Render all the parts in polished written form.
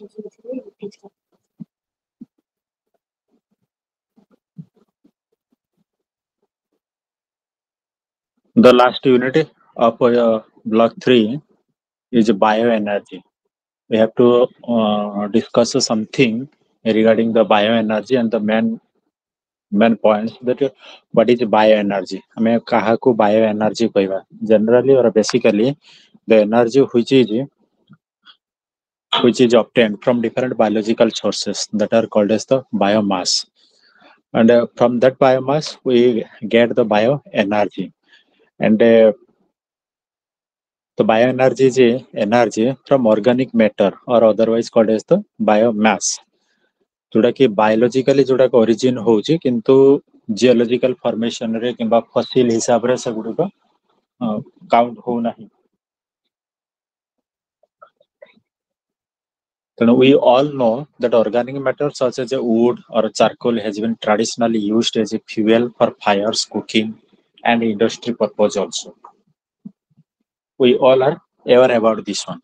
The last unit of block 3 is bioenergy. We have to discuss something regarding the bioenergy and the main points that what is bioenergy. हमें कहा को bioenergy कहवा. Generally or basically, the energy which is obtained from different biological sources that are called as the biomass. And from that biomass, we get the bioenergy. And the bioenergy is energy from organic matter or otherwise called as the biomass. जोटा कि biologically जोटा origin होची किंतु geological formation रे किंबा फसिल हिसाब रे से गुडी को काउंट हो नाही. So we all know that organic matter such as wood or charcoal has been traditionally used as a fuel for fires, cooking, and industry purpose also. We all are aware about this one.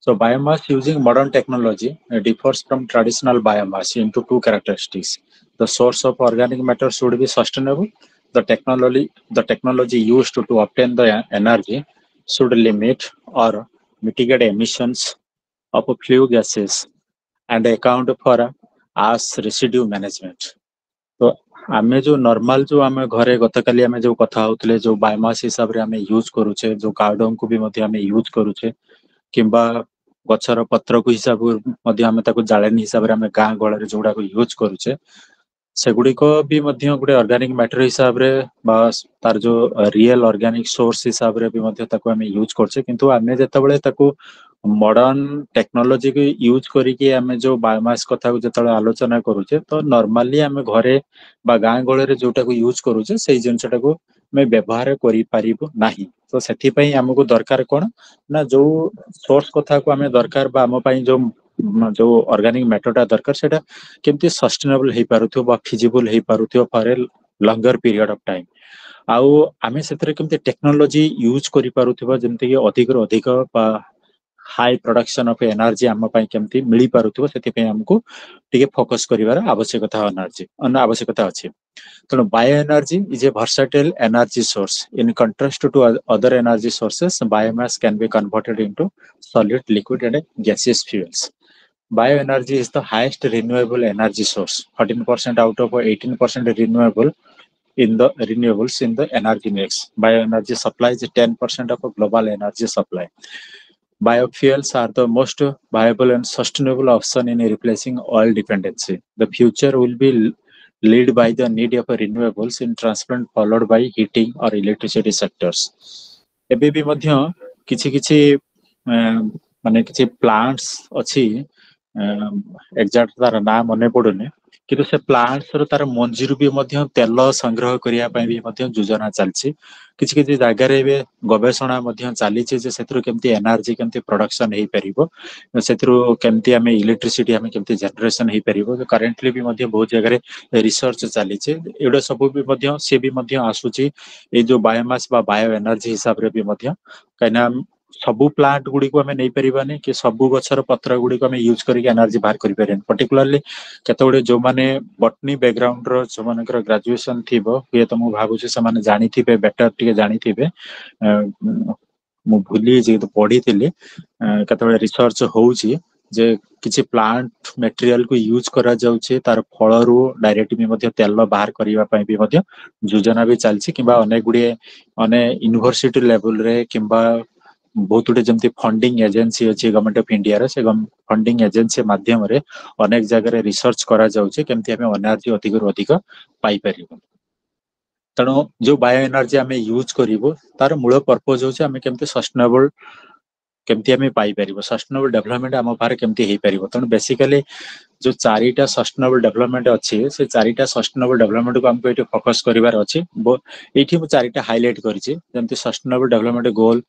So biomass using modern technology differs from traditional biomass into two characteristics. The source of organic matter should be sustainable. The technology used to obtain the energy should limit or mitigate emissions of flue gases and account for ash residue management. तो आमे जो normal जो आमे घरे गतकाली आमे जो कथा होतले जो बायोमास हिसाब रे आमे यूज करूचे जो कार्डन को भी मध्य आमे यूज करूचे किंबा गछर पत्र को हिसाब मध्य आमे ताको जाळेनी हिसाब रे आमे गां गळे रे जोडा को यूज करूचे सेगुडी को भी मध्य गुडे ऑर्गेनिक मैटर हिसाब रे बस तार जो रियल ऑर्गेनिक सोर्स हिसाब रे भी मध्य ताको आमे यूज करछे किंतु आमे जेतबेले ताको मॉडर्न टेक्नोलॉजी को यूज करिके आमे जो बायोमास कथा को जेतबेले आलोचना करूचे तो नॉर्मली आमे घरे बा गां गळे रे जोटा को यूज करूचे सेही जिंसटा को मे व्यवहार करि पारिबो नाही. तो सेथि पई हमको दरकार कोन ना जो सोर्स कथा को आमे दरकार बा हम पई जो ऑर्गेनिक मैटरटा दरकार सेटा केमती सस्टेनेबल हे पारुथो बा फिजिबल हे पारुथो for a longer period of time आउ आमे सेतरे केमती टेक्नोलॉजी यूज करि पारुथबा जेमती कि अधिक रो अधिक बा हाई प्रोडक्शन ऑफ एनर्जी हम पई केमती मिली पारुथबो सेति पई हमको टिके फोकस करिवार आवश्यकता आवश्यकता अछि. So bioenergy is a versatile energy source. In contrast to other energy sources, biomass can be converted into solid, liquid, and gaseous fuels. Bioenergy is the highest renewable energy source. 14% out of 18% renewables in the energy mix. Bioenergy supplies 10% of global energy supply. Biofuels are the most viable and sustainable option in replacing oil dependency. The future will be led by the need of renewables in transport followed by heating or electricity sectors. एबे भी मध्य किछि किछि माने किछि plants अछि exact तार नाम मने पडुने किंतु से प्लांट्स रो तार मंजीरु भी मध्य तेल संग्रह करिया पई भी मध्य योजना चलछि. किछि किछि जागा रे बे गवेषणा मध्य चालिछि जे सेथरु केमती एनर्जी केमती प्रोडक्शन हेई परिबो सेथरु केमती हमें इलेक्ट्रिसिटी हमें केमती जनरेशन हेई परिबो. करेंटली भी मध्य बहुत जगह रे रिसर्च चालिछि एडो सब भी मध्य से भी मध्य आसुछि ए जो बायोमास बा बायो एनर्जी हिसाब रे भी मध्य काइना सबु प्लांट गुडी को हमें नै परिबानी कि सबु गछर पत्र गुडी को हमें यूज करके एनर्जी बाहर करि परिबानी. पर्टिकुलरली केतोडे जो माने बॉटनी बैकग्राउंड रो जो मानकर ग्रेजुएशन थिबो ये तो मु भाबु से माने जानि थिबे बेटर टिके जानि थिबे मु भूली जे तो पढी थिले केतोडे रिसर्च होउची जे किछि प्लांट मटेरियल को यूज करा जाउछे तार फळरू डायरेक्ट भी मध्य तेल बाहर करिवा पई भी मध्य योजना भी चलछि किबा अनेक गुडी अने यूनिवर्सिटी लेवल रे किबा बहुत गुडी जमती फंडिंग एजेंसी अछि गवर्नमेंट ऑफ इंडिया रे से फंडिंग एजेंसी माध्यम रे अनेक जगह रे रिसर्च करा जाउछे केमती हमें एनर्जी अधिक रो अधिक पाई परिबो. तणो जो बायो एनर्जी हमें यूज करिवो तार मूल पर्पस होछि हमें केमती सस्टेनेबल केमती हमें पाई परिबो सस्टेनेबल डेवलपमेंट हम पारे केमती हेई परिबो. तणो बेसिकली जो चारिटा सस्टेनेबल डेवलपमेंट अछि से चारिटा सस्टेनेबल डेवलपमेंट को हमको एठी फोकस करिवार अछि. एठी मु चारिटा हाइलाइट करिछि जेमती सस्टेनेबल डेवलपमेंट गोल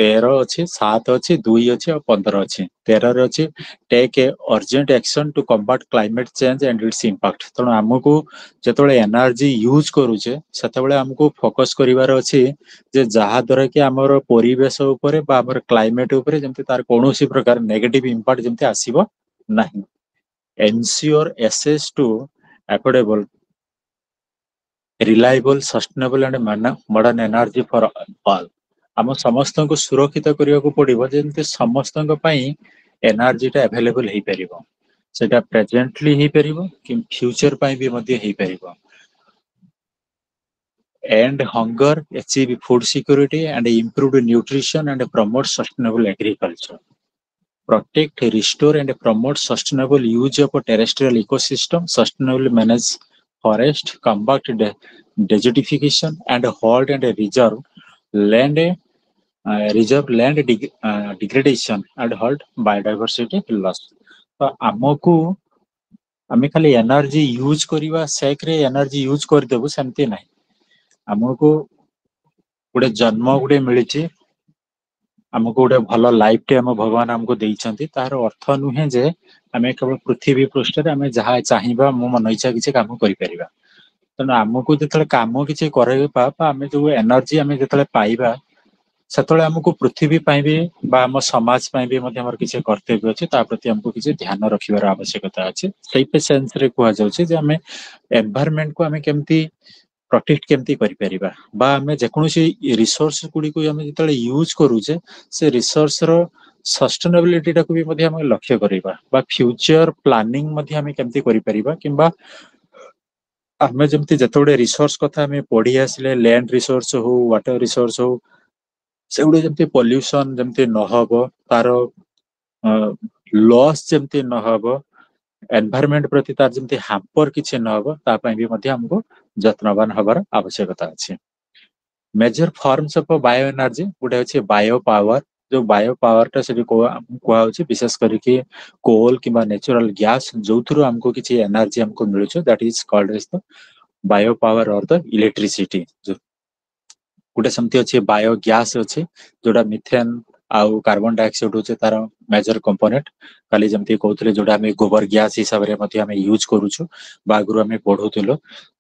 13 अच्छी 7 अच्छी 2 अच्छी और 15 अच्छी 13 रे अच्छी take a urgent action to combat climate change and its impact तेणु आमको जिते एनर्जी यूज करूचे से आमको फोकस करिवार अच्छी जे जहा द्वारा कि आमर परिवेश उपरे बा आमर क्लाइमेट उपरे जेमति तार कोनोसी प्रकार नेगेटिव इंपैक्ट जेमति आसीबो नाही ensure access to affordable reliable sustainable and modern energy for all आम समस्त को सुरक्षित करने को पड़ो जमी समस्त एनर्जीटा अवेलेबल हो पार सेटा प्रेजेंटली हो पार कि फ्यूचर भी हो पार end hunger achieve food security and improved nutrition and promote sustainable agriculture protect, restore and promote sustainable use of terrestrial ecosystem, sustainably manage forest, combat desertification and hold and reserve land degradation and hold biodiversity loss. तो आमको आम खाली energy use करवा सेक्रे energy use करदेबु सेमती ना आमको गोटे जन्म गोटे मिली आमको गोटे भल लाइफ टे आम भगवान आमको देइछंती तार अर्थ नुहे जे आम केवल पृथ्वी पृष्ठ आम जहाँ चाहिए मो मन इच्छा किसी काम कर तेना आमको जो कम किसी आम जो एनर्जी आम जो पाइबा से आमको पृथ्वी भी आम समाज भी किसी कर्तव्य अच्छे प्रति आमको किसी ध्यान रखार आवश्यकता अच्छे से सेन्स रे कह जाए आम एनवायरनमेंट को आम केमती प्रोटेक्ट केमती करिपरिबा बा आमे जेकोसी रिसोर्स गुडी को आमे जतले यूज करूचे से रिसोर्स रो सस्टेनेबिलिटी टाको भी मध्ये आमे लक्ष्य करिबा बा फ्यूचर प्लानिंग मध्ये आमे केमती करिपरिबा किंबा आमे जेमती जतोडे रिसोर्स कथा आमे पढी आसले लैंड रिसोर्स हो वाटर रिसोर्स हो सेउडे जेमती पोल्यूशन जेमती न हबो तारो लॉस जेमती न हबो एनवायरनमेंट प्रति तार जेमती हैम्पर किछि न हबो ता पई भी मध्ये हमको जत्नवान हबार आवश्यकता अछि major forms of bioenergy गोटे अछि बायो पावर जो बायो पावर टा से कोआ होछि विशेष करके कोल किबा नेचुरल गैस जोथुरो हमको किछि एनर्जी हमको मिलुछ that is called as the bio power or the electricity गोटे समति अछि बायो गैस अछि जोडा मिथेन आउ कार्बन डाइऑक्साइड होचे तार मेजर कंपोनेंट काली जमती कहउतले जोडा हम गोबर गैस हिसाब रे मध्ये हम यूज करूछु बागरु हम पढुथिलो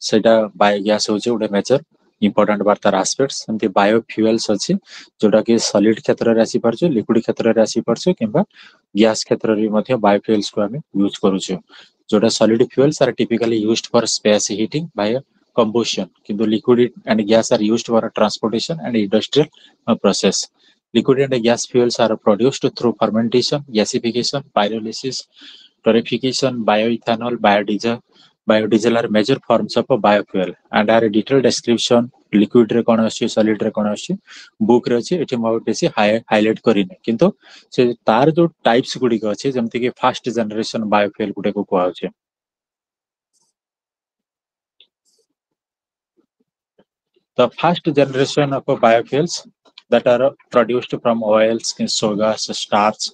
सेटा बायो गैस होचे गोटे मेजर इंपोर्टेंट बार तार एस्पेक्ट्स समति बायो फ्यूल्स अछि जोडा कि सॉलिड क्षेत्र रे आसी परछु लिक्विड क्षेत्र रे आसी परछु किबा गैस क्षेत्र रे मध्ये बायो फ्यूल्स को हम यूज करूछु जोडा solid fuels are typically used for space heating by combustion किंतु liquid and gas are used for transportation and industrial process liquid and gas fuels are produced through fermentation gasification pyrolysis torrefication bioethanol biodiesel are major forms of biofuel and are a detailed description liquid रे कोन अछि solid रे कोन अछि book रे अछि एठी म बेसी highlight करिने किंतु से तार जो टाइप्स गुडी को अछि जेमति कि फर्स्ट जनरेशन बायोफ्यूल गुडे को कोआ अछि the first generation of biofuels that are produced from oils, sugar, starch,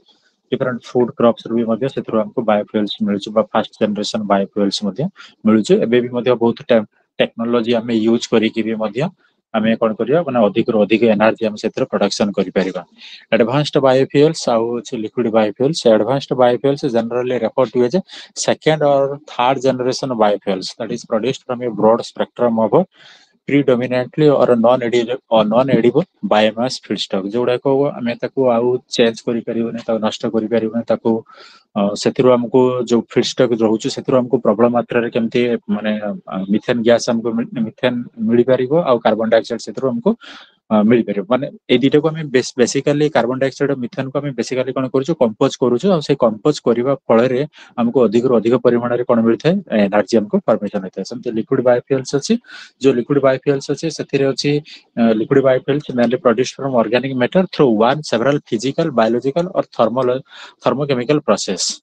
different food crops रू भी मध्ये सेतरो हमको बायोफ्यूल्स मिलुछ बा फर्स्ट जनरेशन बायोफ्यूल्स मध्ये मिलुछ एबे भी मध्ये बहुत टेक्नोलॉजी हमें यूज करी कि भी मध्ये हमें कोन करिया माने अधिक रो अधिक एनर्जी हम सेतरो प्रोडक्शन करि परिबा एडवांस्ड बायोफ्यूल्स आउ liquid biofuels advanced biofuels generally refer to as second or third generation biofuels that is produced from a broad spectrum of predominantly or non-edible biomass feedstock जोड़ा को हमें ताको आउ चेंज करि परिबने ता नष्ट करि परिबने ताको सेतिरो हमको जो फीडस्टॉक रहउछु सेतिरो हमको प्रबल मात्रा रे केमते माने मिथेन गैस हमको मिथेन मिली परिबो आ कार्बन डाइऑक्साइड सेतिरो हमको मिली परिबो माने ए दिटा को हमें बेसिकली कार्बन डाइऑक्साइड और मिथेन को हमें बेसिकली कोन करूछु कंपोज करूछु आ से कंपोज करिवा फल रे हमको अधिक रो अधिक परिमाण रे कोन मिलथाय एनर्जी हमको फॉर्मेशन होता है समते लिक्विड बायोफ्यूल्स अछि जो लिक्विड बायोफ्यूल्स अछि सेतिरे अछि liquid biofuels mainly produced from organic matter through one several physical biological or thermochemical process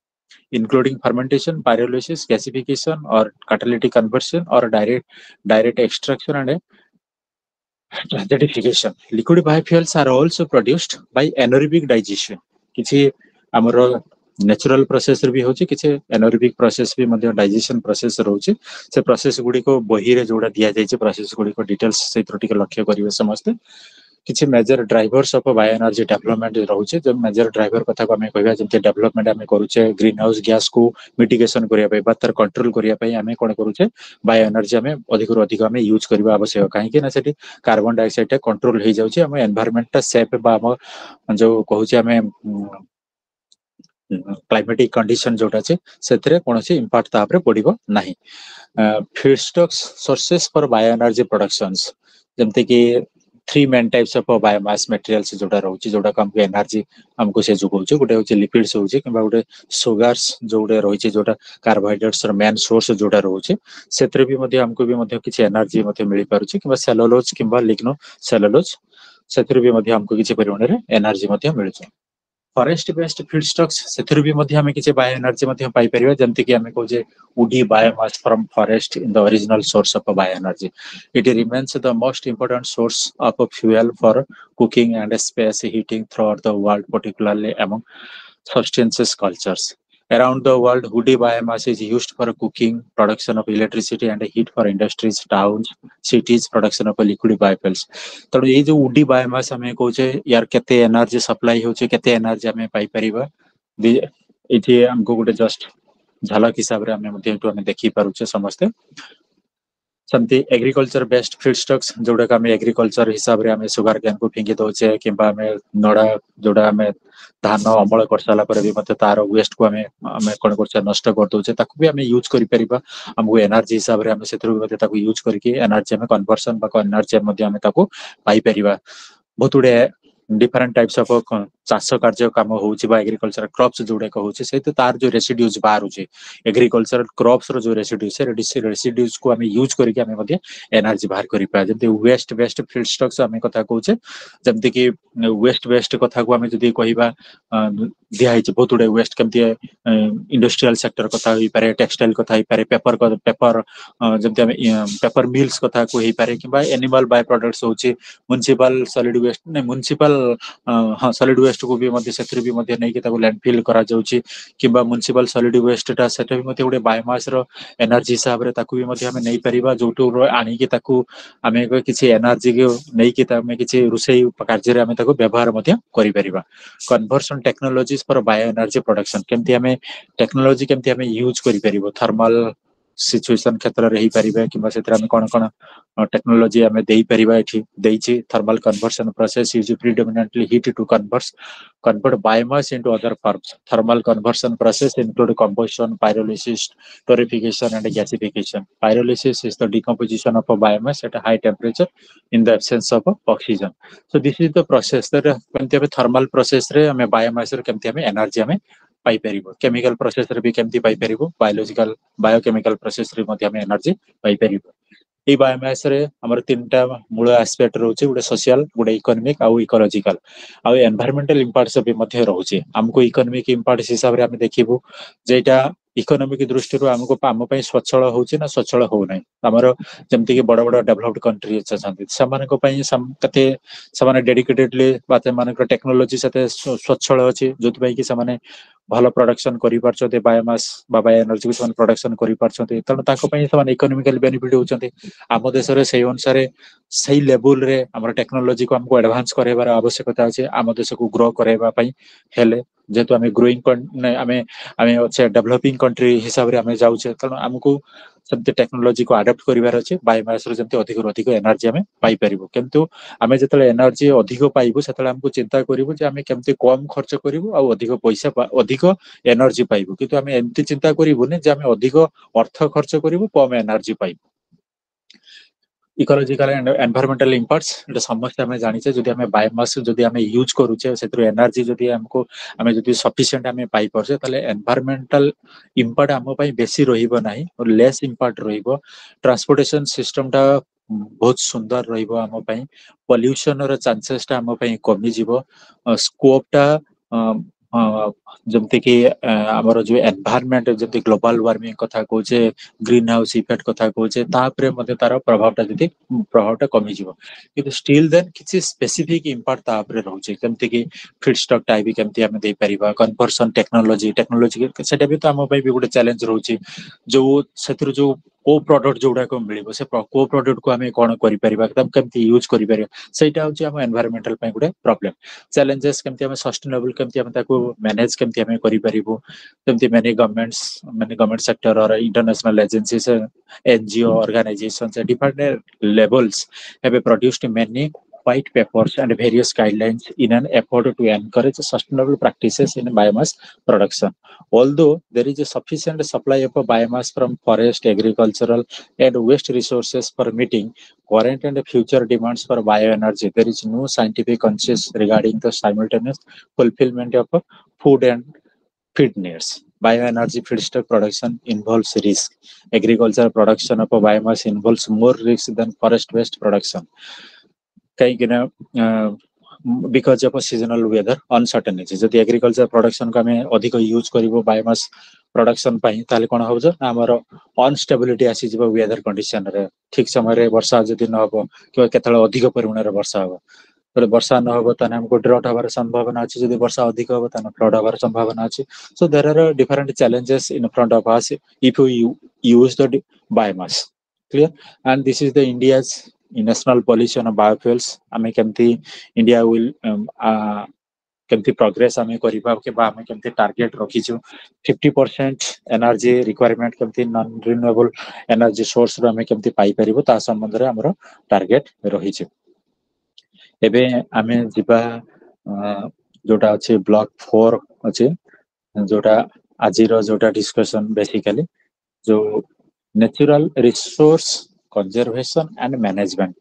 including fermentation pyrolysis gasification or catalytic conversion or direct extraction and acidification liquid biofuels are also produced by anaerobic digestion किछि हमरो natural process भी होची किछि anaerobic process भी मध्ये digestion process रहउची से process गुडी को बही रे जोडा दिया जाय छै प्रोसेस गुडी को डिटेल्स से त्रुटि के लक्ष्य करिवे समस्त किसी major drivers of bioenergy development रोचे जो मेजर ड्राइवर कथा को आम कह जमी डेवलपमेंट आम करुचे ग्रीन हाउस गैस को मिटिगेशन करने तार कंट्रोल करने आम कौन करुचे बायो एनर्जी आम अधिक अधिक आम यूज करने आवश्यक कहीं कार्बन डाइऑक्साइड कंट्रोल हो जाऊँगी आम एनवायरमेंट सेफ आम जो कहूँ आम क्लाइमेटिक कंडीशन जोटा अच्छे से कौन इम्पैक्ट तापर पड़ो ना feedstocks sources for bio energy productions जमती कि three main types of biomass materials जोटा रोचे जोटा हमको एनर्जी हमको से जोगाउछ गोटे हूँ लिपिड्स होचे कि गोटे सुगार्स जोटे रही जोटा कार्बोहाइड्रेट्स मेन सोर्स जोटा रोचे से हमको भी किसी एनर्जी मिल पारुछि कि सेलुलोज कि लिग्नो सेलुलोज से हमको किसी परिमाण एनर्जी मिलूँ फॉरेस्ट बेस्ड फीडस्टॉक्स से भी आम किसी बायो एनर्जी पाई परिबा जमती कि आम कहूँ woody biomass from forest in the original source of bio energy it remains the most important source of fuel for cooking and space heating throughout the world particularly among subsistence cultures around the world woody biomass is used for cooking production of electricity and heat for industries towns cities production of liquid biofuels तेणु ये जो woody biomass आम कहे यार केते energy supply होचे केते energy आम पाई परिबा ये हमको गोटे जस्ट झलक हिसाब से देखी पारुचे समस्ते सेमती एग्रीकल्चर बेस्ड फीडस्टॉक्स जोड़ा आम एग्रीकल्चर हिसाब से आम सुगार कैन को फिंगी दौचे कि नड़ा जोड़ा आम धान अमल कर सारा भी तार वेस्ट को आम कौन कर नष्ट कर दौचे भी आम यूज कर आमको एनर्जी हिसाब से यूज करके एनर्जी आम कन्वर्सन एनर्जी आम पाई बहुत गुड़े डिफरेंट टाइप्स ऑफ चाष कार्य कम होगा एग्रीकल्चर क्रॉप्स जोड़े होचे तार जो रेसिड्यूज बाहर एग्रीकल्चर क्रॉप्स रो जो रेसिड्यूज रेसिड्यूज को आम यूज करके आम एनर्जी बाहर कर जमी वेस्ट वेस्ट फीडस्टॉक्स आम कथा कहचे जमती कि वेस्ट वेस्ट कथा को आम जब कह दिखाई बहुत गुड़े वेस्ट केमती इंडस्ट्रियल सेक्टर कथा हो पारे टेक्सटाइल कथा हो पारे पेपर पेपर जमती पेपर मिल्स कथा को हो पारे कि एनिमल बाय प्रोडक्ट्स होची म्युनिसिपल सॉलिड वेस्ट नहीं म्युनिसिपल हाँ सॉलिड वेस्ट को भी नहीं लैंडफिल करा जाउची किबा म्युनिसिपल सॉलिड वेस्ट टा सेटा भी गोटे बायोमास रो एनर्जी हिसाब रे ताकू भी आम नहीं परिबा जोटू आनी कि ताकू आम किसी एनर्जी को नहीं कि आम किसी रोषेई कार्य आम व्यवहार करि परिबा conversion technologies for bio energy production केमती आम टेक्नोलॉजी केमती आम यूज करि परिबो थर्मल सिचुएशन क्षेत्र रे ही परिबा किबा सेत्र आम कोन कोन टेक्नोलॉजी आम देई परिबा एठी देइची thermal conversion process use predominantly heat to convert biomass into other forms. Thermal conversion process include combustion, pyrolysis, torrefication, and gasification. Pyrolysis is the decomposition of a biomass at a high temperature in the absence of oxygen. So this is the process that when thermal process रे हमें biomass रे केमती हमें energy हमें पाई परिबो chemical process रे भी केमती पाई परिबो biological biochemical process रे मध्ये हमें एनर्जी पाई परिबो ये बायोमास रे हमर तीनटा मूल एस्पेक्ट रोचे गोटे सोशल गोटे इकोनॉमिक आउ इकोलॉजिकल आउ एनवायरमेंटल इंपैक्ट्स भी मध्ये रोचे हमको इकोनॉमिक इंपैक्ट्स हिसाब रे हम देखिबो जेटा इकोनॉमिक दृष्टि रो हमको आम पई स्वच्छल होचे ना स्वच्छल हो नै हमर जेमति कि बड़ बड़ डेवलप्ड कंट्री छथि समान को पई कते समान डेडिकेटेडली बाते मान टेक्नोलॉजी सते स्वच्छल अछि जोति पई कि समान भल प्रोडक्शन करि पारछते बायोमास बायो एनर्जी को प्रोडक्शन करि पारछते तण ताको पई समान इकोनॉमिकल बेनिफिट होचते आम देश से अनुसार सही लेवल रे हमर टेक्नोलॉजी को हमको एडवांस कराइबार आवश्यकता अछि आम देश को ग्रो कराइबा पई हेले जेतु आमे ग्रोइंग आमे आमे अच्छे डेवलपिंग कंट्री हिसाब रे आमे जाउछे तण हमको सब टेक्नोलॉजी को अडॉप्ट करिवार अछि बायोमास रो जंते अधिक अधिक एनर्जी आमे पाई परिबो किंतु आमे जतले एनर्जी अधिक पाइबो सेतले हमको चिंता करिवो जे आमे केमते कम खर्च करिवो आ अधिक पैसा अधिक एनर्जी पाइबो किंतु आमे एमती चिंता करिवोने जे आमे अधिक अर्थ खर्च करिवो कम एनर्जी पाइबो इकोलॉजिकल एंड एनवायरमेंटल इंपैक्ट्स एटा समस्त हमें जानिचे जदि हमें बायोमास जदि हमें यूज करूचे सेतु एनर्जी जदि हमको हमें जदि सफिशिएंट हमें पाई परसे तले एनवायरमेंटल इंपैक्ट हम पई बेसी रहिबो नाही और लेस इंपैक्ट रहिबो ट्रांसपोर्टेशन सिस्टम टा बहुत सुंदर रहिबो हम पई पोल्यूशन रो चांसेस टा हम पई कमी जिवो स्कोप टा जमते कि हमर जो एनवायरमेंट जति ग्लोबल वार्मिंग कथा कहूचे ग्रीन हाउस इफेक्ट कथा कहूचे तापरे मध्ये तार प्रभावटा जति प्रभावटा कमी जिवो किंतु स्टिल देन किछि स्पेसिफिक इंपैक्ट तापरे रहउचे केमते कि फीडस्टॉक टाइप केमते हम देई परिबा कन्वर्सन टेक्नोलॉजी सेटा भी तो हम पई भी गुटे चैलेंज रहउची जो सेतिर जो को प्रोडक्ट जोड़ा को मिलिबो से को प्रोडक्ट को हमें कोन करि परिबा तब केमती यूज करि परिबा सेटा होची हम एनवायरमेंटल पय गुडे प्रॉब्लम चैलेंजेस केमती हम सस्टेनेबल केमती हम ताको मैनेज केमती हम करि परिबो केमती माने गवर्नमेंट सेक्टर और international agencies NGO organisations at different levels have produced many white papers and various guidelines in an effort to encourage sustainable practices in biomass production. Although there is a sufficient supply of biomass from forest, agricultural, and waste resources for meeting current and future demands for bioenergy, there is no scientific consensus regarding the simultaneous fulfillment of food and feed needs. Bioenergy feedstock production involves risk. Agricultural production of biomass involves more risk than forest waste production. Because of a seasonal weather uncertainty. जदि agriculture production को हमें अधिक use करिवो biomass production पई ताले कोन होबो हमर instability आसी जिवो वेदर कंडीशन रे ठीक समय रे वर्षा जदि न होबो कि केतले अधिक परिमाण रे वर्षा होबो तो वर्षा न होबो तने हमको ड्रॉट हबार संभावना अछि जदि वर्षा अधिक होबो तने फ्लड हबार संभावना अछि so there are different challenges in front of us if you use the biomass clear and this is the India's national policy on biofuels आमे केमती इंडिया विल केमती प्रोग्रेस आमे करिबा के बा आमे केमती टारगेट रखिछु 50% एनर्जी रिक्वायरमेंट केमती नॉन रिन्यूएबल एनर्जी सोर्स रो आमे केमती पाई परिबो ता संबंध रे हमरो टारगेट रहिछु एबे आमे जिबा जोटा अछि ब्लॉक 4 अछि जोटा आजिरो जोटा डिस्कशन बेसिकली जो natural resource conservation and management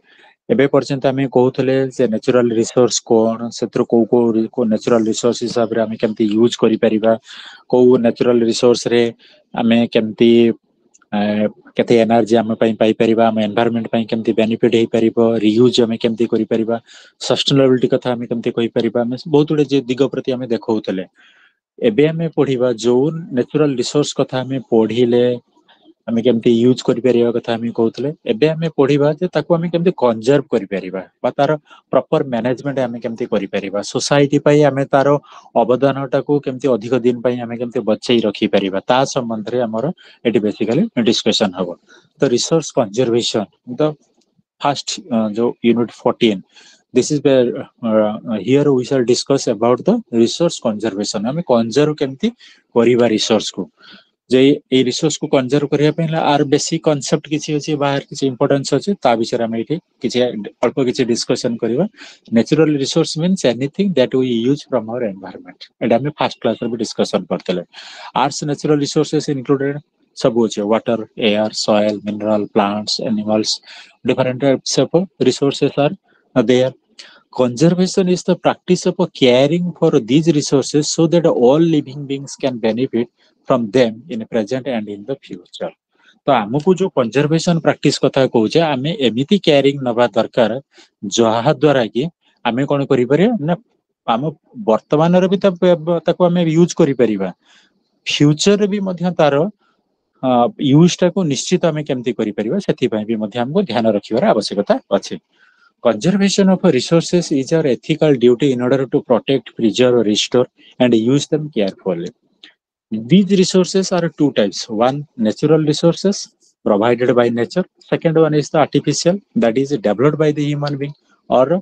एबे पर्यंत आमे कहउथले जे नेचुरल रिसोर्स कोन सेत्र को नेचुरल रिसोर्स हिसाब रे आमे केमती यूज करि परिबा को नेचुरल रिसोर्स रे आमे केमती केते एनर्जी आमे पई पाई परिबा आमे एनवायरनमेंट पई केमती बेनिफिट हे परिबो रियूज आमे केमती करि परिबा सस्टेनेबिलिटी कथा आमे केमती कहि परिबा आमे बहुत उडे जे दिग प्रति आमे देखौथले एबे आमे पढिबा जो नेचुरल रिसोर्स कथा आमे पढिले आमे केमती यूज करि परिबा कथा आमे कहउथले एबे आमे पढिबा जे ताको आमे केमती कंजर्व करि परिबा बा तार प्रॉपर मैनेजमेंट आमे केमती करि परिबा सोसाइटी पई आमे तार अवदान टाको केमती अधिक दिन पई आमे केमती बचई रखि परिबा ता संबंध रे हमर एटी बेसिकली डिस्कशन हबो तो रिसोर्स कंजर्वेशन द फर्स्ट जो unit 14 this is where here we shall discuss about the resource conservation आमे कंजर्व केमती करिबा रिसोर्स को जे ए रिसोर्स को कंजर्व करिया पहला आर बेसिक कांसेप्ट किछि अछि बाहर किछि इंपोर्टेंस अछि ता विषय रे हम एठी किछि अल्प किछि डिस्कशन करिबा natural resource means anything that we use from our environment एटा हम फर्स्ट क्लास रे डिस्कशन करतले आर्ट्स नेचुरल रिसोर्सेस इंक्लूडेड सब अछि water air soil mineral plants animals different types of resources are there. Conservation is the practice of caring for these resources so that all living beings can benefit from them in the present and in the future. तो आमको जो conservation practice कथा कहूचे आमे एमिति caring नबा दरकार जहा द्वारा कि आमे कोन करि परिया ना आम वर्तमान रे भी ताको आमे यूज करि परिबा फ्यूचर रे भी मध्य तार यूज टा को निश्चित आमे केमति करि परिबा सेति पय भी मध्य हमको ध्यान रखिबार आवश्यकता अछि conservation of resources is our ethical duty in order to protect preserve restore and use them carefully. These resources are two types one natural resources provided by nature second one is the artificial that is developed by the human being or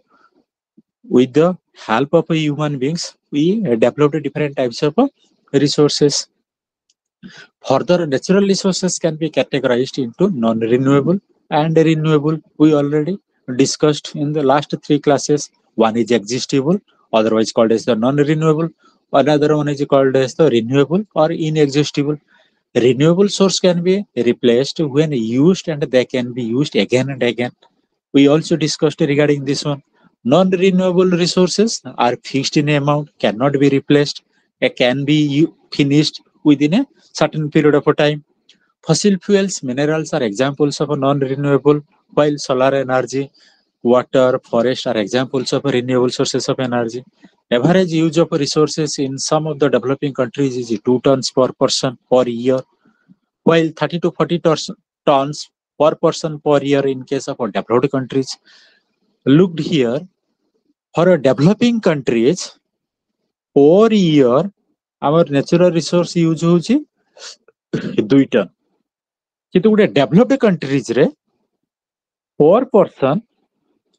with the help of human beings we developed different types of resources. Further, natural resources can be categorized into non-renewable and renewable. We already discussed in the last three classes. One is existable, otherwise called as the non-renewable. Another one is called as the renewable or inexhaustible. Renewable source can be replaced when used and they can be used again and again. We also discussed regarding this one. Non-renewable resources are fixed in amount, cannot be replaced, can be finished within a certain period of time. Fossil fuels, minerals are examples of a non-renewable, while solar energy, water, forest are examples of renewable sources of energy. Average use of resources in some of the developing countries is 2 tons per person per year, while 30 to 40 tons per person per year in case of developed countries. Looked here, for developing countries, per year, our natural resource use होची 2 ton. किंतु गोटे developed countries रे पर person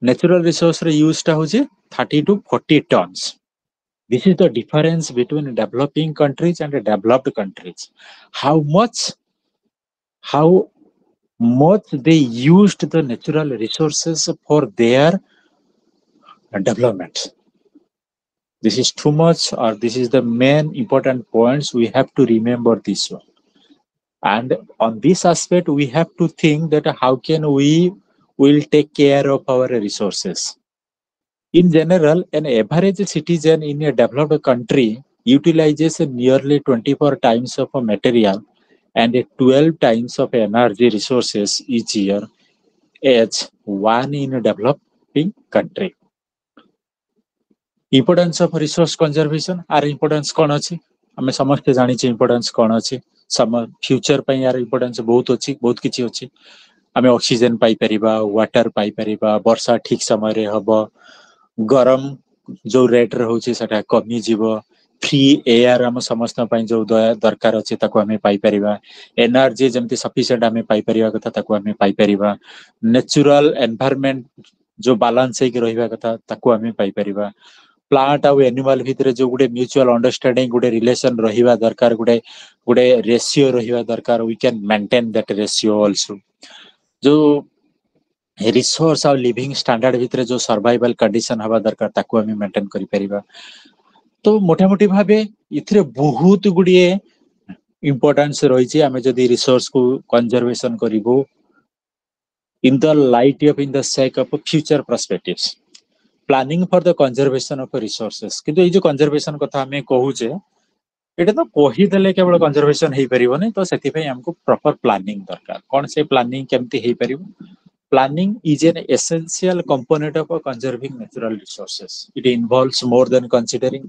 natural resource रे use टा होची 30 to 40 tons. This is the difference between developing countries and developed countries. How much how much they used the natural resources for their development. This is too much, or this is the main important points we have to remember this one. And on this aspect, we have to think that how can we will take care of our resources. In general, an average citizen in a developed country utilizes nearly 24 times of a material and 12 times of energy resources each year as one in a developing country. Importance of resource conservation, आर importance कौन अच्छी आम समस्ते जानी importance कौन अच्छी some future पे यार importance बहुत अच्छी बहुत किसी अच्छी आम ऑक्सीजन पाई परिबा वाटर पाई परिबा वर्षा ठीक समय रे हबो गरम जो रेट रे होची सेटा कमी जीवो फ्री एयर आम समस्त ପାଇଁ जो दरकार अछि ताको आमे पाई परिबा एनर्जी जेमति सफिशिएंट आमे पाई परिबा कथा ताको आमे पाई परिबा नेचुरल एनवायरनमेंट जो बैलेंस हेक रहिबा कथा ताको आमे पाई परिबा प्लांट आउ एनिमल भितर जो गुटे म्यूचुअल अंडरस्टैंडिंग गुटे रिलेशन रहिबा दरकार गुटे गुटे रेशियो रहिबा दरकार we can maintain that ratio also जो रिसोर्स और लिविंग स्टैंडर्ड भितर जो सर्वाइवल कंडीशन हवा दरकार ताको आमे मेंटेन करि परिबा तो मोटामोटी भाबे इथिरे बहुत गुडिए इंपोर्टेंस रहिछि आमे जदी रिसोर्स को कंजर्वेशन करिवो in the light of in the sake of future perspectives planning for the conservation of resources किंतु ये जो कंजर्वेशन कथा हमें कहूचे एटा तो कही देले केवल कंजर्वेशन हेई परिबो नै तो सेति पई हमको प्रॉपर प्लानिंग दरकार कोन से प्लानिंग केमति हेई परिबो planning is an essential component of conserving natural resources it involves more than considering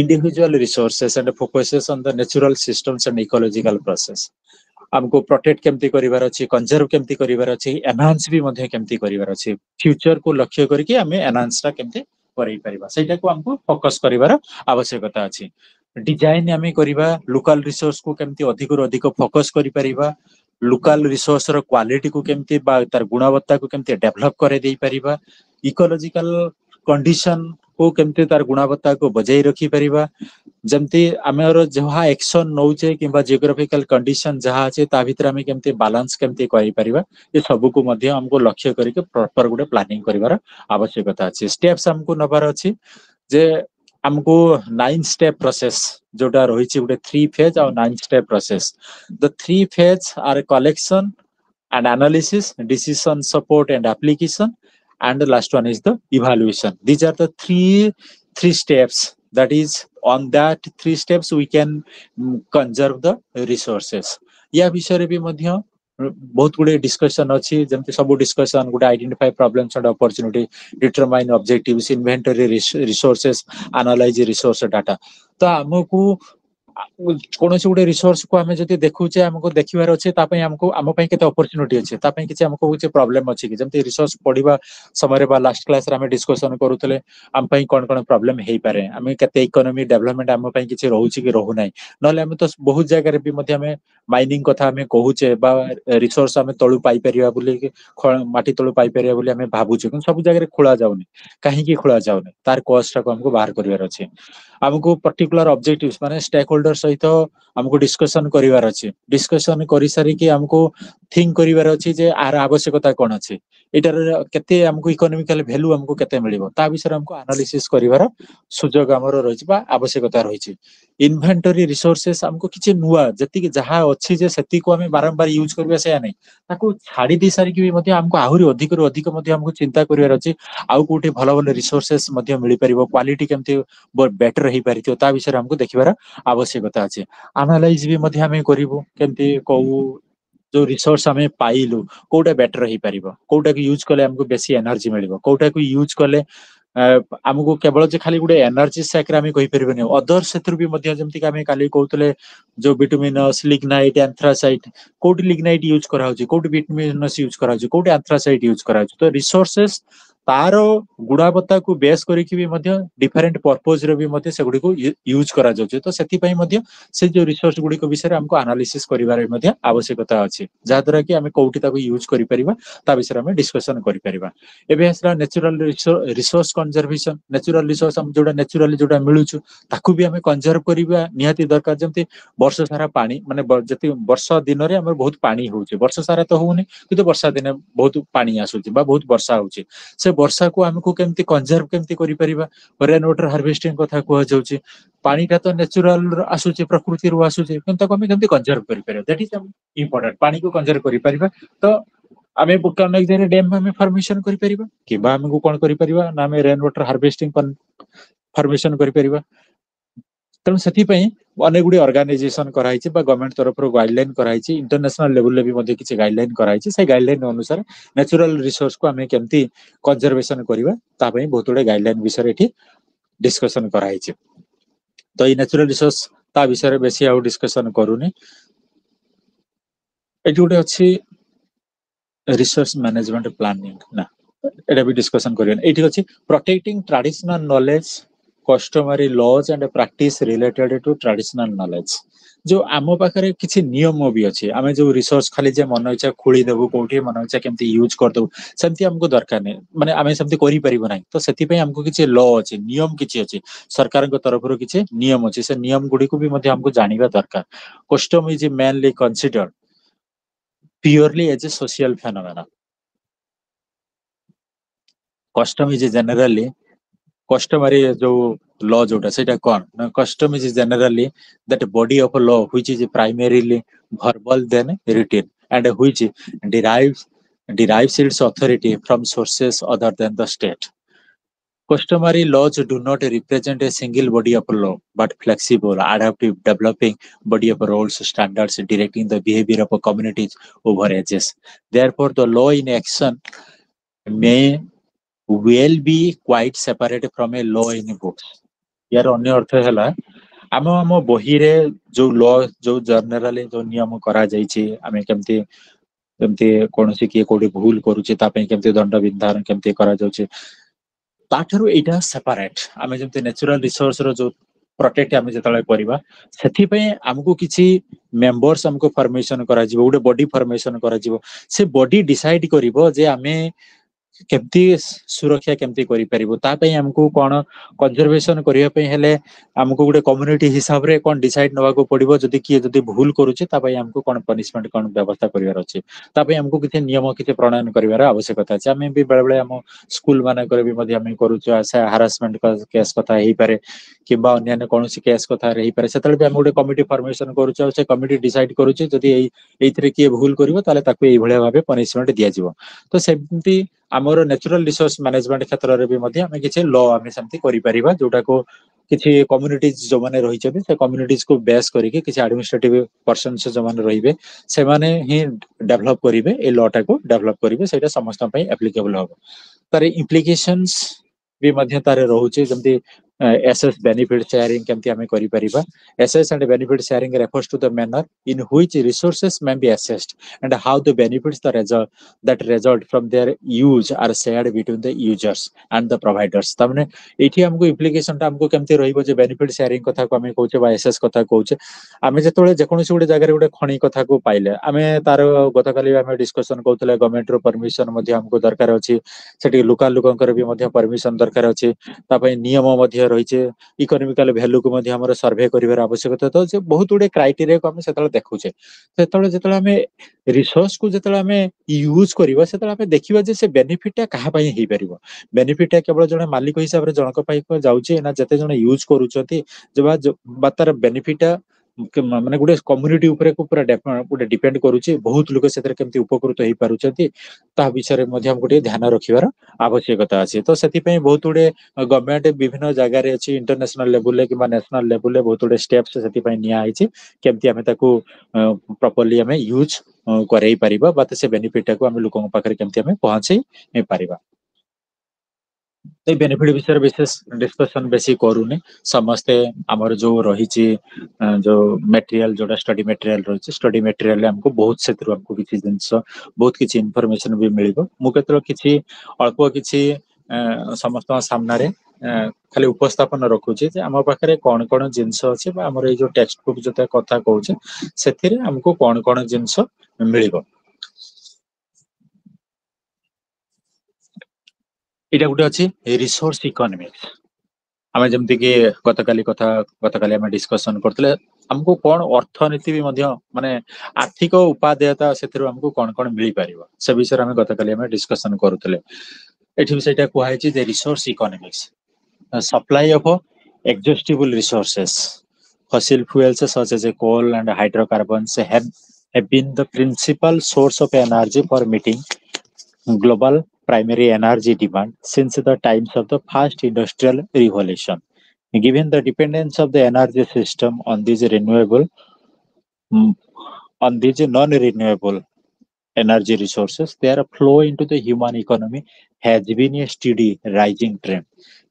individual resources and focuses on the natural systems and ecological process हमको प्रोटेक्ट केमती करिवार अछि कंजर्व केमती करिवार अछि एनहांस भी मध्ये केमती करिवार अछि फ्यूचर को लक्ष्य करके हमें एनहांस ता केमती करै परिबा सेटा को हमको फोकस करिवार आवश्यकता अछि डिजाइन हमें करिबा लोकल रिसोर्स को केमती अधिक रो अधिक फोकस करि परिबा लोकल रिसोर्स रो क्वालिटी को केमती बा तार गुणवत्ता को केमती डेवलप करे देई परिबा इकोलॉजिकल कंडीशन को केमती तार गुणवत्ता को बजाय रखी परिबा जमती आमर जहा एक्शन नौचे किंबा जियोग्राफिकल कंडीशन जहा আছে ता भितर हम केमती बैलेंस केमती करि परिबा ये सब को मध्ये हमको लक्ष्य करके प्रॉपर गुटे प्लानिंग करिवार आवश्यकता अछि स्टेप्स हमको नबार अछि जे हमको 9 स्टेप प्रोसेस जोटा रहिछि गुटे 3 फेज और 9 step process the 3 phase are collection and analysis, decision support and application, and the last one is the evaluation. These are the three steps. That is, on that 3 steps we can conserve the resources. या विषय रे भी मध्य बहुत गुडे discussion अछि जमते सब discussion गुडे identify problems and opportunity determine objectives inventory resources analyse resource data तो हमको कौन से गोटे रिसोर्स को आमे जति देखुचे हमको देखिबार अछि ता पई हमको आम पई केते अपॉर्चुनिटी अछि ता पई किछि हमको किछि प्रॉब्लम अछि कि जमते रिसोर्स पढिबा समय रे बा लास्ट क्लास रे हमें डिस्कशन करूतले आम पई कोन कोन प्रॉब्लम हेई पारे हमें केते इकोनॉमी डेवलपमेंट आम पई किछि रहउछि कि रहु नै नले हमें तो बहुत जगह रे भी मध्ये हमें माइनिंग कथा हमें कहूचे बा रिसोर्स हमें तळु पाई परिबा बोली माटी तळु पाई परिबा बोली हमें भाबुचे कि सब जगह रे खोला जाउनी काहे की खोला जाउनी तार कॉस्ट को हमको बाहर करिवार अछि हमको पर्टिकुलर ऑब्जेक्टिव्स माने स्टेक होल्डर सहित हमको डिस्कशन करिवार अछि डिस्कशन करि सारी कि हमको थिंक करिवार अछि जे आर आवश्यकता कोन अछि एटार केते हमको इकोनॉमिकल वैल्यू हमको केते मिलिबो ता विषय हमको एनालिसिस करिवार सुजोग हमरो रहिछि बा आवश्यकता रहिछि इन्वेंटरी रिसोर्सेस हमको किछि नुवा जति कि जहा अछि जे सेति को हम बारंबार यूज करबा से नै ताको छाडी दी सारी कि मध्ये हमको आहुरी अधिक रो अधिक मध्ये हमको चिंता करिवार अछि आउ कोठी भलो भलो रिसोर्सेस मध्ये मिलि परिबो क्वालिटी केमते बेटर रही पारितो ता विषय हमको देखिबार आवश्यकता अछि एनालाइज भी मध्ये हमें करिवो केमते कहू जो रिसोर्स हमें पाइलु कोटा बेटर रही पारिबो कोटा को यूज करले हमको बेसी एनर्जी मिलिबो कोटा को यूज करले हमको केवल जे खाली गुटे एनर्जी सेक्टर हमें कहि परिबो नै अदर सेत्र भी मध्ये जेमति कि हमें काली कहउतले जो बिटुमिनस लिग्नाइट एंथ्रासाइट कोट लिग्नाइट यूज करा होची कोट बिटुमिनस यूज करा होची कोट एंथ्रासाइट यूज करा होची तो रिसोर्सेस तार गुणवत्ता को बेस करके भी मध्य डिफरेंट पर्पज रे भी मध्य से गुडी को यूज करा जाउछ तो सेति पई मध्य से जो रिसोर्स गुडी को विषय हमको एनालिसिस करिवार मध्य आवश्यकता अछि जा द्वारा कि हमें कोउटी ताको यूज करि परिबा ता विषय हमें डिस्कशन करि परिबा एबे हसला natural resource conservation natural resource हम जोडा नेचुरली जोडा मिलुछु ताकू भी हमें कंजर्व करिबा निहाती दरकार जमते वर्ष सारा पानी माने जति वर्ष दिन रे हमर बहुत पानी होउछ वर्ष सारा तो होउनी किंतु वर्षा दिन बहुत पानी आसुची बा बहुत वर्षा होउची से वर्षा को हमको केमती कंजर्व केमती करि परिबा रेन वाटर हार्वेस्टिंग कथा को जाउची पानी का तो नेचुरल आसुची प्रकृति रो आसुची किंतु हम केमती कंजर्व करि परिबा दैट इज इंपोर्टेंट पानी को कंजर्व करि परिबा तो आमे कनेक्ट जे डैम में फॉर्मेशन करि परिबा किबा हमको कोन करि परिबा ना में रेन वाटर हार्वेस्टिंग फॉर्मेशन करि परिबा तेणु से अनेक गुडी ऑर्गेनाइजेशन कराई गवर्नमेंट तरफ गाइडलाइन कराई इंटरनेशनल लेवल भी मध्य किसी गाइडलाइन कराई से गाइडलाइन अनुसार नेचुरल रिसोर्स को आमे केमती कंजर्वेशन करबा ता पई बहुत गुडी गाइडलाइन विषय एठी डिस्कशन कराई तो ये नेचुरल रिसोर्स ता विषय बेसी आउ डिस्कशन करूनी एठी गुडी अछि रिसोर्स मैनेजमेंट प्लानिंग ना एटा भी डिस्कशन करियन एठी अछि protecting traditional knowledge customary laws and practice related to traditional knowledge जो आम पाखे किसी नियम भी अच्छे आम जो रिसोर्स खाली जे मन इच्छा खोली देबू कौटी मन इच्छा केमती यूज करदेबू सेमती हमको दरकार नहीं माने आम सेमती करि परिबो नाही तो सेति पई हमको किछि लॉ अछि नियम किछि अछि सरकार को तरफ रो किछि नियम अछि से नियम गुडी को भी मध्ये हमको जानिबा दरकार custom is mainly considered purely as a social phenomena custom is generally customary जो law जोटा सेटा कौन custom is generally that body of law which is primarily verbal than written and which derives its authority from sources other than the state. Customary laws do not represent a single body of law but flexible adaptive developing body of rules standards directing the behavior of communities over ages. Therefore the law in action may will be quite separate from a law in books. यार अन्य अर्थ है आम आम बही रे जो law जो generally जो नियम करा जाइछि आमे केमती केमती कोनसी किए कोडी भूल करूछि ता पई केमती दंड विधान केमती करा जाउछि ताठरू एटा सेपरेट आमे जेमती नेचुरल रिसोर्स रो जो प्रोटेक्ट आमे जतले करबा सेथि पई हमको किछि मेंबर्स हमको फॉर्मेशन करा जिवो उडे बॉडी फॉर्मेशन करा जिवो से बॉडी डिसाइड करिवो जे आमे केमती सुरक्षा केमती करि परिबो ता पई हमको कोन कंजर्वेशन करिया पई हेले हमको गुडे कम्युनिटी हिसाब रे कोन डिसाइड नवा को पड़िबो जदी किए जदी भूल करूछि ता पई हमको कोन पनिशमेंट कोन व्यवस्था करिवार अछि ता पई हमको किछि नियम किछि प्रणयन करिवार आवश्यकता अछि हमें भी बळे बळे हम स्कूल माने करे भी मध्ये हम करूछु आसा हरासमेंट का केस कथा हेई पारे किबा अन्य कोनोसी केस कथा रही पारे सेतल भी हम गुडे कमिटी फॉर्मेशन करूछु से कमिटी डिसाइड करूछु जदी एइथरे किए भूल करिवो ताले ताको एई भळे भाबे पनिशमेंट दिया जिवो तो सेमती आमर नेचुरल रिसोर्स मैनेजमेंट क्षेत्र रे भी मध्ये हम किछि लॉ हम सेमती करि परिबा जोटा को किछि कम्युनिटीज जो माने रहि छथि से कम्युनिटीज को बेस करिके किछि एडमिनिस्ट्रेटिव पर्सनस जो माने रहिबे से माने ही डेवलप करिवे ए लॉ टा को डेवलप करिवे सेटा समस्त पई एप्लीकेबल हो तार इम्प्लिकेशंस भी मध्ये तारे रहउछि जमती एसएस बेनिफिट शेयरिंग केमती हमें करि परिबा access and benefit sharing refers to the manner in which resources may be assessed and how the benefits that result from their use are shared between the users and the providers तमने एठी हमको implication ता हमको केमती रहिबो जे benefit sharing कथा को हमें कहउचे बा एसएस कथा कहउचे आमे जेतोले जे कोनोसी गुडे जागा रे गुडे खणी कथा को पाइले आमे तार गतकाली आमे डिस्कशन करथले गवर्नमेंट रो परमिशन मध्ये हमको दरकार अछि सेठी लोकल लोकंकर भी मध्ये परमिशन दरकार अछि ता पई नियम मध्ये रहिचे इकोनॉमिकल वैल्यू को मध्ये हमर सर्वे करिवार आवश्यकता तो जे बहुत गुडे क्राइटेरिया को हम सेतले देखुचे सेतले जेतले हमें रिसोर्स को जेतले हमें यूज करिवो सेतले हमें देखिबा जे से बेनिफिट कहा पई हेई परिबो बेनिफिट केवल जने मालिक हिसाब रे जनक पई को जाउचे ना जते जने यूज करूचंती जे बातार बेनिफिट माने गुडे कम्युनिटी ऊपर को पूरा गुडे डिपेंड करूची बहुत लोक सेतरे केमती उपकृत हेई पारुचंती ता विषय रे मध्ये हम गुडे ध्यान रखिबार आवश्यकता अछि तो सेति पई बहुत गुडे गवर्नमेंट विभिन्न जगह रे अछि इंटरनेशनल लेवल ले किबा नेशनल लेवल ले बहुत गुडे स्टेप्स सेति पई निया आइछि केमती हमें ताको प्रॉपर्ली हमें यूज करई परिबा बात से बेनिफिट को हम लोकन पाखरे केमती हमें पहुंचई परिबा बेनिफिट विषय विशेष डिस्कशन बेसी करूनी समस्ते आमर जो रही जो मटेरियल जोटा स्टडी मटेरियल रही स्टडी मटेरियल हमको बहुत से हमको किसी जिनस बहुत किसी इनफॉरमेशन भी मिलिबो मु केतरो किछि अल्प किछि समस्त सामना रे खाली उपस्थापन रखुचे जे आम पाखे कौन कौन जिनस अच्छे आमर ये जो टेक्स्ट बुक जो कथा कहूचे से आमको कौन कौन जिनस मिल यहाँ गोटे अच्छी रिसोर्स इकोनॉमिक्स आम जमती कि गतकाली आम डिस्कसन करते हमको कौन अर्थनीति भी माने आर्थिक उपादेयता से हमको कौन कौन मिल पार से विषय में गतकाली आम डिस्कसन करुले एठी से कहुई resource economics supply of exhaustible resources. Fossil fuels such as coal and hydrocarbons have been the principal source of energy for meeting global primary energy demand since the times of the first industrial revolution. Given the dependence of the energy system on mm, these non-renewable energy resources, their flow into the human economy has been a steady rising trend.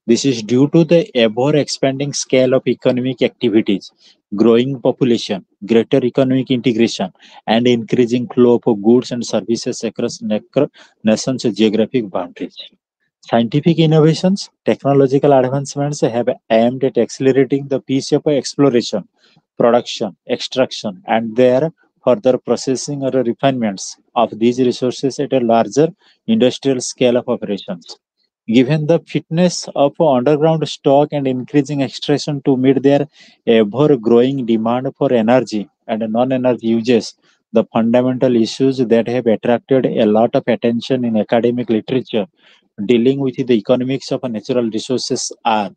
This is due to the ever expanding scale of economic activities, growing population, greater economic integration, and increasing flow of goods and services across nations' geographic boundaries. Scientific innovations, technological advancements have aimed at accelerating the pace of exploration, production, extraction, and their further processing or refinements of these resources at a larger industrial scale of operations. Given the fitness of underground stock and increasing extraction to meet their ever growing demand for energy and non energy uses, the fundamental issues that have attracted a lot of attention in academic literature dealing with the economics of natural resources are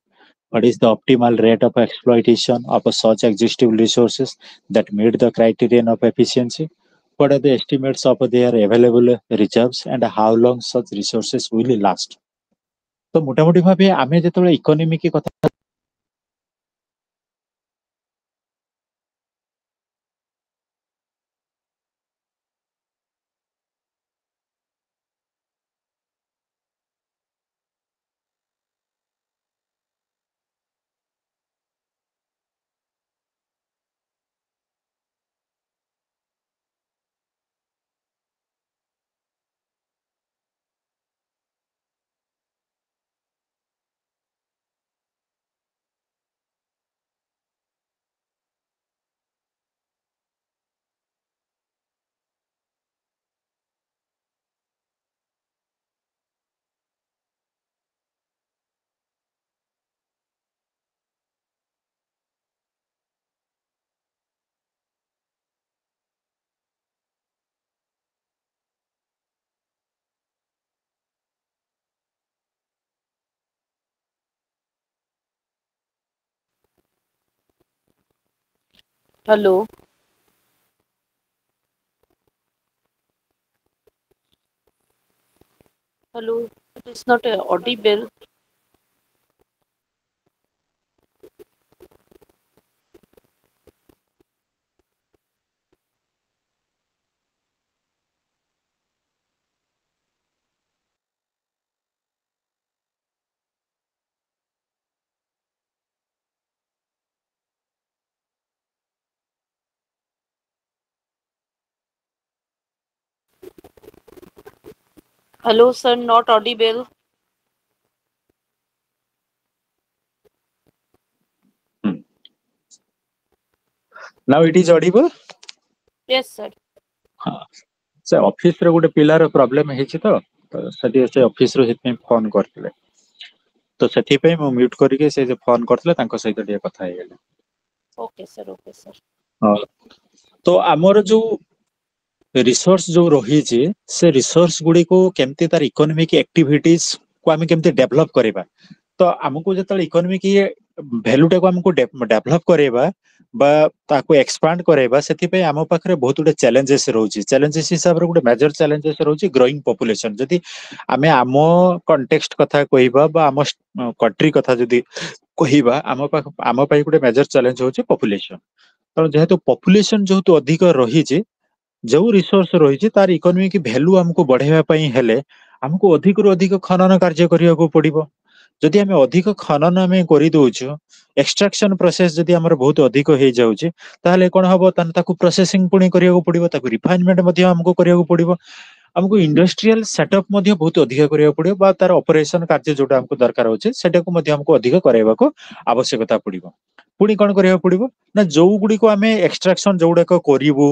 what is the optimal rate of exploitation of such exhaustive resources that meet the criterion of efficiency? What are the estimates of their available reserves and how long such resources will last? तो मोटामोटी भावे आमे जेतबेले economy की कथा Hello, hello. It is not audible. Hello, sir. Not audible. now it is audible Yes, sir. हाँ से office रे गोटे पिलार problem हेछि तो सदी से ऑफिस रो हितने फोन करथिले तो सेथि पे मु म्यूट करके से जे फोन करथिले तांको सहित टिके कथा हे गेले Okay, sir. Okay, sir. हाँ तो आमर जो रिसोर्स जो रही से रिसोर्स गुडी को केमती तार इकोनॉमिक एक्टिविटीज को आम केमती डेवलप करबा तो आमको जतले इकोनॉमिक ये वैल्यू टा को हमको डेवलप करबा बा ताको एक्सपांड करबा सेति पे आम पाखरे बहुत गुडे चैलेंजेस रहउची चैलेंजेस हिसाब रे गुडे मेजर चैलेंजेस रहउची ग्रोइंग पॉपुलेशन जदी आमे आम कॉन्टेक्स्ट कथा कहिबा बा आम कंट्री कथा जदी कहिबा आम पाई गुडे मेजर चैलेंज होची पॉपुलेशन तो जेहेतु पॉपुलेशन जेहेतु अधिक रही जो रिसोर्स रही तार इकोनॉमिक वैल्यू हमको बढ़ावा पई हेले हमको अधिक रु अधिक खनन कार्य करिया को पड़िबो जदि हमें अधिक खनन हमें करि दोछु एक्सट्रैक्शन प्रोसेस जदि हमर बहुत अधिक हे जाउची ताहले कोन हबो तान ताकू प्रोसेसिंग पुणी करिया को पड़िबो ताकू रिफाइनमेंट मध्ये हमको करिया को पड़िबो हमको इंडस्ट्रियल सेटअप मध्य बहुत अधिक करिया पड़ियो बा तार ऑपरेशन कार्य जोटा हमको दरकार होचे सेटा को मध्य हमको अधिक कराइबा को आवश्यकता पड़िबो पुणी कौन करिया पड़िबो ना जो गुडी को आमे एक्सट्रैक्शन जोडा को करिवो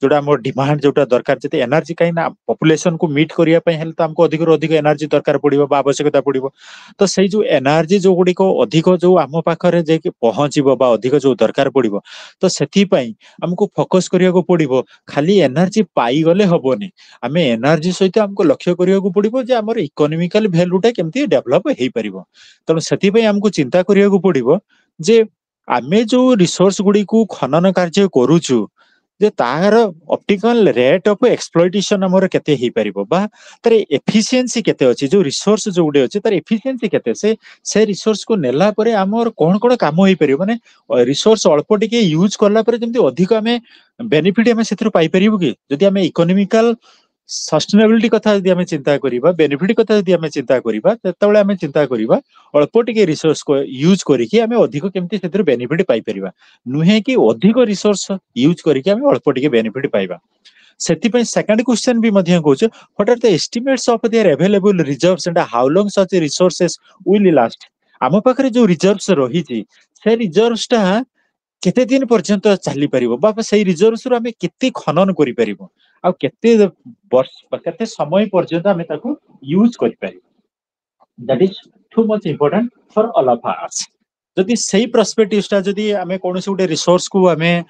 जोटा हमर डिमांड जोटा दरकार जते एनर्जी काई ना पॉपुलेशन को मीट करिया पई हेल त हमको अधिक रो अधिक एनर्जी दरकार पड़िबो बा आवश्यकता पड़िबो तो सेई जो एनर्जी जो गुडी को अधिक जो आम पाखरे जे कि पहुंचीबो बा अधिक जो दरकार पड़िबो तो सेथि पई हमको फोकस करिया को पड़िबो खाली एनर्जी पाई गले हबोनी आमे एनर्जी सहित हमको लक्ष्य करिया को पड़िबो जे हमर इकोनॉमिकल वैल्यूटा केमती डेवलप हेई परिबो तनो सेथि पई हमको चिंता करिया को पड़िबो जे आमे जो रिसोर्स गुडी को खनन कार्य करूछु जे तार ऑप्टिकल रेट ऑफ एक्सप्लॉइटेशन हमर केते हेई परिबो बा तार एफिशिएंसी केते अछि जो रिसोर्स जो गुडी अछि तार एफिशिएंसी केते से रिसोर्स को नेला परे हमर कोन कोन काम हेई परिबो माने रिसोर्स अल्प टिके यूज करला परे जेमती अधिक हमें बेनिफिट हमें सेथरो पाई परिबो कि जदि हमें इकोनॉमिकल सस्टेनेबिलिटी कथा यदि हमें चिंता करिबा बेनिफिट कथा यदि हमें चिंता करिबा तेतबेले हमें चिंता करिबा अल्प टिके रिसोर्स को यूज करिकि हमें अधिक केमती सेथरो बेनिफिट पाई परिबा नुहे कि अधिक रिसोर्स यूज करिकि हमें अल्प टिके बेनिफिट पाइबा सेति पई सेकंड क्वेश्चन भी मध्य कहूछ what are the estimates of their available reserves and how long such resources will last आम पाखरे जो रिजर्व्स रहिछि से रिजर्व्स टा केते दिन पर्यंत चली परिबो बा सेई रिजर्व्स रो हमें केते खनन करि परिबो आ केते वर्ष केते समय पर्यंत हमें ताको यूज करि परिबो that is too much important for all of us जदि सेई पर्सपेक्टिव्स जदि हमें कोनोसी गुटे रिसोर्स को हमें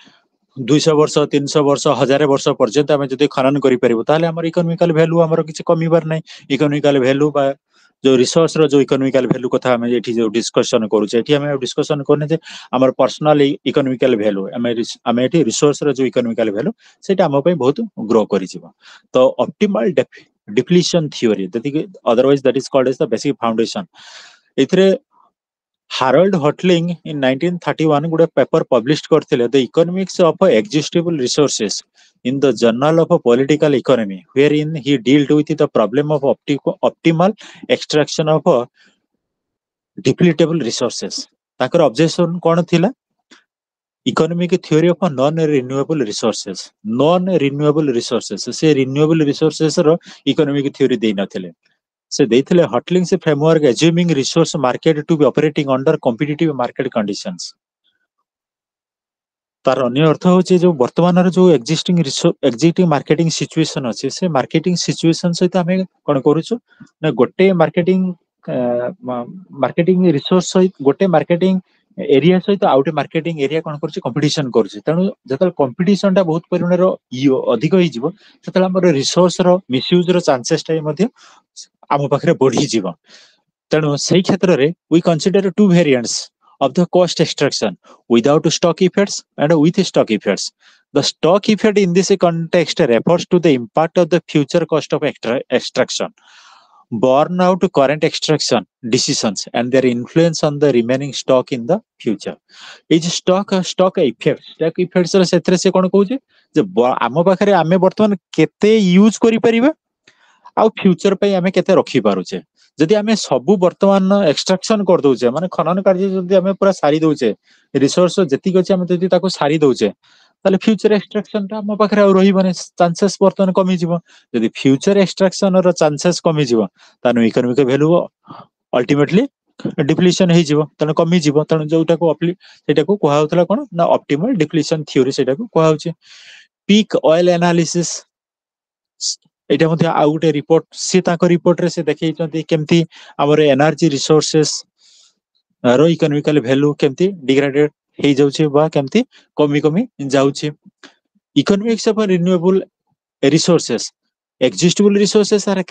200 वर्ष 300 वर्ष 1000 वर्ष पर्यंत हमें जदि खनन करि परिबो ताले हमर इकोनॉमिकल वैल्यू हमर किछि कमिबार नै इकोनॉमिकल वैल्यू बा जो रिसोर्स रो जो इकोनॉमिकल वैल्यू कथा हमें एठी जो डिस्कशन करूचे एठी हमें डिस्कशन करने जे हमर पर्सनल इकोनॉमिकल वैल्यू हमें एठी रिसोर्स रो जो इकोनॉमिकल वैल्यू सेटा हम पई बहुत ग्रो करि जिवो तो optimal depletion theory otherwise that is called as the basic foundation इथरे Harold Hotelling in 1931 गुडे पेपर पब्लिश करथिले the economics of exhaustible resources in the Journal of Political Economy wherein he dealt with the problem of optimal extraction of depletable resources ताकर objection कोन थिला economic theory of non renewable resources से renewable resources रो economic theory देई नथिले से देइथिले Hotelling से framework assuming resource market to be operating under competitive market conditions तार अन्य अर्थ होचे जो वर्तमान जो एग्जिस्टिंग मार्केटिंग सिचुएशन अछि से मार्केटिंग सिचुएशन सहित हमें कोन करूछु ना गोटे मार्केटिंग रिसोर्स सहित गोटे मार्केटिंग एरिया सहित आउटे मार्केटिंग एरिया कोन करूछु कंपटीशन करूछु तनु जतल कंपटीशन टा बहुत परिमाण रो अधिक होई जिवो ततल हमर रिसोर्स रो मिसयूज रो चांसेस टाइ मध्ये आम पाखरे बढ़ी जीव तेणु से क्षेत्र में we consider two variants of the cost extraction without stock effects and with stock effects. The stock effect in this context refers to the impact of the future cost of extraction borne out current extraction decisions and their influence on the remaining stock in the future. Is stock effects रे सेथरे से कोन कहूजे जे आम पाखरे आमे वर्तमान केते use करि परिबा आ future पे आमे केते रखि पारुचे जदि आमे सबु वर्तमान एक्सट्रैक्शन कर दोचे माने खनन कार्य जदि आमे पूरा सारी दोचे रिसोर्स जति अछि आमे जदि ताको सारी दोचे ताले फ्यूचर एक्सट्रैक्शन ता हम पाखरे आ रही बने चांसेस वर्तमान कमी जीवो जदि फ्यूचर एक्सट्रैक्शन रो चांसेस कमी जीवो तानो इकोनॉमिक वैल्यू अल्टीमेटली डिप्लीशन हे जीवो तने कमी जीवो तने जोटा को सेटा को कोहा होतला कोन ना ऑप्टिमल डिप्लीशन थ्योरी सेटा को कोहा होचे पीक ऑयल एनालिसिस एटा मध्ये आ गुटे रिपोर्ट से ताको रिपोर्ट रे से देखै छथि केमती हमर एनर्जी रिसोर्सेस रो इकोनॉमिकल वैल्यू केमती डिग्रेडेड हे जाउछे बा केमती कमी कमी जाउछे economics of renewable resources exhaustible resources are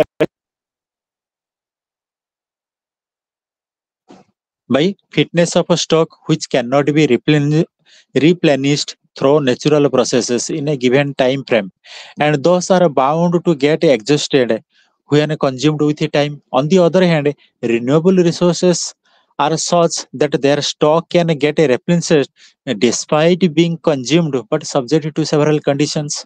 by fitness of a stock which cannot be replenished through natural processes in a given time frame and those are bound to get exhausted when consumed with time. On the other hand, renewable resources are such that their stock can get replenished despite being consumed but subject to several conditions.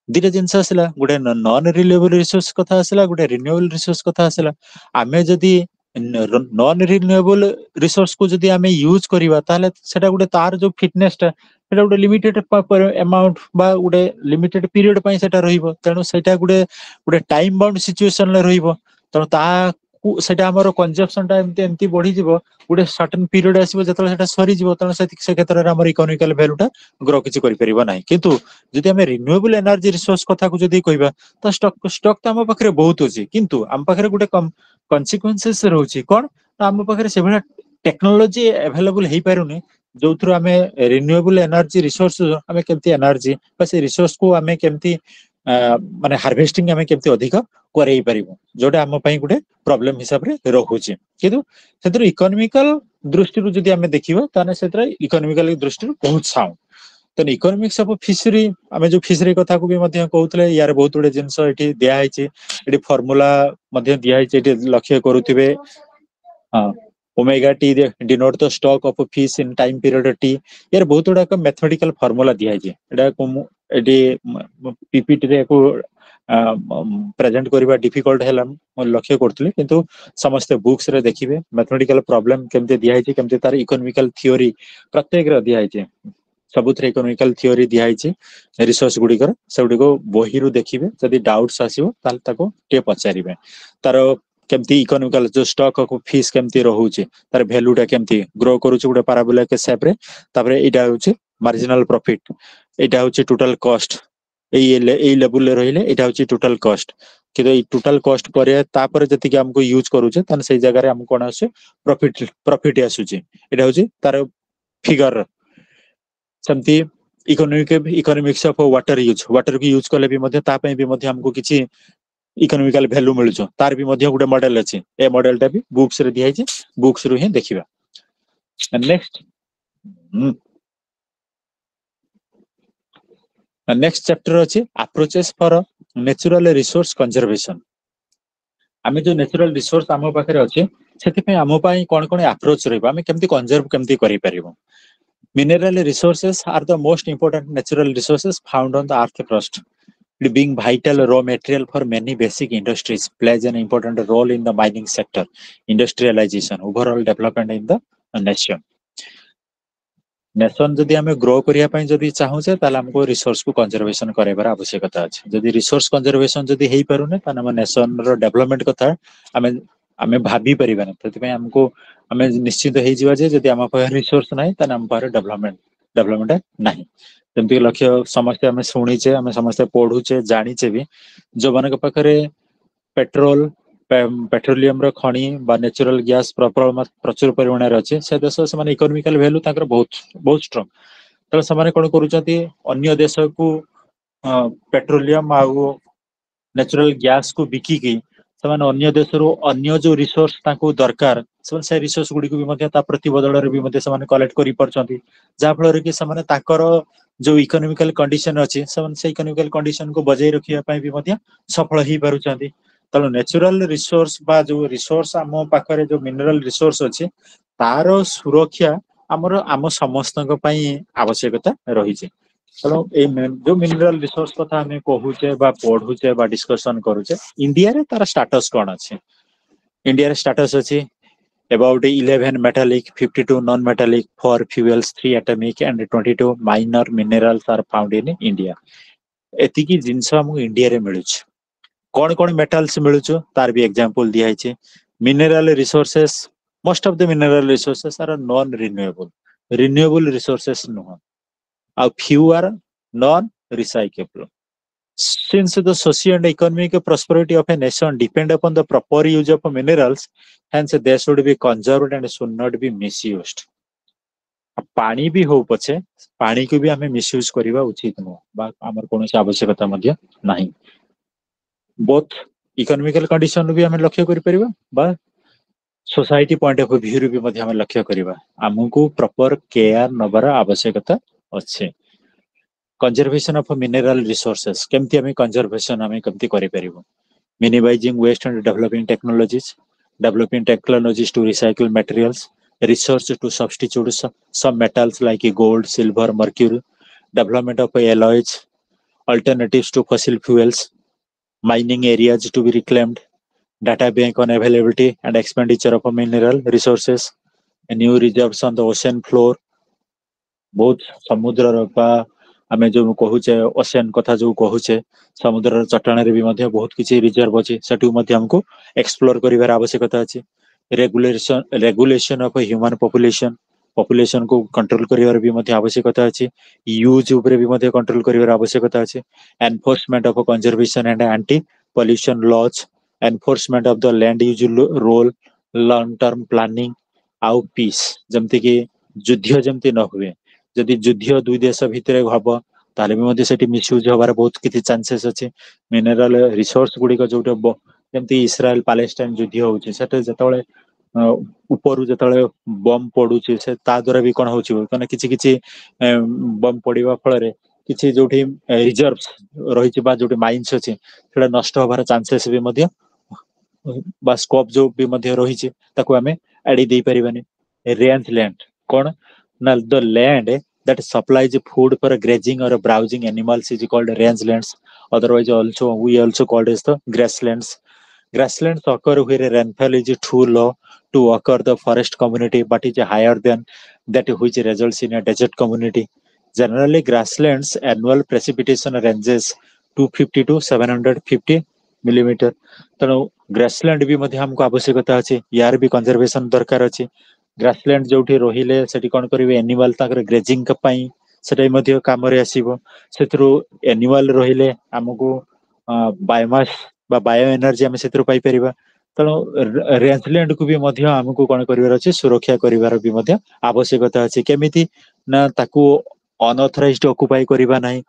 दिटा जिनस आसला गोटे non renewable resource कथा आसला गोटे renewable resource कथा आसला आमे जदि non renewable resource को जदि आमे यूज करिवा ताले सेटा गुटे तार जो फिटनेस टा सेटा गुटे लिमिटेड अमाउंट बा गुटे लिमिटेड पीरियड पई सेटा रहिबो तेनु सेटा गुटे गुटे टाइम बाउंड सिचुएशन ले रहिबो तेनु ता सेटा हमर कंजप्शन टा एमती एमती बढ़ी जीवो गुटे सर्टेन पीरियड आसीबो जतले सेटा सरी जीवो तेनु से क्षेत्र रे हमर इकोनॉमिकल वैल्यू टा ग्रो किछि करि परिबो नाही किंतु जदि हमें रिन्यूएबल एनर्जी रिसोर्स कथा को जदि कहबा तो स्टॉक तो हम पाखरे बहुत अछि किंतु हम पाखरे गुटे कॉन्सिक्वेंसेस रहउछि कोन हम पाखरे से भला टेक्नोलॉजी अवेलेबल हेई पारुनी जो थ्रू आमे रिन्यूएबल एनर्जी रिसोर्स आमे केमती एनर्जी बा से रिसोर्स को आमे केमती माने हार्वेस्टिंग आमे केमती अधिक करै परिबो जोटा हम पई गुटे प्रॉब्लम हिसाब रे रहउछि किंतु सेतर इकोनॉमिकल दृष्टि रु जदि आमे देखिबो ताने सेतर इकोनॉमिकल दृष्टि रु बहुत साउंड तो इकोनॉमिक्स ऑफ फिशरी आमे जो फिशरी कथा को भी मध्य कहउतले यार बहुत गुडे जिंस एठी दिया हैछि एठी फार्मूला मध्य दिया हैछि एठी लक्ष्य करूथिबे हां omega T denote the stock of fish in time period T यार बहुत गुडा का मैथमेटिकल फार्मूला दिया हैछि एटा को एठी पीपीटी रे को प्रेजेंट करबा डिफिकल्ट हैला म लक्ष्य करथले किंतु समस्त बुक्स रे देखिबे मैथमेटिकल प्रॉब्लम केमते दिया हैछि केमते तार इकोनॉमिकल थ्योरी प्रत्येक रे दिया हैछि सबुथरे इकोनॉमिकल थ्योरी दिया हैछि रिसोर्स गुडिकर से गुडिको बहिरु देखिबे जदि डाउट्स आसीबो ताल ताको के पचारिबे तार केमती इकोनॉमिकल जो स्टॉक ऑफ फिश केमती रहउछि तार वैल्यू टा केमती ग्रो करूछि गुडे पैराबोलिक शेप रे तापरे एटा होछि मार्जिनल प्रॉफिट एटा होछि टोटल कॉस्ट एई लेवल ले रहिले एटा होछि टोटल कॉस्ट कि ए टोटल कॉस्ट करे तापर जति कि हमको यूज करूछे तन सही जगह रे हम कोन आसे प्रॉफिट आसुछि एटा होछि तार फिगर समती इकोनॉमिक्स ऑफ वाटर की यूज कले भी मध्य ता पे भी मध्य हमको किछि इकोनॉमिकल वैल्यू मिलुछो तार भी मध्य गुटे मॉडल अछि ए मॉडल टा भी बुक्स रे दिया छै बुक्स रु ही देखिबा नेक्स्ट चैप्टर अछि approaches for natural resource conservation आमे जो नेचुरल रिसोर्स आम पाखरे अछि सेति पे आम पई कोन कोन अप्रोच रहबा आमे केमती कंजर्व केमती करि परिबो Mineral resources are the most important natural resources found on the earth crust. It being vital raw material for many basic industries, plays an important role in the mining sector, industrialization, overall development in the nation. Nation जदि हमें grow करिया पई जदि चाहूचे ताले हमको resource को conservation करेबार आवश्यकता अछि जदि रिसोर्स कंजर्वेशन जदि हेई पारुने ताने हम नेशन रो डेवलपमेंट कथा हमें हमें भाबी परिबाने तति पई हमको हमें निश्चित हेई जीवा जे जदि हम पाखरे रिसोर्स नाही ताने हम पाखरे डेवलपमेंट नाही जेमति लक्ष्य समस्त हमें सुनिचे हमें समस्त पढुचे जानिचे भी जो मानक पाखरे पेट्रोल पेट्रोलियम रो खणी बा नेचुरल गैस प्रचुर परिमाण रे अछि से देश से माने इकोनॉमिकल वैल्यू ताकर बहुत स्ट्रांग त से माने कोन करूचंती अन्य देश को पेट्रोलियम आ नेचुरल गैस को बिकी की समान अन्य देश रो अन्य जो रिसोर्स ताको दरकार से रिसोर्स गुडी को भी मध्य ता प्रति बदल रे भी मध्य समान कलेक्ट करि परचंती जा फल रे कि समान ताकर जो इकोनॉमिकल कंडीशन अछि समान से इकोनॉमिकल कंडीशन को बजाय रखिया पई भी मध्य सफल ही पारुचंती तलो नेचुरल रिसोर्स बा जो रिसोर्स आम पाखरे जो मिनरल रिसोर्स अछि तारो सुरक्षा हमर आम समस्तक पई आवश्यकता रही छै चलो ए जो मिनरल रिसोर्स कथा हमें कहूचे बा पढुचे बा डिस्कशन करूचे इंडिया रे तार स्टेटस कोन अछि इंडिया रे स्टेटस अछि about 11 metallic 52 non metallic 4 fuels 3 atomic and 22 minor minerals are found in India एति की जिंस हम इंडिया रे मिलुछ कौन कौन मेटल्स मिलुछ तार भी एग्जांपल दिया है mineral resources most of the mineral resources are non renewable resources no a few are non recyclable since the social and economic prosperity of a nation depend upon the proper use of minerals hence they should be conserved and should not be misused पानी भी हो पछे पानी को भी हमें misuse करिवा उचित न बा हमर कोनोसी आवश्यकता मध्य नाही बोथ इकोनॉमिकल कंडीशन भी हमें लक्ष्य करि परिबा बा सोसाइटी पॉइंट ऑफ व्यू भी मध्य हमें लक्ष्य करिबा हमको प्रॉपर केयर नबर आवश्यकता अछि कंजर्वेशन ऑफ मिनरल रिसोर्सेस केमती हमें कंजर्वेशन हमें केमती करि परिबो minimizing waste and developing technologies to recycle materials research to substitute some metals like gold silver mercury development of alloys alternatives to fossil fuels mining areas to be reclaimed data bank on availability and expenditure of mineral resources, new reserves on the ocean floor, बहुत समुद्र आम जो कहूचे ocean कथा जो कहूचे समुद्र चट्टाण भी बहुत किसी रिजर्व अच्छी से हमको एक्सप्लोर कर आवश्यकता अच्छी regulation of human population population को कंट्रोल करिवार भी आवश्यकता अच्छी यूज ऊपर भी कंट्रोल करिवार आवश्यकता अच्छी enforcement of conservation and anti pollution laws enforcement of the land use role long term planning आउ पीस जमती कि युद्ध जमती न हुए जदि युद्ध दुई देश भितर हम ताले भी सेठी मिसयूज हबार बहुत किसी चांसेस अच्छे मिनरल रिसोर्स गुड़िक जो जमती इस्राएल पैलेस्टाइन युद्ध होउछि सेटे जतबेले उपरु जतबेले बम पडुछि से ता द्वारा भी कोन होउछि कने किछि किछि बम पडिबा फଳରେ किछि जोठी रिजर्व्स रहिछि बा जोठी माइंस अछि सेटा नष्ट हबार चांसेस भी मध्य बा स्कोप जो भी मध्य रहिछि ताकू हमें एडी देई परिबानी रेंज लैंड कोन ना the land that supplies food for grazing or browsing animals is called rangelands. Otherwise, also we also called as the grasslands. Grasslands occur where rainfall is too low to occur the forest community, but is higher than that which results in a desert community. Generally, grasslands annual precipitation ranges 250 to 750 millimeter. तेणु grassland भी हमको आवश्यकता अच्छी यार भी conservation दरकार अच्छी grassland जो रहिले सेठी कोन करिवे एनिमल ताकर ग्रेजिंग पई सेटा मध्ये काम रे आसीबो सेथरो एनिमल रहिले हमको बायोमास बा बायो एनर्जी हम सेथरो पाई परिबा तेणु रेंजलैंड को भी मध्य हमको कोन करिवार अछि सुरक्षा करिवार भी मध्य आवश्यकता अछि केमिति ना ताकू अनऑथराइज्ड ऑक्युपाई करिबा नाही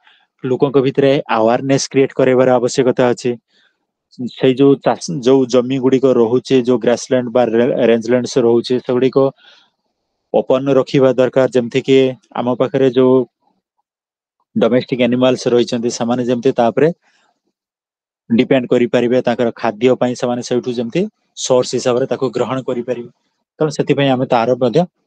लोकक भितरे अवेयरनेस क्रिएट करिवार आवश्यकता अछि से जो जमी गुड़िक रोचे जो ग्रासलैंड बा रेंजलैंड से रोचे से गुड़िक ओपन रखा दरकार जमती कि आम पाखे जो डोमेस्टिक एनिमल्स रही जमती डिपेंड कर खाद्य जमती सोर्स हिसाब से ग्रहण करें तेणु से आम तार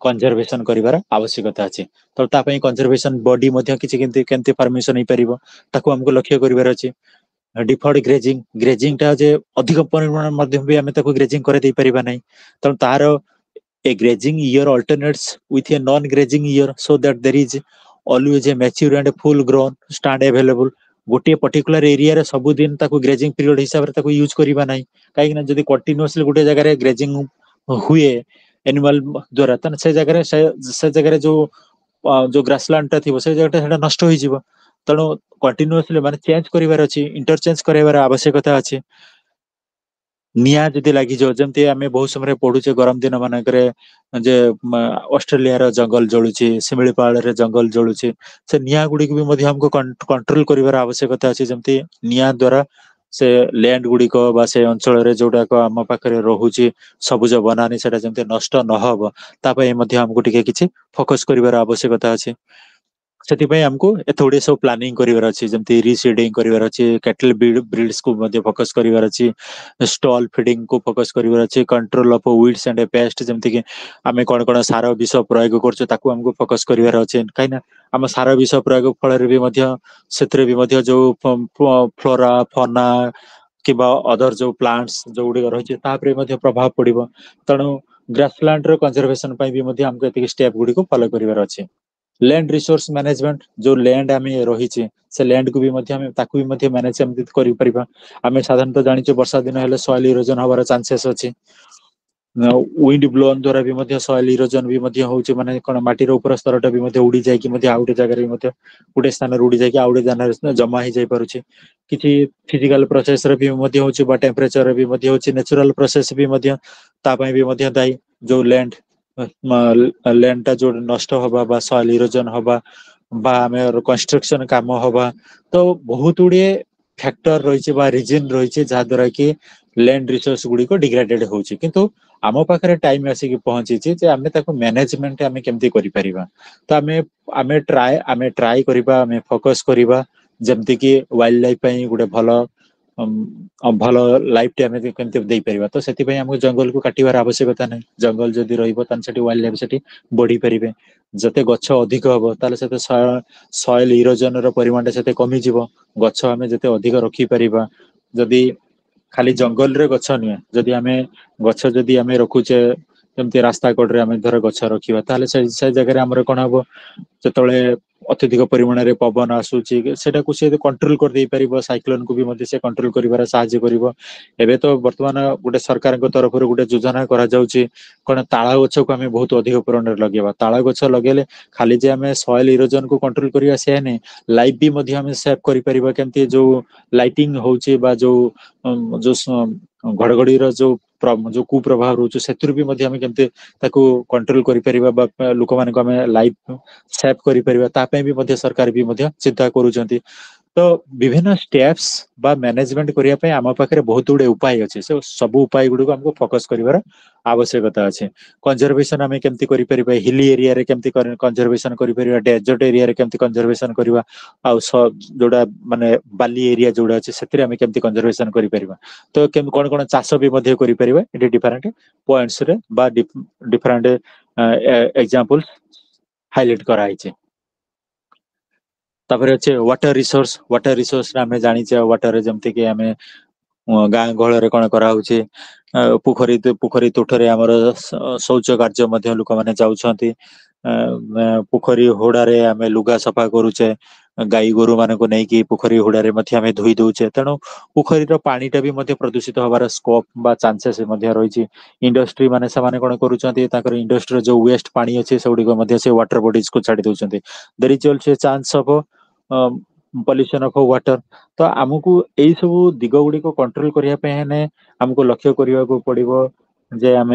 कंजर्वेशन कर आवश्यकता अच्छे तो कंजर्वेशन बॉडी केमती फॉर्मेशन हो पार आमको लक्ष्य करार अच्छे डिफर्ड ग्रेजिंग ग्रेजिंग टा जे अधिक परिमाण मध्यम भी आमे ताको ग्रेजिंग करे दे परिबा नै त तार a grazing year alternates with a non grazing year so that there is always a mature and full grown stand available गोटे पर्टिकुलर एरिया रे सब दिन ताको ग्रेजिंग पीरियड हिसाब रे ताको यूज करिबा नै काहे कि जदी कंटीन्यूअसली गोटे जगह रे ग्रेजिंग हुए एनिमल द्वारा त से जगह रे जो ग्रासलैंड टा थिबो से जगह टा नष्ट होई जिवो तेणु कंटिन्यूअसली माने चेंज करिवार अछि इंटरचेंज कराइबार आवश्यकता अछि निया जदि लागि जो जमती आमे बहुत समय पढुचे गरम दिन मानकरे जे ऑस्ट्रेलिया रो जंगल जळुची सिमिलीपाल रे जंगल जळुची से निया गुडी भी मध्ये हमको कंट्रोल करिवार आवश्यकता अछि जमती निया द्वारा से लैंड गुडी को बा से अंचल रे जोडा को हम पाखरे रहुची सबुज बनानी सेटा जमती नष्ट न होबो तापय मध्ये हमको टिके किछि फोकस करिवार आवश्यकता अछि से हमको एत सब प्लानिंग करार अच्छी जमी रिसीडिंग करार अच्छी कैटल ब्रिड्स को फोकस करार अच्छी स्टॉल फीडिंग को फोकस करार अच्छी control of weeds and paste जमती कि आम कौन कौन सार विष प्रयोग करमको फोकस करार अच्छे कहीं आम सार विष प्रयोग फल भी जो फ्लोरा फना कि अदर जो प्लांट्स जो गुड़िक रही प्रभाव पड़ो तेणु ग्रासलैंड कंजर्वेशन भी हमको ये स्टेप गुड़ी फॉलो करार अच्छे लैंड रिसोर्स मैनेजमेंट जो लैंड आम रही से लैंड को भी मैनेज आम साधारणतः जानी वर्षा दिन है सॉइल इरोजन हबार चांसेस अच्छी विंड ब्लोन द्वारा भी सॉइल इरोजन भी होउछि माने कोन माटीर ऊपर स्तरटा भी उड़ी जाय कि आउटे जगह रे गोटे स्थान उड़ी जाय कि आउटे स्थान जमा ही जाय पारुछि किछि फिजिकल प्रोसेस रे भी होउछि बा टेम्परेचर रे भी होउछि नेचुरल प्रोसेस भी ता पय भी दायी जो लैंड लैंड टा जो नष्ट हवा बा सॉइल इरोजन हवा बा आमे कंस्ट्रक्शन काम हवा तो बहुत गुड़े फैक्टर रही रीजन रही जहाँ द्वारा कि लैंड रिसोर्स गुड़ी को डिग्रेडेड होउछि किंतु आम पाखे टाइम आसिक पहुंची आमे ताको मैनेजमेंट आमे केमती करि परिबा तो आमे ट्राई करिबा आमे फोकस करिबा जेमती कि वाइल्ड लाइफ पई गुडे भलो भल लाइफ टे आमे केमती देई परिबा तो सेति पई हमको जंगल को काटिबार आवश्यकता नै जंगल जदि रहिबो तान सेति वाइल्ड लाइफ सेति बढ़ी परिबे जते गछ अधिक हबो ताले सेते सॉइल इरोजन रो परिमाण सेते कमी जिवो गछ आमे जते अधिक रखी परिबा जदि खाली जंगल रे गछ नुहे जदि आमे गछ जदि आमे रखुचे जमती रास्ता कड़े आम धर गछ रखा ताले से जगह आमर कौन हम जिते अत्यधिक परिमाण में पवन आसूची सेटा को सी कंट्रोल कर दे पारिबो साइक्लोन को भी से कंट्रोल करिवार साहाय्य करिवो एबे तो वर्तमान गोटे सरकार तरफ गोटे योजना करा जाउची कौन ताଳ गछ को आम बहुत अधिक परिमाण में लगेबा ताଳ गछ लगेले खाली जे आम सॉइल इरोजन को कंट्रोल करिया से नहीं लाइफ भी मध्य आम सेव करि परिबा केमती जो लाइटिंग होउची बा जो घड़घड़ी जो जो कुप्रभाव रोचे से भी मध्य आम केमती ताको कंट्रोल करि परिबा बा लोक मानको आम लाइफ सेव करि परिबा तापे भी मध्य सरकार भी मध्य चिंता करूछंती तो विभिन्न स्टेप्स बा मैनेजमेंट करिया पे आम पाखरे बहुत गुडे उपाय अछि से सब उपाय गुडको हमको फोकस करिवार आवश्यकता अछि कंजर्वेशन आम केमती करि परिबा हिली एरिया रे केमती कंजर्वेशन करि परिबा डेजर्ट एरिया रे केमती कंजर्वेशन करबा आ जोडा माने बाली एरिया जोडा अछि सेतिर आम केमती कंजर्वेशन करि परिबा तो केम कोन कोन चाष भी मध्य करि परिबा एटी डिफरेंट पॉइंट्स रे बा डिफरेंट एग्जांपल्स हाइलाइट करा छै तापर अच्छे वाटर रिसोर्स आम जानी वाटर जमती कि आम गाँ गहल कौन कराऊे पोखरी पोखरी तुठरे आमर शौच कार्य लोक मैंने जाऊँच पोखरी होड़े आम लुगा सफा करुचे गाई गोरु मान को नहीं पोखरी होड़े आम धोई दौचे तेणु पोखरी पानीटा भी प्रदूषित हबार स्कोप बा चांसेस रही इंडस्ट्री माने से कौन कर इंडस्ट्री जो वेस्ट पानी अच्छे से गुड़िक से वाटर बॉडीज को छाड़ी दौरान there is also chance of pollution of water तो आमको यही सब दिग गुड़िक कंट्रोल करने आमको लक्ष्य करने को पड़ो जे आम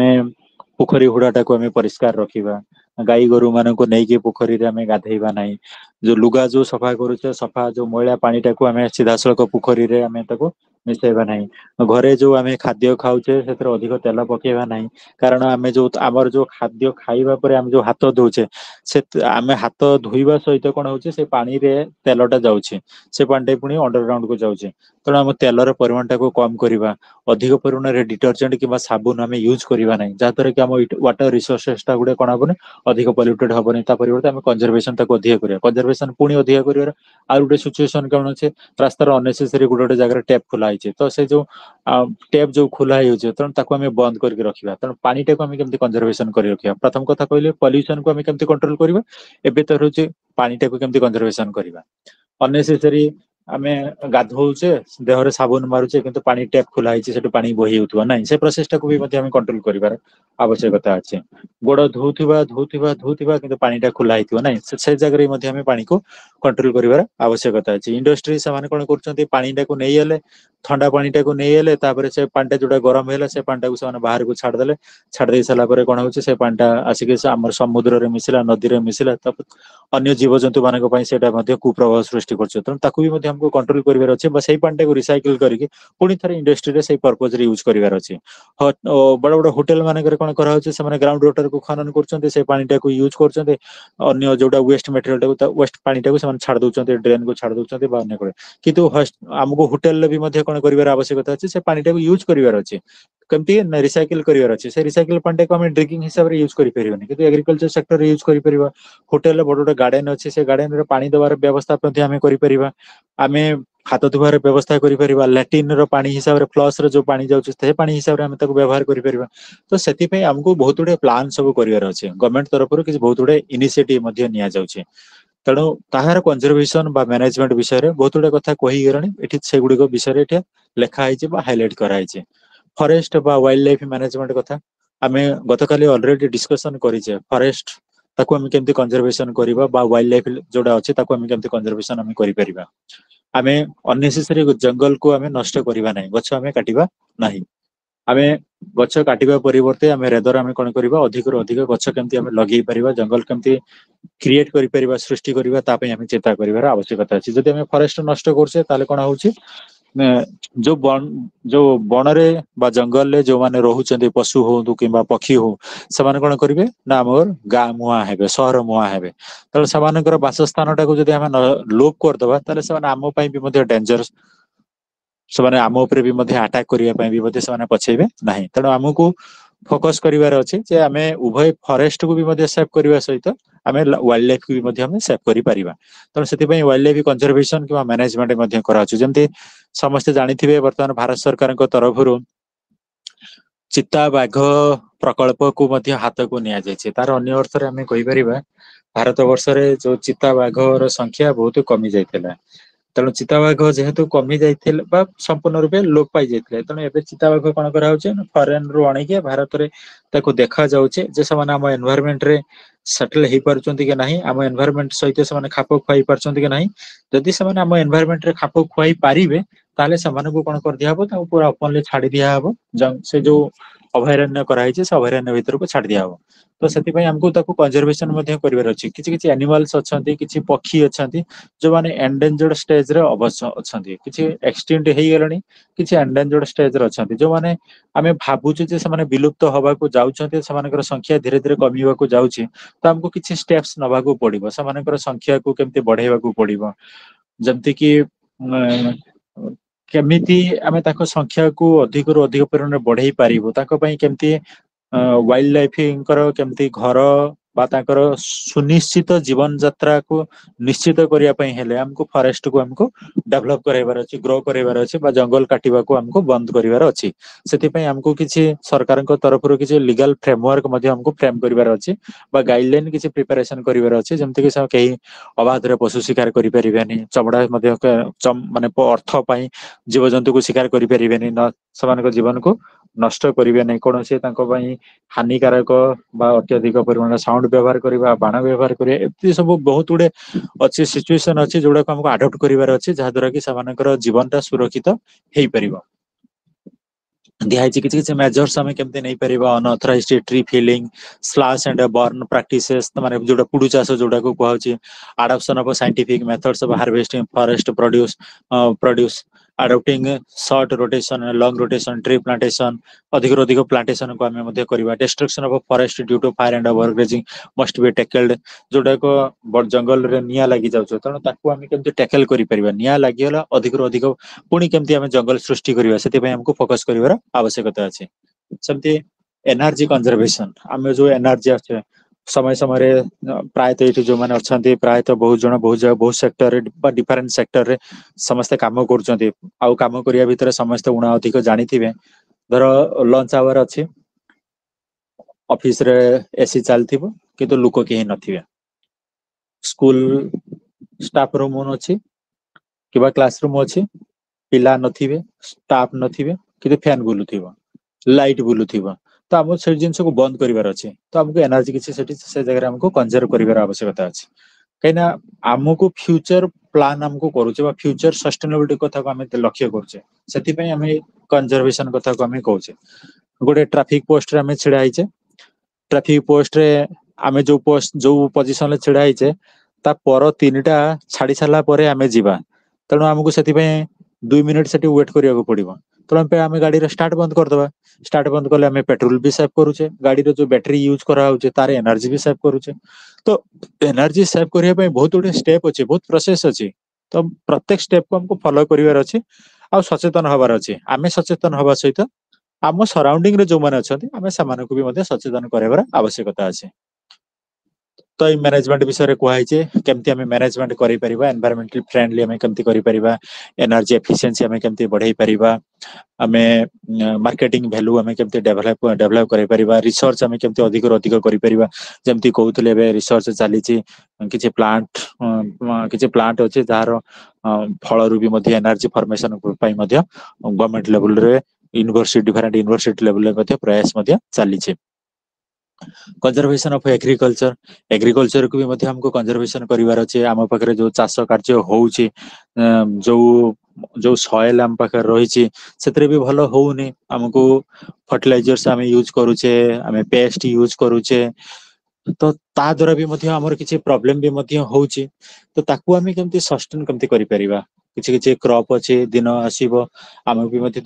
पोखरी हुड़ाटा को आम परिष्कार रखा गाई गोरु मान को नहीं पोखरी आम गाधेबा ना जो लुगा जो सफा करुचे सफा जो मैला पानीटा को आम सीधा सड़क पोखरी आम मिसेबा ना घरे जो आम खाद्य खाऊचे से अधिक तेल पकेबा ना कारण आम जो आमर जो खाद्य खाइबा परे आम जो हाथ धोचे से आम हाथ धोइबा सहित कौन होचे से पानी रे तेलटा जाउछे से पानी पुणी अंडरग्राउंड को जाउछे तेणु आम तेलर परिमाणटा को कम करवा अधिक परिमाण में डिटर्जेंट कि साबुन आम यूज करवा ना जहाँद्वारा कि आम वाटर रिसोर्सेसटा गुड़े कौन हेनी अधिक पल्यूटेड हेनी परिवर्ते आम कंजर्वेशन अधिक करा कंजर्वेशन पुणी अधिक कर गोटे सिचुएसन कौन अच्छे रास्तार अनेसेसरी गोटे गोटे जगह टैप खोला है तो से जो टैप जो खोला होचे तेणु आम बंद करके रखा तेणु पानीटा को आम केमती कंजर्वेशन कर रखा प्रथम कथा कहले पॉल्यूशन को आम केमती कंट्रोल करवा एबे तो रोचे पानीटा को केमती कंजर्वेशन करवा अनेसेसरी आम गाधौचे देहरे साबुन मारुचे किंतु पानी टैप खोला है पानी बही होता ना से प्रोसेसटा को भी कंट्रोल कर आवश्यकता अच्छे गोड़ धोउथिबा धोउथिबा धोउथिबा किंतु पानीटा खोला है ना से जगह आम पानी को कंट्रोल कर आवश्यकता अच्छे इंडस्ट्री से कौन कर पानीटा को नहीं आले ठंडा पानीटा को नहीं आले से पानीटा जोटा गरम है से पानीटा को से बाहर को छाड़दे छाड़ी सारापर कौन हो से पानीटा आसिक आम समुद्र में मिसला नदी में मिसला अन्य जीवजंतु मान कुप्रभाव सृष्टि करमको कंट्रोल कर अच्छे पानीटा को रिसाइकल करके पुणी थे इंडस्ट्री से पर्पज यूज करार अच्छे बड़ बड़ होटेल मानक कौन कर ग्राउंड वाटर को खनन कर पानीटा को यूज कर जोटा वेस्ट मटेरियल वेस्ट पानीटा को छाड़ दौरान ड्रेन को छाड़ दौरान कितु आमको होटेल भी कौन कर आवश्यकता अच्छे से पानीटा को यूज करार अच्छे कमती रिसाइकल करार अच्छे से रिसाइकल पानीटा को ड्रिंकिंग हिसाब से यूज करें कि एग्रीकल्चर सेक्टर यूज कर होटेल बड़ बड़ गार्डन अच्छे से गार्डन रे पानी देवार व्यवस्था आम आम हाथ धोबार व्यवस्था कर लैट्रिन पानी हिसाब से फ्लश जो पानी जाऊँचे पानी हिसाब से आम व्यवहार कर तो से आमको बहुत गुड़े प्लान सब करार अच्छे गवर्नमेंट तरफ किसी बहुत गुड़े इनिशिएटिव नि जाउछे तेणु ताहार कंजर्वेशन बा मैनेजमेंट विषय में बहुत गुड़े कथा कहीगले से गुड़िक विषय लिखाई हाइलाइट कराई फॉरेस्ट बा वाइल्ड लाइफ मैनेजमेंट कथा आम गतकाली ऑलरेडी डिस्कशन करें फॉरेस्ट ताको आम केमती कंजर्वेशन करबा बा वाइल्ड लाइफ जोड़ा अच्छे ताको आम केमती कंजर्वेशन आम करि परिबा आम अननेसेसरी जंगल को आम नष्ट करबा नहीं गछ आम काटिबा नहीं आम गछ काटिबा परिवर्ते आम रेदर आम कौन करबा अधिक रु अधिक गछ केमती आम लगे परिबा जंगल केमती क्रिएट करि परिबा सृष्टि करबा तापे आम चिंता करिवार आवश्यकता अछि जदि आम फॉरेस्ट नष्ट करछे ताले कोन होउछि जो बनरे बा जंगल रे जो माने रोहुचंदी पशु हो कि पक्षी हो से कौन करेंगे ना आम गाँ मुआ हेबे सहर मुआ हेबे तेणु से बासस्थान टाक जब आम लोप करदे ताले से आम भी डेंजर से आम उपर भी अटाक करने भी से पछेबे ना तेणु आमको फोकस करिवार अछि जे आमे उभय फॉरेस्ट को भी मध्ये सेव करिवा सहित आमे वाइल्ड लाइफ को भी मध्ये आमे सेव करि परिबा। त सेति पई वाइल्ड लाइफ कंजर्वेशन किबा मैनेजमेंट मध्ये करा अछि। जेमति समस्त जानिथिबे वर्तमान भारत सरकार को तरफरु चिता बाघ प्रकल्प को मध्ये हाथ को निया जायछि। तार अन्य अर्थ रे आमे कहि परिबा भारत वर्ष रे जो चिता बाघर संख्या बहुत कमी जायतिला। तेणु चिताबाघ जेहेतु कमी जाइଥିଲେ बा संपूर्ण रूपे लोप पाई जाइଥିଲେ, तेणु ଏବେ ଚିତାବାଘ କଣ କରାହଉଛି ନା ଫରେନ ରୁ ଆଣିକି ଭାରତରେ ତାକୁ ଦେଖା ଯାଉଛି ଯେ ସେମାନେ ଆମ ଏନଭାୟରମେଣ୍ଟ ରେ ସେଟଲ ହେଇପାରୁଛନ୍ତି କି ନାହିଁ, ଆମ ଏନଭାୟରମେଣ୍ଟ ସହିତ ସେମାନେ ଖାପ ଖୁଆଇ ପାରୁଛନ୍ତି କି ନାହିଁ। ଯଦି ସେମାନେ ଆମ ଏନଭାୟରମେଣ୍ଟ ରେ ଖାପ ଖୁଆଇ ପାରିବେ ତାହେଲେ ସେମାନଙ୍କୁ କଣ କରିଦିଆହବ, ତାଙ୍କୁ ପୁରା ଓପନଲି ଛାଡି ଦିଆହବ। ସେ ଯୋଉ ଅଭୟାରଣ୍ୟ କରାହେଇଛି ସେ ଅଭୟାରଣ୍ୟ ଭିତରକୁ ଛାଡି ଦିଆହବ। ତ ସେଥିପାଇଁ ଆମକୁ ତାକୁ କନଜରଭେସନ ମଧ୍ୟ କରିବାର ଅଛି। କିଛି କିଛି ଆନିମାଲ୍ସ ଅଛନ୍ତି, କିଛି ପକ୍ଷୀ ଅଛନ୍ତି ଯୋଉମାନେ ଏଣ୍ଡେଞ୍ଜର୍ଡ ଷ୍ଟେଜ ରେ ଅବଶ୍ୟ ଅଛନ୍ତି, କିଛି ଏକ୍ସଟିଣ୍ଟ ହେଇଗଲେଣି, କିଛି ଏଣ୍ଡେଞ୍ଜର୍ଡ ଷ୍ଟେଜ ରେ ଅଛନ୍ତି। ଯୋଉମାନେ ଆମେ ଭାବୁଛୁ ଯେ ସେମାନେ ବିଲୁପ୍ତ ହବାକୁ ଯାଉଛନ୍ତି, ସେମାନଙ୍କର ସଂଖ୍ୟା ଧୀରେ ଧୀରେ କମିବାକୁ ଯାଉଛି। ତ ଆମକୁ କିଛି ଷ୍ଟେପସ ନବାକୁ ପଡିବ, ସେମାନଙ୍କର ସଂଖ୍ୟାକୁ କେମିତି ବଢେଇବାକୁ ପଡିବ। ଯେମିତି କିି କେମିତି ଆମେ ତାଙ୍କ ସଂଖ୍ୟାକୁ ଅଧିକରୁ ଅଧିକ ପରିମାଣରେ ବଢେଇ ପାରିବୁ, ତାଙ୍କ ପାଇଁ କେମିତି ୱାଇଲ୍ଡ ଲାଇଫଙ୍କର କେମିତି ଘର ବା ତାଙ୍କର ସୁନିଶ୍ଚିତ ଜୀବନ ଯାତ୍ରାକୁ ନିଶ୍ଚିତ କରିବା ପାଇଁ ହେଲେ ଆମକୁ ଫରେଷ୍ଟ କୁ ଆମକୁ ଡେଭଲପ କରାଇବାର ଅଛି, ଗ୍ରୋ କରାଇବାର ଅଛି, ବା ଜଙ୍ଗଲ କାଟିବାକୁ ଆମକୁ ବନ୍ଦ କରିବାର ଅଛି। ସେଥିପାଇଁ ଆମକୁ କିଛି ସରକାରଙ୍କ ତରଫରୁ କିଛି ଲିଗାଲ ଫ୍ରେମୱାର୍କ ମଧ୍ୟ ଆମକୁ ଫ୍ରେମ କରିବାର ଅଛି, ବା ଗାଇଡଲାଇନ କିଛି ପ୍ରିପାରେସନ କରିବାର ଅଛି। ଯେମିତିକି କେହି ଅବାଧରେ ପଶୁ ଶିକାର କରିପାରିବେନି, ଚମଡା ମଧ୍ୟ ମାନେ ଅର୍ଥ ପାଇଁ ଜୀବଜନ୍ତୁକୁ ଶିକାର କରିପାରିବେନି, ସେମାନଙ୍କ ଜୀବନକୁ ନଷ୍ଟ କରିବେ ନାହିଁ। କୌଣସି ତାଙ୍କ ପାଇଁ ହାନିକାରକ ବା ଅତ୍ୟଧିକ ପରିମାଣରେ ସାଉଣ୍ଡ ବ୍ୟବହାର କରିବା, ବାଣ ବ୍ୟବହାର କରିବା, ଏମିତି ସବୁ ବହୁତ ଗୁଡେ ଅଛି ସିଚୁଏସନ ଅଛି ଯୋଉଟାକୁ ଆମକୁ ଆଡପ୍ଟ କରିବାର ଅଛି, ଯାହା ଦ୍ୱାରା କି ସେମାନଙ୍କର ଜୀବନ ଟା ସୁରକ୍ଷିତ ହେଇପାରିବ। ଦିଆହେଇଛି କିଛି କିଛି ମେଜର୍ସ ଆମେ କେମିତି ନେଇପାରିବା। Unauthorized tree felling, slash and burn practices, ମାନେ ଯୋଉଟା ପୁଡୁ ଚାଷ ଯୋଉଟାକୁ କୁହାଯାଉଛି, adoption of scientific methods of harvesting forest produce, adopting short rotation, long rotation, tree plantation, ଅଧିକରୁ ଅଧିକ ପ୍ଲାଣ୍ଟେସନ କୁ ଆମେ ମଧ୍ୟ କରିବା। Destruction of forest due to fire and overgrazing must be tackled, ଯୋଉଟାକ ଜଙ୍ଗଲରେ ନିଆଁ ଲାଗି ଯାଉଛି, ତେଣୁ ତାକୁ ଆମେ କେମିତି ଟ୍ୟାକେଲ କରିପାରିବା। ନିଆଁ ଲାଗିଗଲା ଅଧିକରୁ ଅଧିକ ପୁଣି କେମିତି ଆମେ ଜଙ୍ଗଲ ସୃଷ୍ଟି କରିବା, ସେଥିପାଇଁ ଆମକୁ ଫୋକସ କରିବାର ଆବଶ୍ୟକତା ଅଛି। ସେମିତି ଏନର୍ଜି କନଜରଭେସନ, ଆମେ ଯୋଉ ଏନର୍ଜି ଆସୁଛେ ସମୟ ସମୟରେ ପ୍ରାୟତଃ ଏଇଠି ଯୋଉମାନେ ଅଛନ୍ତି ପ୍ରାୟତଃ ବହୁତ ଜଣ ବହୁତ ସେକ୍ଟରରେ ବା ଡିଫରେଣ୍ଟ ସେକ୍ଟରରେ ସମସ୍ତେ କାମ କରୁଛନ୍ତି। ଆଉ କାମ କରିବା ଭିତରେ ସମସ୍ତେ ଉଣା ଅଧିକ ଜାଣିଥିବେ। ଧର ଲଞ୍ଚ ଆୱାର ଅଛି, ଅଫିସ ରେ ଏସି ଚାଲିଥିବ କିନ୍ତୁ ଲୋକ କେହି ନଥିବେ। ସ୍କୁଲ ଷ୍ଟାଫ ରୁମ ଅଛି କିମ୍ବା କ୍ଲାସ ରୁମ ଅଛି, ପିଲା ନଥିବେ, ଷ୍ଟାଫ ନଥିବେ, କିନ୍ତୁ ଫ୍ୟାନ ବୁଲୁଥିବ, ଲାଇଟ ବୁଲୁଥିବ। ତ ଆମକୁ ସେଇ ଜିନିଷକୁ ବନ୍ଦ କରିବାର ଅଛି। ତ ଆମକୁ ଏନର୍ଜି କିଛି ସେଠି ସେ ଜାଗାରେ ଆମକୁ କନଜର୍ଭ କରିବାର ଆବଶ୍ୟକତା ଅଛି। କାହିଁକିନା ଆମକୁ ଫ୍ୟୁଚର ପ୍ଲାନ ଆମକୁ କରୁଛେ ବା ଫ୍ୟୁଚର ସଷ୍ଟେନେବିଲିଟି କଥାକୁ ଆମେ ଲକ୍ଷ୍ୟ କରୁଛେ, ସେଥିପାଇଁ ଆମେ କନଜରଭେସନ କଥାକୁ ଆମେ କହୁଛେ। ଗୋଟେ ଟ୍ରାଫିକ ପୋଷ୍ଟରେ ଆମେ ଛିଡା ହେଇଛେ, ଟ୍ରାଫିକ ପୋଷ୍ଟରେ ଆମେ ଯୋଉ ପୋଜିସନରେ ଛିଡା ହେଇଛେ ତା ପର ତିନିଟା ଛାଡି ସାରିଲା ପରେ ଆମେ ଯିବା। ତେଣୁ ଆମକୁ ସେଥିପାଇଁ 2 ମିନିଟ ସେଠି ୱେଟ୍ କରିବାକୁ ପଡିବ। ତେଣୁ ଆମେ ଗାଡିର ଷ୍ଟାର୍ଟ ବନ୍ଦ କରିଦବା। ଷ୍ଟାର୍ଟ ବନ୍ଦ କଲେ ଆମେ ପେଟ୍ରୋଲ ବି ସେଭ୍ କରୁଛେ, ଗାଡିର ଯୋଉ ବ୍ୟାଟେରୀ ୟୁଜ କରାହଉଛି ତାର ଏନର୍ଜି ବି ସେଭ୍ କରୁଛେ। ତ ଏନର୍ଜି ସେଭ୍ କରିବା ପାଇଁ ବହୁତ ଗୁଡେ ଷ୍ଟେପ ଅଛି, ବହୁତ ପ୍ରୋସେସ ଅଛି। ତ ପ୍ରତ୍ୟେକ ଷ୍ଟେପକୁ ଆମକୁ ଫଲୋ କରିବାର ଅଛି, ଆଉ ସଚେତନ ହବାର ଅଛି। ଆମେ ସଚେତନ ହବା ସହିତ ଆମ ସରାଉଣ୍ଡିଂରେ ଯୋଉମାନେ ଅଛନ୍ତି ଆମେ ସେମାନଙ୍କୁ ବି ମଧ୍ୟ ସଚେତନ କରାଇବାର ଆବଶ୍ୟକତା ଅଛି। ତ ଏଇ ମ୍ୟାନେଜମେଣ୍ଟ ବିଷୟରେ କୁହାଯାଇଛି, କେମିତି ଆମେ ମ୍ୟାନେଜମେଣ୍ଟ କରିପାରିବା, ଏନଭାଇରମେଣ୍ଟାଲ ଫ୍ରେଣ୍ଡଲି ଆମେ କେମିତି କରିପାରିବା, ଏନର୍ଜି ଏଫିସିଏନ୍ସି ଆମେ କେମିତି ବଢେଇ ପାରିବା, ଆମେ ମାର୍କେଟିଂ ଭ୍ୟାଲୁ ଆମେ କେମିତି ଡେଭଲପ କରିପାରିବା, ରିସର୍ଚ୍ଚ ଆମେ କେମିତି ଅଧିକରୁ ଅଧିକ କରିପାରିବା। ଯେମିତି କହୁଥିଲେ ଏବେ ରିସର୍ଚ୍ଚ ଚାଲିଛି, କିଛି ପ୍ଲାଣ୍ଟ ଅଛି ଯାହାର ଫଳରୁ ବି ମଧ୍ୟ ଏନର୍ଜି ଫର୍ମେସନ ପାଇଁ ମଧ୍ୟ ଗଭର୍ଣମେଣ୍ଟ ଲେଭେଲରେ ଡିଫରେଣ୍ଟ ୟୁନିଭର୍ସିଟି ଲେଭେଲରେ ମଧ୍ୟ ପ୍ରୟାସ ମଧ୍ୟ ଚାଲିଛି। କନଜରଭେସନ ଅଫ ଏଗ୍ରିକଲଚରକୁ ବି ମଧ୍ୟ ଆମକୁ କନଜରଭେସନ କରିବାର ଅଛି। ଆମ ପାଖରେ ଯୋଉ ଚାଷ କାର୍ଯ୍ୟ ହଉଛି, ଯୋଉ ଯୋଉ ସଏଲ ଆମ ପାଖରେ ରହିଛି ସେଥିରେ ବି ଭଲ ହଉନି। ଆମକୁ ଫର୍ଟିଲାଇଜର୍ସ ଆମେ ୟୁଜ କରୁଛେ, ଆମେ ପେଷ୍ଟ ୟୁଜ କରୁଛେ, ତ ତା ଦ୍ୱାରା ବି ମଧ୍ୟ ଆମର କିଛି ପ୍ରୋବ୍ଲେମ ବି ମଧ୍ୟ ହଉଛି। ତ ତାକୁ ଆମେ କେମିତି କରିପାରିବା। କିଛି କିଛି କ୍ରପ ଅଛି, ଦିନ ଆସିବ ଆମକୁ ବି ମଧ୍ୟ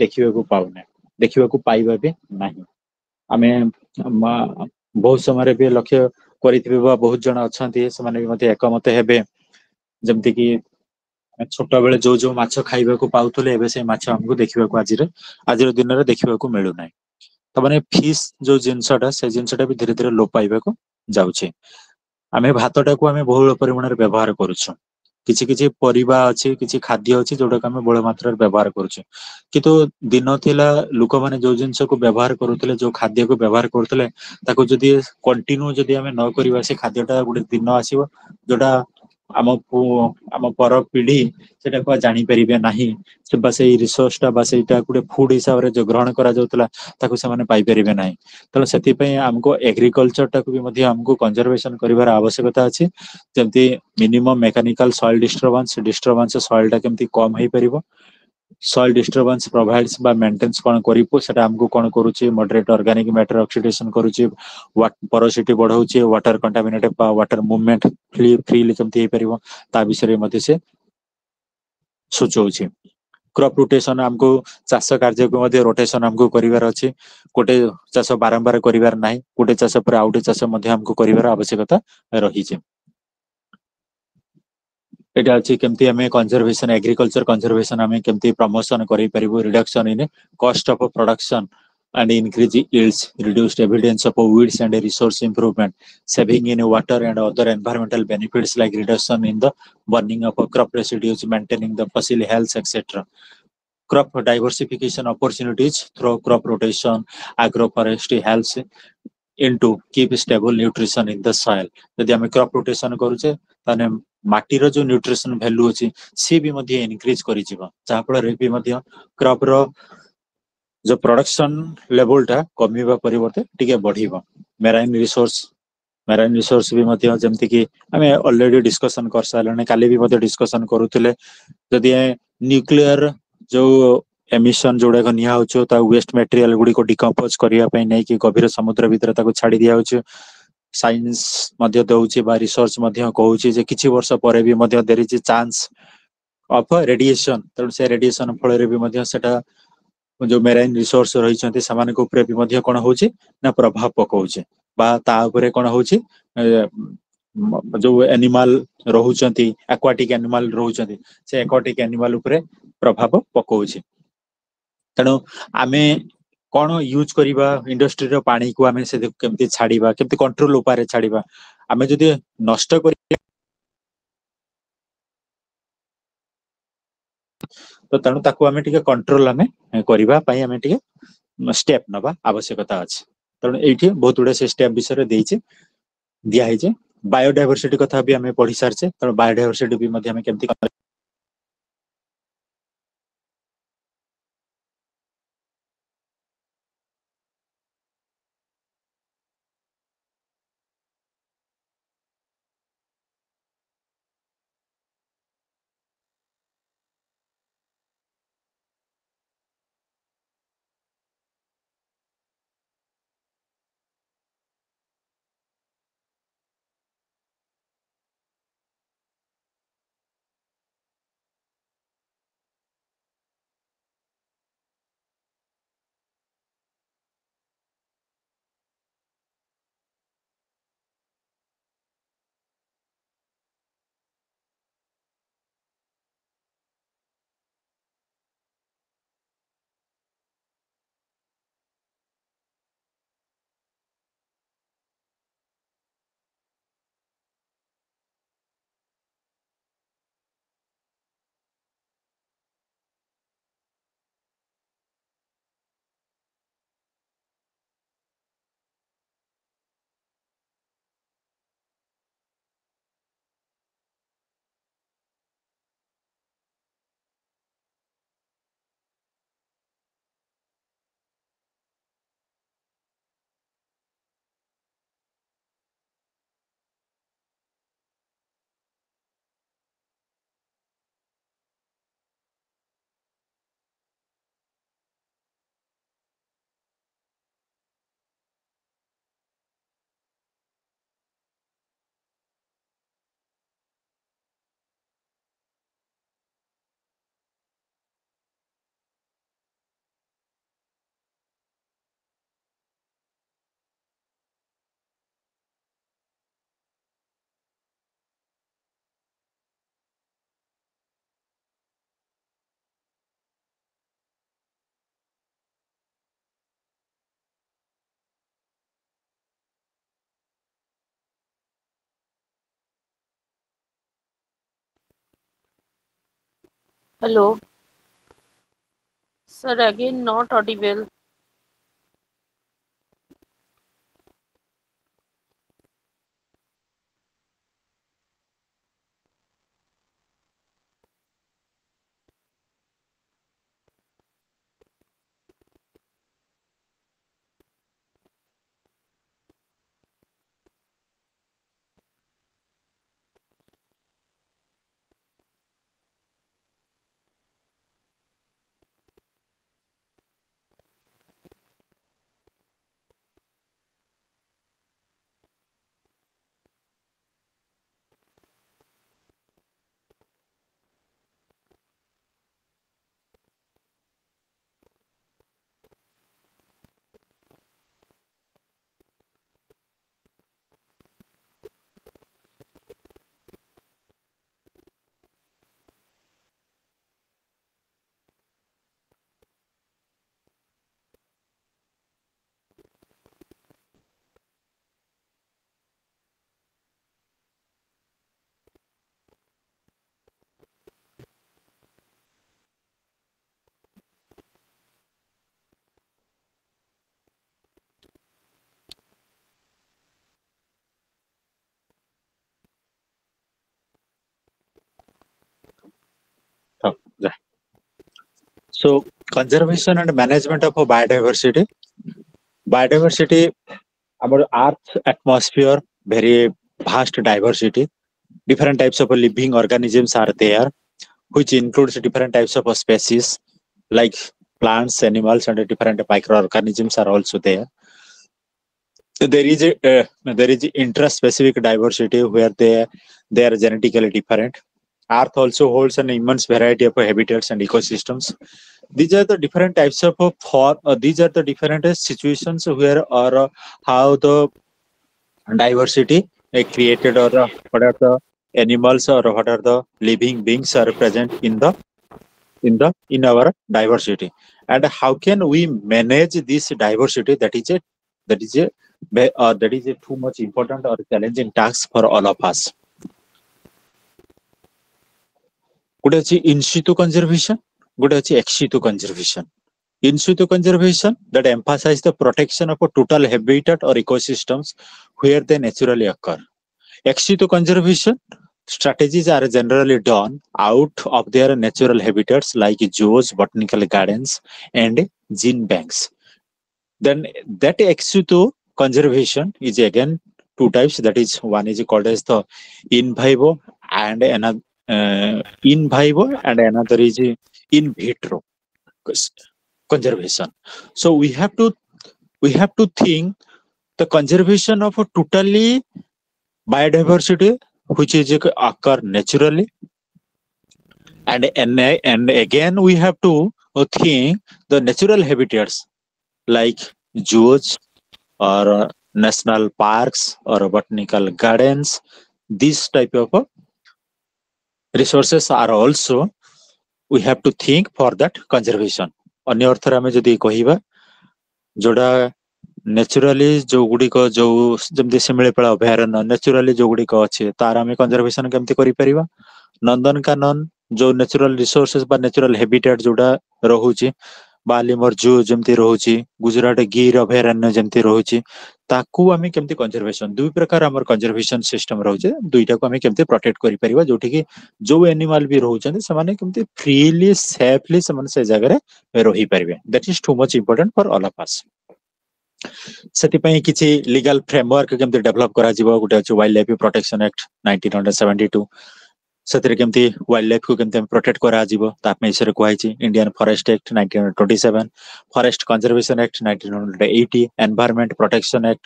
ଦେଖିବାକୁ ପାଇବା ବି ନାହିଁ। ଆମେ ବହୁତ ସମୟରେ ବି ଲକ୍ଷ୍ୟ କରିଥିବେ ବା ବହୁତ ଜଣ ଅଛନ୍ତି ସେମାନେ ବି ମଧ୍ୟ ଏକମତ ହେବେ, ଯେମିତି କିି ଛୋଟ ବେଳେ ଯୋଉ ଯୋଉ ମାଛ ଖାଇବାକୁ ପାଉଥିଲେ ଏବେ ସେଇ ମାଛ ଆମକୁ ଦେଖିବାକୁ ଆଜିର ଦିନରେ ଦେଖିବାକୁ ମିଳୁନାହିଁ। ତାମାନେ ଫିସ୍ ଯୋଉ ଜିନିଷଟା ସେ ଜିନିଷଟା ବି ଧୀରେ ଧୀରେ ଲୋପ ପାଇବାକୁ ଯାଉଛି। ଆମେ ଭାତଟାକୁ ଆମେ ବହୁଳ ପରିମାଣରେ ବ୍ୟବହାର କରୁଛୁ। କିଛି କିଛି ପରିବା ଅଛି, କିଛି ଖାଦ୍ୟ ଅଛି ଯୋଉଟାକୁ ଆମେ ବହୁଳ ମାତ୍ରାରେ ବ୍ୟବହାର କରୁଛୁ। କିନ୍ତୁ ଦିନ ଥିଲା ଲୋକମାନେ ଯୋଉ ଜିନିଷକୁ ବ୍ୟବହାର କରୁଥିଲେ, ଯୋଉ ଖାଦ୍ୟକୁ ବ୍ୟବହାର କରୁଥିଲେ, ତାକୁ ଯଦି କଣ୍ଟିନ୍ୟୁ ଯଦି ଆମେ ନ କରିବା, ସେ ଖାଦ୍ୟଟା ଗୋଟେ ଦିନ ଆସିବ ଯୋଉଟା ଆମ ପର ପିଢି ସେଟାକୁ ଜାଣିପାରିବେ ନାହିଁ। ବା ସେଇ ରିସୋର୍ସ ଟା ବା ସେଇଟା ଗୋଟେ ଫୁଡ ହିସାବରେ ଯୋଉ ଗ୍ରହଣ କରାଯାଉଥିଲା ତାକୁ ସେମାନେ ପାଇପାରିବେ ନାହିଁ। ତେଣୁ ସେଥିପାଇଁ ଆମକୁ ଏଗ୍ରିକଲଚର ଟାକୁ ବି ମଧ୍ୟ ଆମକୁ କନଜରଭେସନ କରିବାର ଆବଶ୍ୟକତା ଅଛି। ଯେମିତି minimum mechanical soil disturbance soil ଟା କେମିତି କମ ହେଇପାରିବ। ସଏଲ ଡିଷ୍ଟର୍ବାନ୍ସ ପ୍ରୋଭାଇଡ୍ସ ବା ମେଣ୍ଟେନ୍ସ କଣ କରିବୁ, ସେଟା ଆମକୁ କଣ କରୁଛି, ମଡରେଟ୍ ଅର୍ଗାନିକ ମ୍ୟାଟର ଅକ୍ସିଡେସନ କରୁଛି, ପରୋସିଟି ବଢଉଛି, ୱାଟର କଣ୍ଟାମିନେଟ ବା ୱାଟର ମୁଭମେଣ୍ଟ ଫ୍ରିଲି କେମିତି ହେଇପାରିବ ତା ବିଷୟରେ ମଧ୍ୟ ସେ ସୂଚଉଛି। କ୍ରପ ରୋଟେସନ ଆମକୁ ଚାଷ କାର୍ଯ୍ୟକୁ ମଧ୍ୟ ରୋଟେସନ ଆମକୁ କରିବାର ଅଛି। ଗୋଟେ ଚାଷ ବାରମ୍ବାର କରିବାର ନାହିଁ, ଗୋଟେ ଚାଷ ପରେ ଆଉ ଗୋଟେ ଚାଷ ମଧ୍ୟ ଆମକୁ କରିବାର ଆବଶ୍ୟକତା ରହିଛି। ଏଇଟା ଅଛି କେମିତି ଆମେ କନଜରଭେସନ ଏଗ୍ରିକଲଚର କନଜରଭେସନ ଆମେ କେମିତି ପ୍ରମୋସନ କରିପାରିବୁ, ରିଡକ୍ସନ ଇନ କଷ୍ଟ of production and increase yields, reduced evidence of weeds and resource improvement, saving in water and other environmental benefits like reduction in the burning of crop residues, maintaining the fossil health, etc. Crop diversification opportunities through crop rotation, agroforestry helps into keep stable nutrition in the soil. ଯଦି ଆମେ crop rotation କରୁଛେ ତାହେଲେ ମାଟିର ଯୋଉ nutrition value ଅଛି ସିଏ ବି ମଧ୍ୟ increase କରିଯିବ, ଯାହା ଫଳରେ ବି ମଧ୍ୟ କ୍ରପ ର ଯୋଉ ପ୍ରଡକ୍ସନ ଲେଭେଲ ଟା କମିବା ପରିବର୍ତ୍ତେ ଟିକେ ବଢିବ। ମେରାଇନ ରିସୋର୍ସ ବି ମଧ୍ୟ ଯେମିତି କି ଆମେ ଅଲରେଡି ଡିସ୍କସନ କରିସାରିଲାଣି, କାଲି ବି ମଧ୍ୟ ଡିସ୍କସନ କରୁଥିଲେ। ଯଦି ନ୍ୟୁକ୍ଲିୟର ଯୋଉ ଏମିସନ ଯୋଉଗୁଡାକ ନିଆ ହଉଛି ତା ୱେଷ୍ଟ ମେଟେରିଆଲ ଗୁଡିକ ଡିକମ୍ପୋଜ କରିବା ପାଇଁ ନେଇକି ଗଭୀର ସମୁଦ୍ର ଭିତରେ ତାକୁ ଛାଡି ଦିଆଯାଉଛି। ସାଇନ୍ସ ମଧ୍ୟ ଦଉଛି ବା ରିସର୍ଚ୍ଚ ମଧ୍ୟ କହୁଛି ଯେ କିଛି ବର୍ଷ ପରେ ବି ମଧ୍ୟ ଦେର ଇଜ ଚାନ୍ସ ଅଫ ରେଡିଏସନ। ତେଣୁ ସେ ରେଡିଏସନ ଫଳରେ ବି ମଧ୍ୟ ସେଟା ଯୋଉ ମେରାଇନ ରିସୋର୍ସ ରହିଛନ୍ତି ସେମାନଙ୍କ ଉପରେ ବି ମଧ୍ୟ କଣ ହଉଛି ନା ପ୍ରଭାବ ପକଉଛି। ବା ତା ଉପରେ କଣ ହଉଛି, ଯୋଉ ଆନିମାଲ ରହୁଛନ୍ତି, ଆକ୍ୱାଟିକ ଆନିମାଲ ରହୁଛନ୍ତି, ସେ ଆକ୍ୱାଟିକ ଆନିମାଲ ଉପରେ ପ୍ରଭାବ ପକଉଛି। ତେଣୁ ଆମେ କଣ ୟୁଜ କରିବା, ଇଣ୍ଡଷ୍ଟ୍ରିର ପାଣିକୁ ଆମେ ସେ କେମିତି ଛାଡିବା, କେମିତି କଣ୍ଟ୍ରୋଲ ଉପାୟରେ ଛାଡିବା। ଆମେ ଯଦି ନଷ୍ଟ କରି ତ ତେଣୁ ତାକୁ ଆମେ ଟିକେ କଣ୍ଟ୍ରୋଲ ଆମେ କରିବା ପାଇଁ ଆମେ ଟିକେ ଷ୍ଟେପ ନବା ଆବଶ୍ୟକତା ଅଛି। ତେଣୁ ଏଇଠି ବହୁତ ଗୁଡେ ସେ ଷ୍ଟେପ ବିଷୟରେ ଦିଆହେଇଛି। ବାୟୋଡାଇଭରସିଟି କଥା ବି ଆମେ ପଢି ସାରିଛେ, ତେଣୁ ବାୟୋଡାଇଭରସିଟି ବି ମଧ୍ୟ ଆମେ କେମିତି Hello. Sir, again not audible. Oh, yeah. So conservation and management of a biodiversity. Biodiversity, our Earth atmosphere, very vast diversity. Different types of living organisms are there, which includes different types of species like plants, animals, and different microorganisms are also there. There is intraspecific diversity where they are genetically different. Earth also holds an immense variety of habitats and ecosystems. These are the different types of these are the different situations where or how the diversity created or what are the animals or what are the living beings are present in our diversity, and how can we manage this diversity, that is a too much important or challenging task for all of us. Good ଅଛି in situ conservation, good ଅଛି ex situ conservation. In situ conservation that emphasize the protection of a total habitat or ecosystems where they naturally occur. Ex situ conservation strategies are generally done out of their natural habitats like zoos, botanical gardens, and gene banks. Then that ex situ conservation is again two types. That is, one is called as the in vivo and another another is in vitro conservation. So we have to think the conservation of a totally biodiversity which is occur naturally, and again we have to think the natural habitats like zoos or national parks or botanical gardens. These type of resources are also we have to think for that conservation. अन्य अर्थरे आमे जदि कहिबा जोड़ा नेचुराली जो गुड़िक जो जमती शिमिलीपाल अभयारण्य नेचुराली जो गुड़िक अच्छे तार आमे कंजर्वेशन केमती करि परिबा नंदनकानन जो नेचुरल रिसोर्सेस बा नेचुरल हैबिटेट जोड़ा रहुची बालीमर जू जमती रहुची गुजरात गिर अभयारण्य जमती रहुची ताकू आमे केमती कंजर्वेशन दुई प्रकार हमर कंजर्वेशन सिस्टम रहुचे दुईटा को आमे केमती प्रोटेक्ट करि परिबा जोठी कि जो एनिमल भी रहुचंदी समाने केमती फ्रीली सेफली समाने से जगह रे रही परिबे. That is too much important for all of us. ସେଥିପାଇଁ କିଛି ଲିଗାଲ ଫ୍ରେମୱାର୍କ କେମିତି ଡେଭଲପ କରାଯିବ. ଗୋଟେ ଅଛି ୱାଇଲ୍ଡ ଲାଇଫ ପ୍ରୋଟେକ୍ସନ ଆକ୍ଟ 1972. ସେଥିରେ କେମିତି ୱାଇଲ୍ଡ ଲାଇଫ କୁ କେମିତି ପ୍ରୋଟେକ୍ଟ କରାଯିବ ତା ପାଇଁ ବିଷୟରେ କୁହାଯାଇଛି. Indian forest act 1927, forest conservation act 1980, environment protection act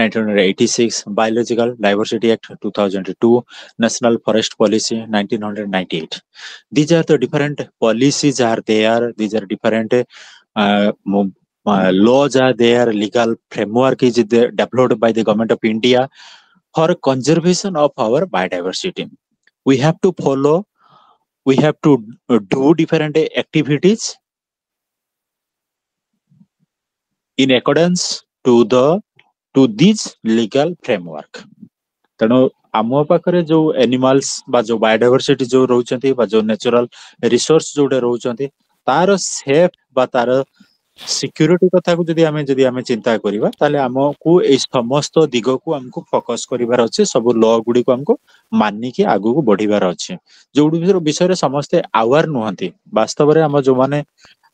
1986, biological diversity act 2002, national forest policy 1998. These are the different policies are there. These are different laws are there, legal framework is there, developed by the government of India for conservation of our biodiversity. We have to follow, we have to do different activities in accordance to this legal framework. ତେଣୁ ଆମ ପାଖରେ ଯୋଉ animals ବା ଯୋଉ biodiversity ଯୋଉ ରହୁଛନ୍ତି ବା ଯୋଉ ନେଚୁରାଲ ରିସୋର୍ସ ଯୋଉଟା ରହୁଛନ୍ତି ତାର ସେଫ ବା ତାର ସିକ୍ୟୁରିଟି କଥାକୁ ଯଦି ଆମେ ଚିନ୍ତା କରିବା ତାହେଲେ ଆମକୁ ଏଇ ସମସ୍ତ ଦିଗକୁ ଆମକୁ ଫୋକସ କରିବାର ଅଛି ସବୁ ଲ ଗୁଡିକୁ ଆମକୁ ମାନିକି ଆଗକୁ ବଢିବାର ଅଛି ଯୋଉଠି ବିଷୟରେ ସମସ୍ତେ ଆୱାର ନୁହନ୍ତି ବାସ୍ତବରେ ଆମ ଯୋଉମାନେ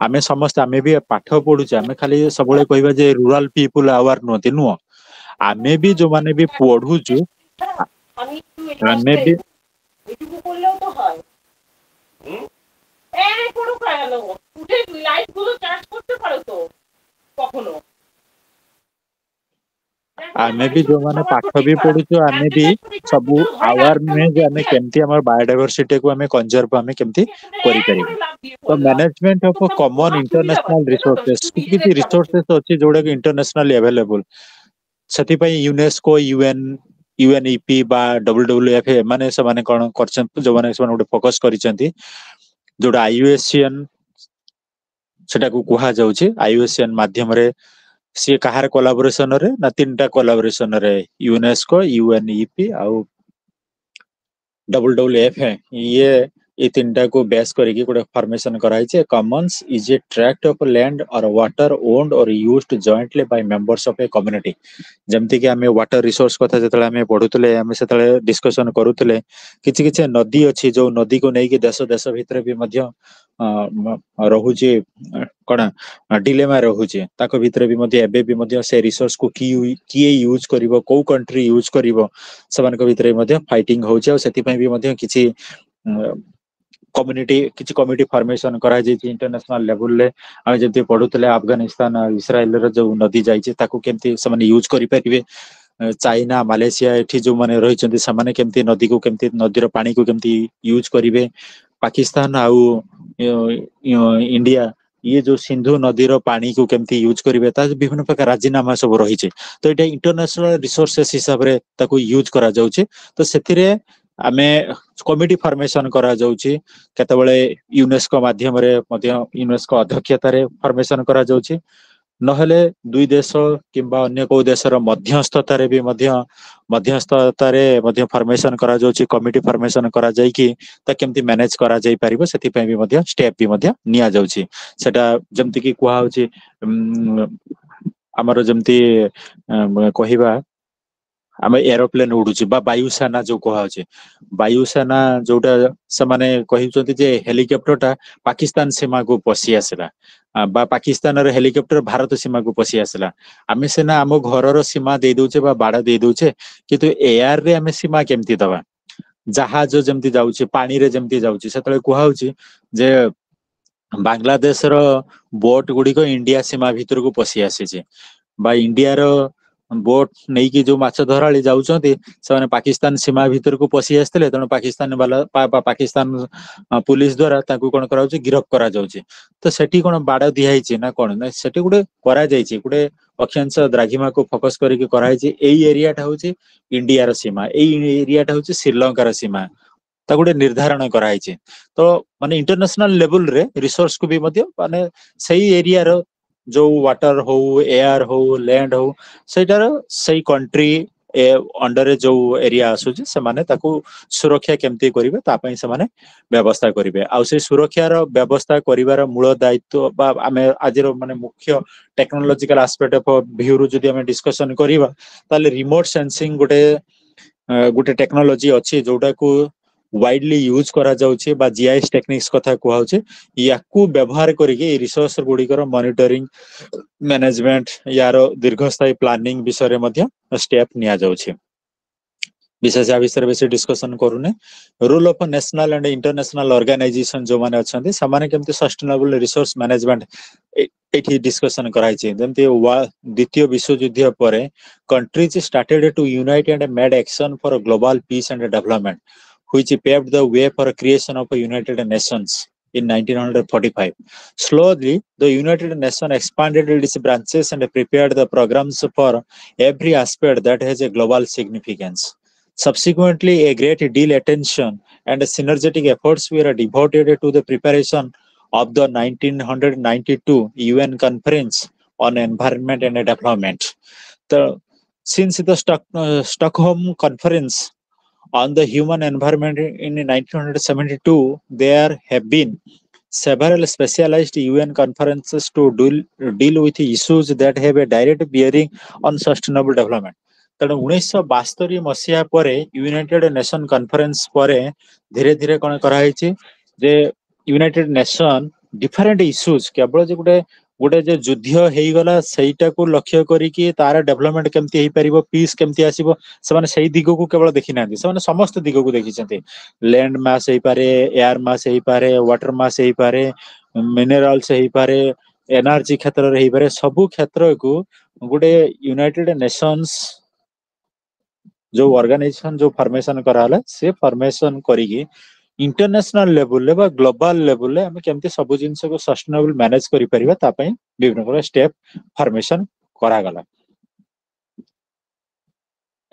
ଆମେ ବି ପାଠ ପଢୁଛେ ଆମେ ଖାଲି ସବୁବେଳେ କହିବା ଯେ ରୁରାଲ ପିପୁଲ ଆୱାର ନୁହନ୍ତି ନୁହଁ ଆମେ ବି ଯୋଉମାନେ ବି ପଢୁଛୁ ଆ- আমি একটু ଆମେ ইন্টারেস্টেড ବି এটুকু করলেও তো হয়। হুম? এই করুক না গেল, উঠে লাইট গুলো চার্জ করতে পারো তো কখনো। দেখো না ଆମେ বাড়ি ବି ছোট ଯୋଉମାନେ সবার ପାଠ শরীর ବି খারাপ, ପଢୁଛୁ ଆମେ ବି একজনের শরীর খারাপ ସବୁ হলেও হয় না ଆୱାର একটা ନୁହେଁ লোক ଯେ ଆମେ দেখি କେମିତି ଆମର ବାୟୋଡାଇଭରସିଟିକୁ ଆମେ କନଜର୍ଭ ଆମେ କେମିତି এক করে କରିପାରିବୁ লাভ দিয়ে ତ পড়লাম। ମ୍ୟାନେଜମେଣ୍ଟ ଅଫ୍ তোমরা କମନ মহা সুবিধা ଇଣ୍ଟରନ୍ୟାସନାଲ পাচ্ছি জানো তো, ରିସୋର୍ସେସ୍ শুধু କିଛି କିଛି নিজেদের স্বার্থে। ରିସୋର୍ସେସ୍ ଅଛି ଯୋଉଟାକି ଇଣ୍ଟରନ୍ୟାସନାଲି ଆଭେଲେବୁଲ ସେଥିପାଇଁ ୟୁନେସ୍କୋ ୟୁଏନଇପି ବା ଡବ୍ଲ୍ୟୁଡବ୍ଲ୍ୟୁଏଫ ଏମାନେ ସେମାନେ କଣ କରିଛନ୍ତି ଯୋଉମାନେ ସେମାନେ ଗୋଟେ ଫୋକସ କରିଛନ୍ତି ଯୋଉଟା ଆଇୟୁଏସିଏନ ସେଟାକୁ କୁହାଯାଉଛି ଆଇୟୁଏସିଏନ ମାଧ୍ୟମରେ ସିଏ କାହାର କୋଲାବୋରେସନରେ ନା ତିନିଟା କୋଲାବୋରେସନରେ ୟୁନେସ୍କୋ ୟୁଏନଇପି ଆଉ WWF ଇଏ ଏଇ ତିନିଟାକୁ ବେସ୍ କରିକି ଗୋଟେ ଫର୍ମେସନ କରାଯାଇଛି commons is a tract of land or water owned or used jointly by members of a community ଯେମିତିକି ଆମେ ୱାଟର ରିସୋର୍ସ କଥା ଯେତେବେଳେ ଆମେ ପଢୁଥିଲେ ଆମେ ସେତେବେଳେ ଡିସ୍କସନ କରୁଥିଲେ କିଛି କିଛି ନଦୀ ଅଛି ଯୋଉ ନଦୀକୁ ନେଇକି ଦେଶ ଦେଶ ଭିତରେ ବି ମଧ୍ୟ ରହୁଛି କଣ ଡିଲେମା ରହୁଛି ତାଙ୍କ ଭିତରେ ବି ମଧ୍ୟ ଏବେ ବି ମଧ୍ୟ ସେ ରିସୋର୍ସକୁ କିଏ ୟୁଜ କରିବ କୋଉ କଣ୍ଟ୍ରି ୟୁଜ କରିବ ସେମାନଙ୍କ ଭିତରେ ମଧ୍ୟ ଫାଇଟିଂ ହଉଛି ଆଉ ସେଥିପାଇଁ ବି ମଧ୍ୟ କିଛି କିଛି କମିଟି ଫର୍ମେସନ କରାଯାଇଛି ଇଣ୍ଟରନ୍ୟାସନାଲ ଲେଭେଲରେ ଆମେ ଯେମିତି ପଢୁଥିଲେ ଆଫଗାନିସ୍ତାନ ଇସ୍ରାଏଲର ଯୋଉ ନଦୀ ଯାଇଛି ତାକୁ କେମିତି ସେମାନେ ୟୁଜ କରିପାରିବେ ଚାଇନା ମାଲେସିଆ ଏଠି ଯୋଉମାନେ ରହିଛନ୍ତି ସେମାନେ କେମିତି ନଦୀକୁ କେମିତି ନଦୀର ପାଣିକୁ କେମିତି ୟୁଜ କରିବେ ପାକିସ୍ତାନ ଆଉ ଇଣ୍ଡିଆ ଇଏ ଯୋଉ ସିନ୍ଧୁ ନଦୀର ପାଣିକୁ କେମିତି ୟୁଜ କରିବେ ତା ବିଭିନ୍ନ ପ୍ରକାର ରାଜିନାମା ସବୁ ରହିଛି ତ ଏଇଟା ଇଣ୍ଟରନ୍ୟାସନାଲ ରିସୋର୍ସେସ୍ ହିସାବରେ ତାକୁ ୟୁଜ କରାଯାଉଛି ତ ସେଥିରେ ଆମେ କମିଟି ଫର୍ମେସନ କରାଯାଉଛି କେତେବେଳେ ୟୁନେସ୍କୋ ମାଧ୍ୟମରେ ମଧ୍ୟ ୟୁନେସ୍କୋ ଅଧ୍ୟକ୍ଷତାରେ ଫର୍ମେସନ କରାଯାଉଛି ନହେଲେ ଦୁଇ ଦେଶ କିମ୍ବା ଅନ୍ୟ କୋଉ ଦେଶର ମଧ୍ୟସ୍ଥତାରେ ମଧ୍ୟ ଫର୍ମେସନ କରାଯାଉଛି କମିଟି ଫର୍ମେସନ କରାଯାଇକି ତା କେମିତି ମ୍ୟାନେଜ କରାଯାଇ ପାରିବ ସେଥିପାଇଁ ବି ମଧ୍ୟ ଷ୍ଟେପ ବି ମଧ୍ୟ ନିଆଯାଉଛି ସେଟା ଯେମିତି କି କୁହାହଉଛି ଆମର ଯେମିତି କହିବା ଆମେ ଏରୋପ୍ଲେନ ଉଡୁଛି ବା ବାୟୁସେନା ଯୋଉ କୁହାଯାଉଛି ବାୟୁସେନା ଯୋଉଟା ସେମାନେ କହିଛନ୍ତି ଯେ ହେଲିକପ୍ଟର ଟା ପାକିସ୍ତାନ ସୀମାକୁ ପଶି ଆସିଲା ବା ପାକିସ୍ତାନର ହେଲିକପ୍ଟର ଭାରତ ସୀମାକୁ ପଶି ଆସିଲା ଆମେ ସିନା ଆମ ଘରର ସୀମା ଦେଇ ଦଉଛେ ବା ବାଡ ଦେଇ ଦଉଛେ କିନ୍ତୁ ଏୟାର ରେ ଆମେ ସୀମା କେମିତି ଦବା ଜାହାଜ ଯେମିତି ଯାଉଛି ପାଣିରେ ଯେମିତି ଯାଉଛି ସେତେବେଳେ କୁହାଯାଉଛି ଯେ ବାଂଲାଦେଶର ବୋଟ ଗୁଡିକ ଇଣ୍ଡିଆ ସୀମା ଭିତରକୁ ପଶି ଆସିଛି ବା ଇଣ୍ଡିଆର ବୋଟ ନେଇକି ଯୋଉ ମାଛ ଧରାଳି ଯାଉଛନ୍ତି ସେମାନେ ପାକିସ୍ତାନ ସୀମା ଭିତରକୁ ପଶି ଆସିଥିଲେ ତେଣୁ ପାକିସ୍ତାନ ବାଲା ପାକିସ୍ତାନ ପୁଲିସ ଦ୍ଵାରା ତାଙ୍କୁ କଣ କରାଯାଉଛି ଗିରଫ କରାଯାଉଛି ତ ସେଠି କଣ ବାଡ ଦିଆହେଇଛି ନା କଣ ନା ସେଠି ଗୋଟେ କରାଯାଇଛି ଗୋଟେ ଅକ୍ଷାଂଶ ଦ୍ରାଘିମାକୁ ଫୋକସ କରିକି କରାଯାଇଛି ଏଇ ଏରିଆଟା ହଉଛି ଇଣ୍ଡିଆର ସୀମା ଏଇ ଏରିଆଟା ହଉଛି ଶ୍ରୀଲଙ୍କାର ସୀମା ତାକୁ ଗୋଟେ ନିର୍ଦ୍ଧାରଣ କରାଯାଇଛି ତ ମାନେ ଇଣ୍ଟରନ୍ୟାସନାଲ ଲେଭେଲରେ ରିସୋର୍ସକୁ ବି ମଧ୍ୟ ମାନେ ସେଇ ଏରିଆର ଯୋଉ ୱାଟର ହଉ ଏୟାର ହଉ ଲ୍ୟାଣ୍ଡ ହଉ ସେଇଟାର ସେଇ କଣ୍ଟ୍ରି ଅଣ୍ଡରରେ ଯୋଉ ଏରିଆ ଆସୁଛି ସେମାନେ ତାକୁ ସୁରକ୍ଷା କେମିତି କରିବେ ତା ପାଇଁ ସେମାନେ ବ୍ୟବସ୍ଥା କରିବେ ଆଉ ସେଇ ସୁରକ୍ଷାର ବ୍ୟବସ୍ଥା କରିବାର ମୂଳ ଦାୟିତ୍ୱ ବା ଆମେ ଆଜିର ମାନେ ମୁଖ୍ୟ ଟେକ୍ନୋଲୋଜିକାଲ ଆସ୍ପେକ୍ଟ ଅଫ ଭ୍ୟୁରୁ ଯଦି ଆମେ ଡିସ୍କସନ କରିବା ତାହେଲେ ରିମୋଟ ସେନ୍ସିଂ ଗୋଟେ ଟେକ୍ନୋଲୋଜି ଅଛି ଯୋଉଟାକୁ ୱାଇଡଲି ୟୁଜ କରାଯାଉଛି ବା ଜିଆଇଏସ୍ ଟେକ୍ନିକ୍ସ କଥା କୁହାଯାଉଛି ୟାକୁ ବ୍ୟବହାର କରିକି ଏଇ ରିସୋର୍ସ ଗୁଡିକର ମନିଟରିଂ ମ୍ୟାନେଜମେଣ୍ଟ ୟାର ଦୀର୍ଘସ୍ଥାୟୀ ପ୍ଲାନିଂ ବିଷୟରେ ମଧ୍ୟ ଷ୍ଟେପ ନିଆଯାଉଛି ବିଶେଷ ୟା ବିଷୟରେ ବେଶୀ ଡିସ୍କସନ କରୁନେ rule of national and international organization ଯୋଉମାନେ ଅଛନ୍ତି ସେମାନେ କେମିତି ସଷ୍ଟେନେବଲ ରିସୋର୍ସ ମ୍ୟାନେଜମେଣ୍ଟ ଏଇଠି ଡିସ୍କସନ କରାଯାଇଛି ଯେମିତି ଦ୍ୱିତୀୟ ବିଶ୍ୱଯୁଦ୍ଧ ପରେ countries started to unite and made action for global peace and development, which paved the way for creation of a United Nations in 1945. Slowly, the United Nations expanded its branches and prepared the programs for every aspect that has a global significance. Subsequently, a great deal attention and synergetic efforts were devoted to the preparation of the 1992 UN Conference on Environment and Development. The since the Stockholm Conference On the human environment in 1972, there have been several specialized UN conferences to deal with issues that have a direct bearing on sustainable development. ତେଣୁ 1972 ମସିହା ପରେ United ନେସନ୍ conference ପରେ ଧୀରେ ଧୀରେ କ'ଣ କରାହେଇଛି ଯେ United ନେସନ୍ different issues କେବଳ ଯେ ଗୋଟେ ଗୋଟେ ଯେ ଯୁଦ୍ଧ ହେଇଗଲା ସେଇଟାକୁ ଲକ୍ଷ୍ୟ କରିକି ତାର ଡେଭଲପମେଣ୍ଟ କେମିତି ହେଇପାରିବ ପିସ୍ କେମିତି ଆସିବ ସେମାନେ ସେଇ ଦିଗକୁ କେବଳ ଦେଖିନାହାନ୍ତି ସେମାନେ ସମସ୍ତ ଦିଗକୁ ଦେଖିଛନ୍ତି ଲ୍ୟାଣ୍ଡ ମାସ୍ ହେଇପାରେ ଏୟାର ମାସ୍ ହେଇପାରେ ୱାଟର ମାସ୍ ହେଇପାରେ ମିନେରାଲ୍ସ ହେଇପାରେ ଏନର୍ଜି କ୍ଷେତ୍ରରେ ହେଇପାରେ ସବୁ କ୍ଷେତ୍ରକୁ ଗୋଟେ ୟୁନାଇଟେଡ୍ ନେସନ୍ସ जो ऑर्गेनाइजेशन जो फॉर्मेशन कराला से फॉर्मेशन करिकी इंटरनेशनल लेवल बा ग्लोबल लेवल आम केमती सब जिनस को सस्टेनेबल मैनेज करि परिबा ता पई विभिन्न प्रकार स्टेप फॉर्मेशन करागला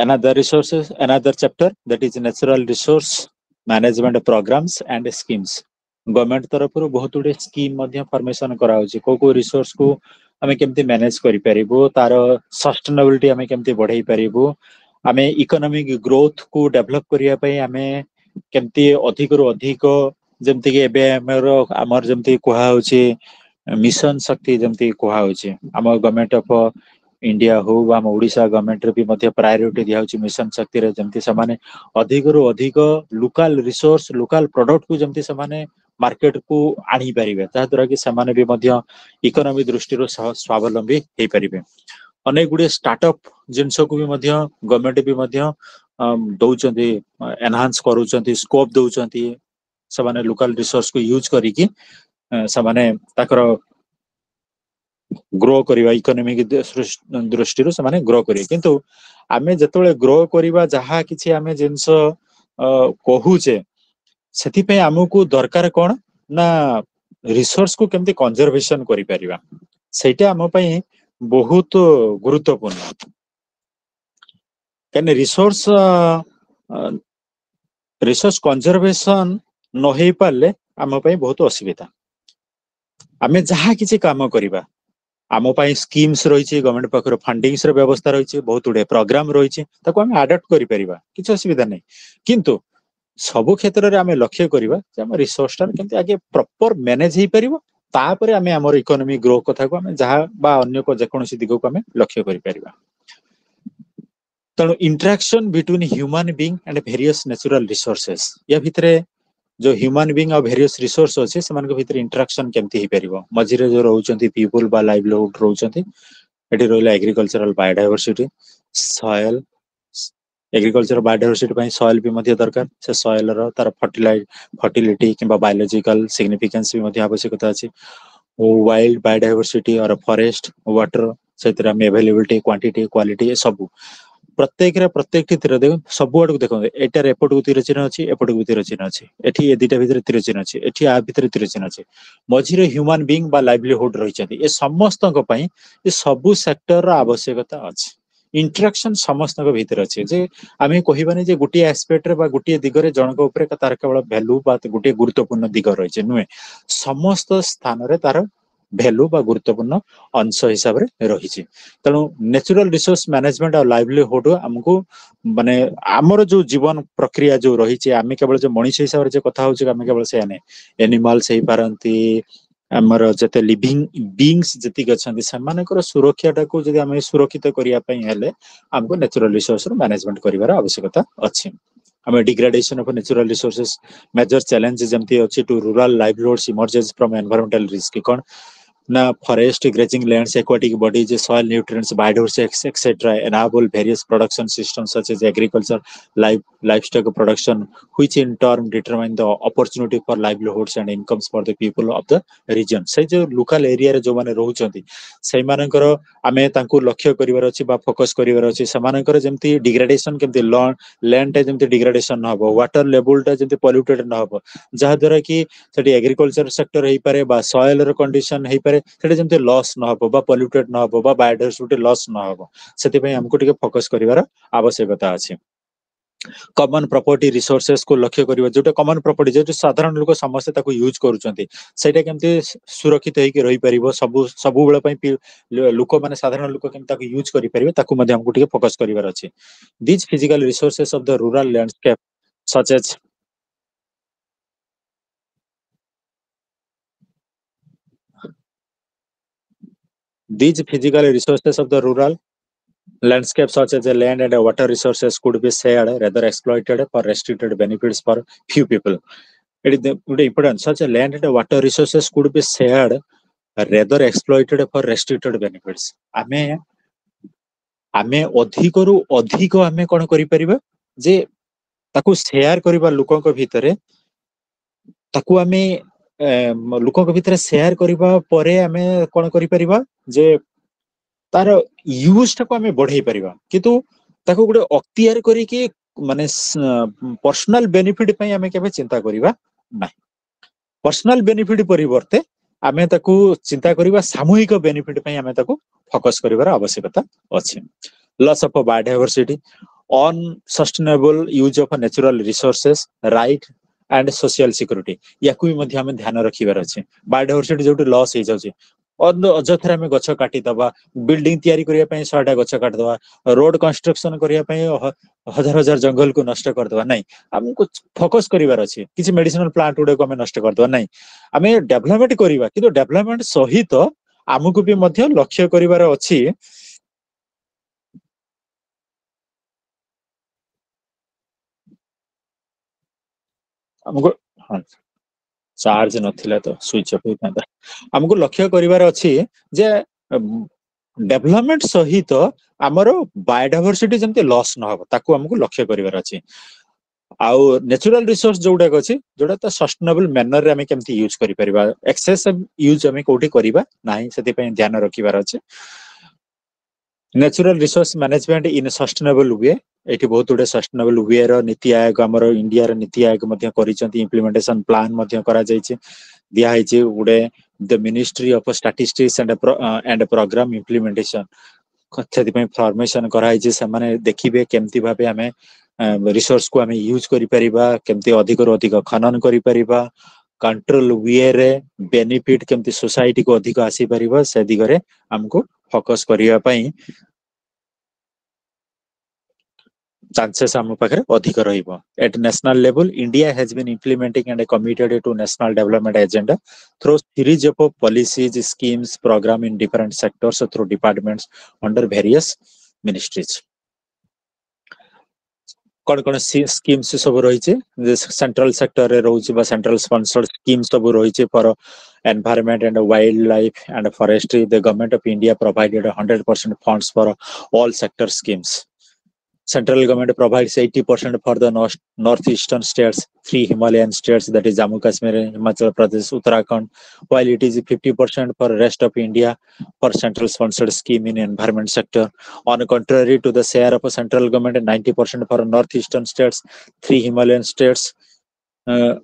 another chapter that is natural resource management programs and schemes government तरफ बहुत गुड़े स्कीम फॉर्मेशन कराउछि को रिसोर्स को आम केमती मैनेज करि परिबो तार सस्टेनेबिलिटी आम केमती बढ़ाई परिबो आमे इकोनॉमिक ग्रोथ को डेवलप करिया पई आमे केमती अधिक रु अधिक जेमती कि एबे हमर जेमती कुहा होछि मिशन शक्ति जेमती कुहा होछि हम गवर्नमेंट ऑफ इंडिया हो आम ओडिशा गवर्नमेंट रे भी मध्य प्रायोरिटी दिया होछि मिशन शक्ति रे जेमती समाने अधिक रु अधिक लोकल रिसोर्स लोकल प्रोडक्ट को जेमती समाने मार्केट को आनी परिबे ता द्वारा कि समाने भी मध्य इकोनॉमी दृष्टि रो स्वावलंबी हे परिबे अनेक गुड़े स्टार्टअप जिनस को भी मध्य गवर्नमेंट भी मध्य दौचंती एनहांस करूचंती स्कोप दौचंती समाने लोकल रिसोर्स को यूज करिकी समाने ताकर ग्रो करिवा इकोनॉमिक दृष्टि रो समाने ग्रो करिवे किंतु आमे जतबेले ग्रो करिवा जहा किछि आमे जिंस कहूचे सेति पे हमकु दरकार कोन ना रिसोर्स को केमती कंजर्वेशन करि परिबा सेटा हम पई बहुत गुरुत्वपूर्ण कैन रिसोर्स रिसोर्स कंजर्वेशन न हो पारे आम बहुत असुविधा आम जहाँ किसी काम करवा आम स्कीम्स रही गवर्नमेंट पाखर फंडिंग्स व्यवस्था रही बहुत गुड़े प्रोग्राम रही आम आडप्ट कर किसी असुविधा नहीं किंतु सबु क्षेत्र में आम लक्ष्य करवा रिसोर्स केमती आगे प्रॉपर मैनेज हो पार तापर आम आम इकोनॉमिक ग्रो कथा को आम जहाँ अन्य जेकोसी दिग को आम लक्ष्य कर तेणु interaction between human being and various natural resources या भितर जो ह्यूमन बीइंग और वेरियस रिसोर्स अच्छे से भितर इंटरेक्शन केमती हो पार मझे जो रोचंती पीपुल बा लाइवलीहुड रोचंती एटी रोला agricultural biodiversity soil agriculture biodiversity soil भी मध्य दरकार से सॉइल रो तार फर्टिलिटी किंबा बायोलॉजिकल सिग्निफिकेंस भी मध्य आवश्यकता अछि वाइल्ड बायोडायवर्सिटी और फॉरेस्ट वाटर से अवेलेबिलिटी क्वांटिटी क्वालिटी सब प्रत्येक तीर देख सब आड़ देखो एटार एपट को तीर चिन्ह अच्छी एपट को तीर चिन्ह अच्छी एटी ए दुटा भितर तीर चिन्ह अच्छी एटी आ भितर तीर चिन्ह अच्छी मझिरे ह्यूमन बीइंग बा लाइवलीहुड रही ए समस्त ये सबु सेक्टर आवश्यकता अच्छी इंटरेक्शन समस्त भीतर अच्छे जे आम कहबानी जे गोटे एस्पेक्ट रे गोटे दिगरे जनक उपरे तार केवल भैल्यू बा गोटे गुरुत्वपूर्ण दिग रही नुहे समस्त स्थान रे तार भैल्यू बा गुरुत्वपूर्ण अंश हिसाब से रही तेणु नेचुरल रिसोर्स मैनेजमेंट और लाइवलीहुड आमको माने आमर जो जीवन प्रक्रिया जो रही आम केवल जो मनीष हिसाब से कथा होचे आम केवल से एनिमल्स हो पारती आमर जते लिविंग बीइंग्स जति गछन्ति सेमानकर सुरक्षाटा को जदि आम सुरक्षित करिया पई हेले हमको नेचुरल रिसोर्स मैनेजमेंट करिवार आवश्यकता अछि आम degradation of natural resources major challenge जमती अच्छी to rural livelihoods emerges from environmental risk कौन ना forest grazing lands aquatic bodies soil nutrients biodiversity etcetera enable various production systems such as agriculture livestock production which in turn determine the opportunity for livelihoods and incomes for the people of the region से जो local area रे जो माने रहउचंती से मानकर आमे तांको लक्ष्य करिवार अछि बा फोकस करिवार अछि से मानकर जेमती डिग्रेडेशन केमती लैंड जेमती डिग्रेडेशन न हो वाटर लेवल टा जेमती पॉल्यूटेड न हो जहा द्वारा कि सेठी एग्रीकल्चर सेक्टर हेई पारे बा सॉइल रो कंडीशन हेई पारे सेठी जेमती लॉस न हो बा पॉल्यूटेड न हो बा बायोडायवर्सिटी लॉस न हो सेति पई हमको टिके फोकस करिवार आवश्यकता अछि कमन प्रॉपर्टी रिसोर्सेस को लक्ष्य करिवा जोटा कमन प्रॉपर्टी जो साधारण लोक समस्त ताको यूज करूचंती सेटा केमते सुरक्षित होई के रही परिबो सब बेला पई लोक माने साधारण लोक केमते ताको यूज करि परिबे ताको मध्ये हमकु टिके फोकस करिवार अछि this physical resources of the rural landscape such as these physical resources of the rural landscape such as the land and water resources could be shared rather exploited for restricted benefits for few people. It is important. Such a land and water resources could be shared rather exploited for restricted benefits. आमे आमे अधिकरु अधिक आमे कोन करि परिबा जे ताकू share करिबा लोकक भितरे ताकू आमे लोकक भितरे शेयर करिबा परे आमे कोन करि परिबा जे तार यूज टाको आमे बढ़ाई परिबा किंतु ताको गुडे अक्तियार करी कि माने पर्सनल बेनिफिट पई आमे केबे चिंता करिबा ना पर्सनल बेनिफिट परिवर्ते आमे ताकू चिंता करिबा सामूहिक बेनिफिट पई आमे ताकू फोकस करिवार आवश्यकता अछि loss of biodiversity unsustainable use of natural resources right and social security याकू भी मध्ये आमे ध्यान रखिबार अछि बायोडायवर्सिटी जोटी लॉस हे जाउछि अजथर आमे गछ काटी दबा बिल्डिंग तयारी करिया पई 100टा गछ काट दबा रोड कंस्ट्रक्शन करिया पई हजार हजार जंगल को नष्ट कर दबा नै हमको फोकस करिवार अछि किछि मेडिसिनल प्लांट उडे को आमे नष्ट कर दबा नै आमे डेवलपमेंट करिवा किंतु डेवलपमेंट सहित आमको भी मध्य लक्ष्य करिवार अछि हमको हाँ चार्ज नथिला तो स्विच ऑफ होता हमको लक्ष्य करिवार अछि जे डेवलपमेंट सहित आमर बायोडायवर्सिटी जमते लॉस न हो ताकू हमको लक्ष्य करिवार अछि आउ नेचुरल रिसोर्स जोडा अछि जोडा त सस्टेनेबल मैनर रे हमें केमति यूज करि परिबा एक्सेसिव यूज हमें कोठी करिबा नाही सेति पय ध्यान रखिबार अछि natural resource management in sustainable way एठी बहुत गुडे सस्टेनेबल वे रो नीति आयोग हमर इंडिया रो नीति आयोग मध्ये करिसंती इम्प्लीमेंटेशन प्लान मध्ये करा जायछि दिया हैछि गुडे the ministry of statistics and programme implementation सेति पय फॉर्मेशन करा हैछि से माने देखिबे केमति भाबे हमें रिसोर्स को हमें यूज करि परिबा केमति अधिक रो अधिक खनन करि परिबा कंट्रोल वे रे बेनिफिट केमति सोसाइटी को अधिक आसी परिबा से दिगरे हमको फोकस करिया पई chances am pakhre adhika rahibo at national level India has been implementing and committed to national development agenda through series of policies schemes program in different sectors through departments under various ministries कौन schemes सब रही central sector रे रही central sponsored scheme सब रही for environment and wild life and forestry the government of India provided 100% funds for all sector schemes Central government provides 80% for the northeastern states, 3 Himalayan states, that is Jammu Kashmir, Himachal Pradesh, Uttarakhand, while it is 50% for rest of India for central sponsored scheme in environment sector. On the contrary to the share of a central government, 90% for northeastern states, 3 Himalayan states, uh,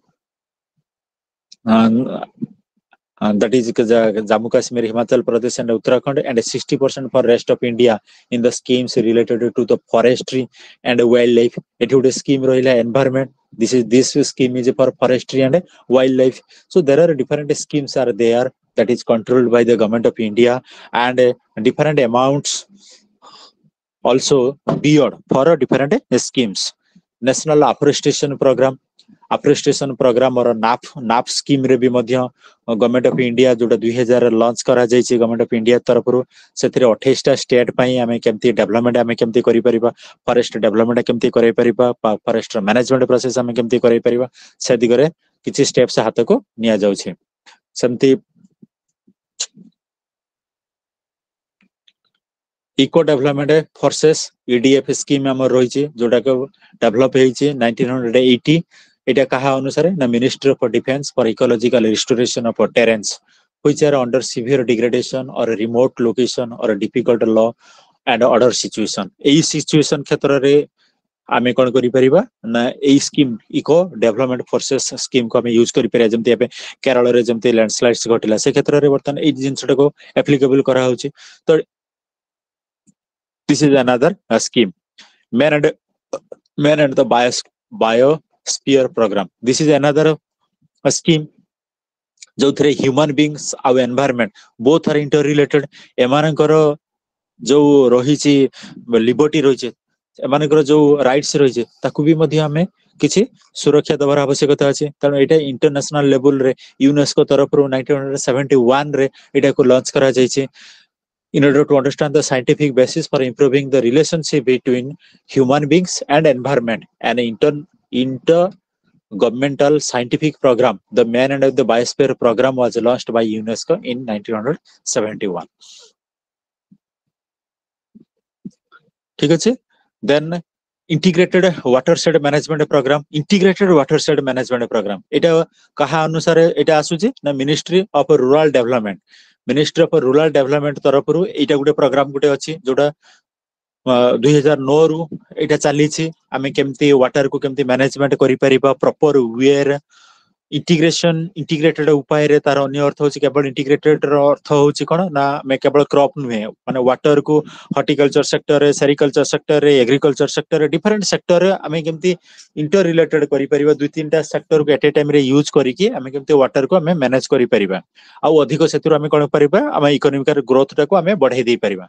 that is Jammu Kashmir, Himachal Pradesh and Uttarakhand, and 60% for rest of India in the schemes related to the forestry and wildlife. It would a scheme roila environment. This scheme is for forestry and wildlife. So there are different schemes are there that is controlled by the government of India, and different amounts also beyond for different schemes. National Afforestation Program और नाप scheme रे भी मध्य government of India जोटा 2000 launch करा जायछि government of India तरफ रु सेथिरे 28 टा state पई हमें केमती डेवलपमेंट हमें केमती करि परिबा फॉरेस्ट डेवलपमेंट केमती करै परिबा फॉरेस्ट मैनेजमेंट प्रोसेस हमें केमती करै परिबा से दिगरे किछि स्टेप्स हाथ को निया जाउछि सेमती eco development forces EDF scheme हमर रहिछि जोटा को डेवलप हेछि 1980 এটা কাহা অনুসারে না ministry of defence for ecological restoration of terrains which are under severe degradation or remote location or a difficult law and order situation এই সিচুয়েশন ক্ষেত্রে আমি কোন করি পারিবা না এই scheme eco development forces scheme को আমি यूज करि पारे जेमति एबे केरल रे जेमति लैंडस्लाइड्स घटिला से क्षेत्र रे वर्तमान এই জিনিসটা को एप्लीकेबल करा होछि तो this is another scheme man Man and the biosphere program. This is another scheme जो थे ह्यूमन बींग्स आउ environment both are interrelated एमानकर जो रही लिबर्टी रही एमानकर जो राइट्स रही ताकू भी मध्य हमें किसी सुरक्षा दबार आवश्यकता अच्छे कारण यहाँ इंटरनेशनल लेवल रे यूनेस्को तरफ 1971 रे इटा को लॉन्च करा जाइए in order to understand the scientific basis for improving the relationship between human beings and environment. An intergovernmental scientific program, the Man and the Biosphere program, was launched by UNESCO in 1971. ठीक अच्छे then integrated watershed management programme integrated watershed management programme एटा कहा अनुसार एटा आसुची ना ministry of rural development ministry of rural development तरफ रु एटा गुटे प्रोग्राम गुटे अछि जोटा 2009 रु एटा चली आमे केमती वाटर को केमती मैनेजमेंट करि परिबा प्रॉपर वेयर इंटीग्रेशन इंटीग्रेटेड उपाय रे तार अन्य अर्थ होची केवल इंटीग्रेटेड रो अर्थ होची कोन ना मे केवल क्रॉप नुहे माने वाटर को हॉर्टिकल्चर सेक्टर रे सेरिकल्चर सेक्टर रे एग्रीकल्चर सेक्टर रे डिफरेंट सेक्टर रे आमे केमती इंटर रिलेटेड करि परिबा दुई तीनटा सेक्टर को एट ए टाइम रे यूज करिकि आमे केमती वाटर को आमे मैनेज करि परिबा आ अधिक सेतु आमे कोन परिबा आमे इकोनॉमिक ग्रोथ टा को आमे बढ़ाई दे परिबा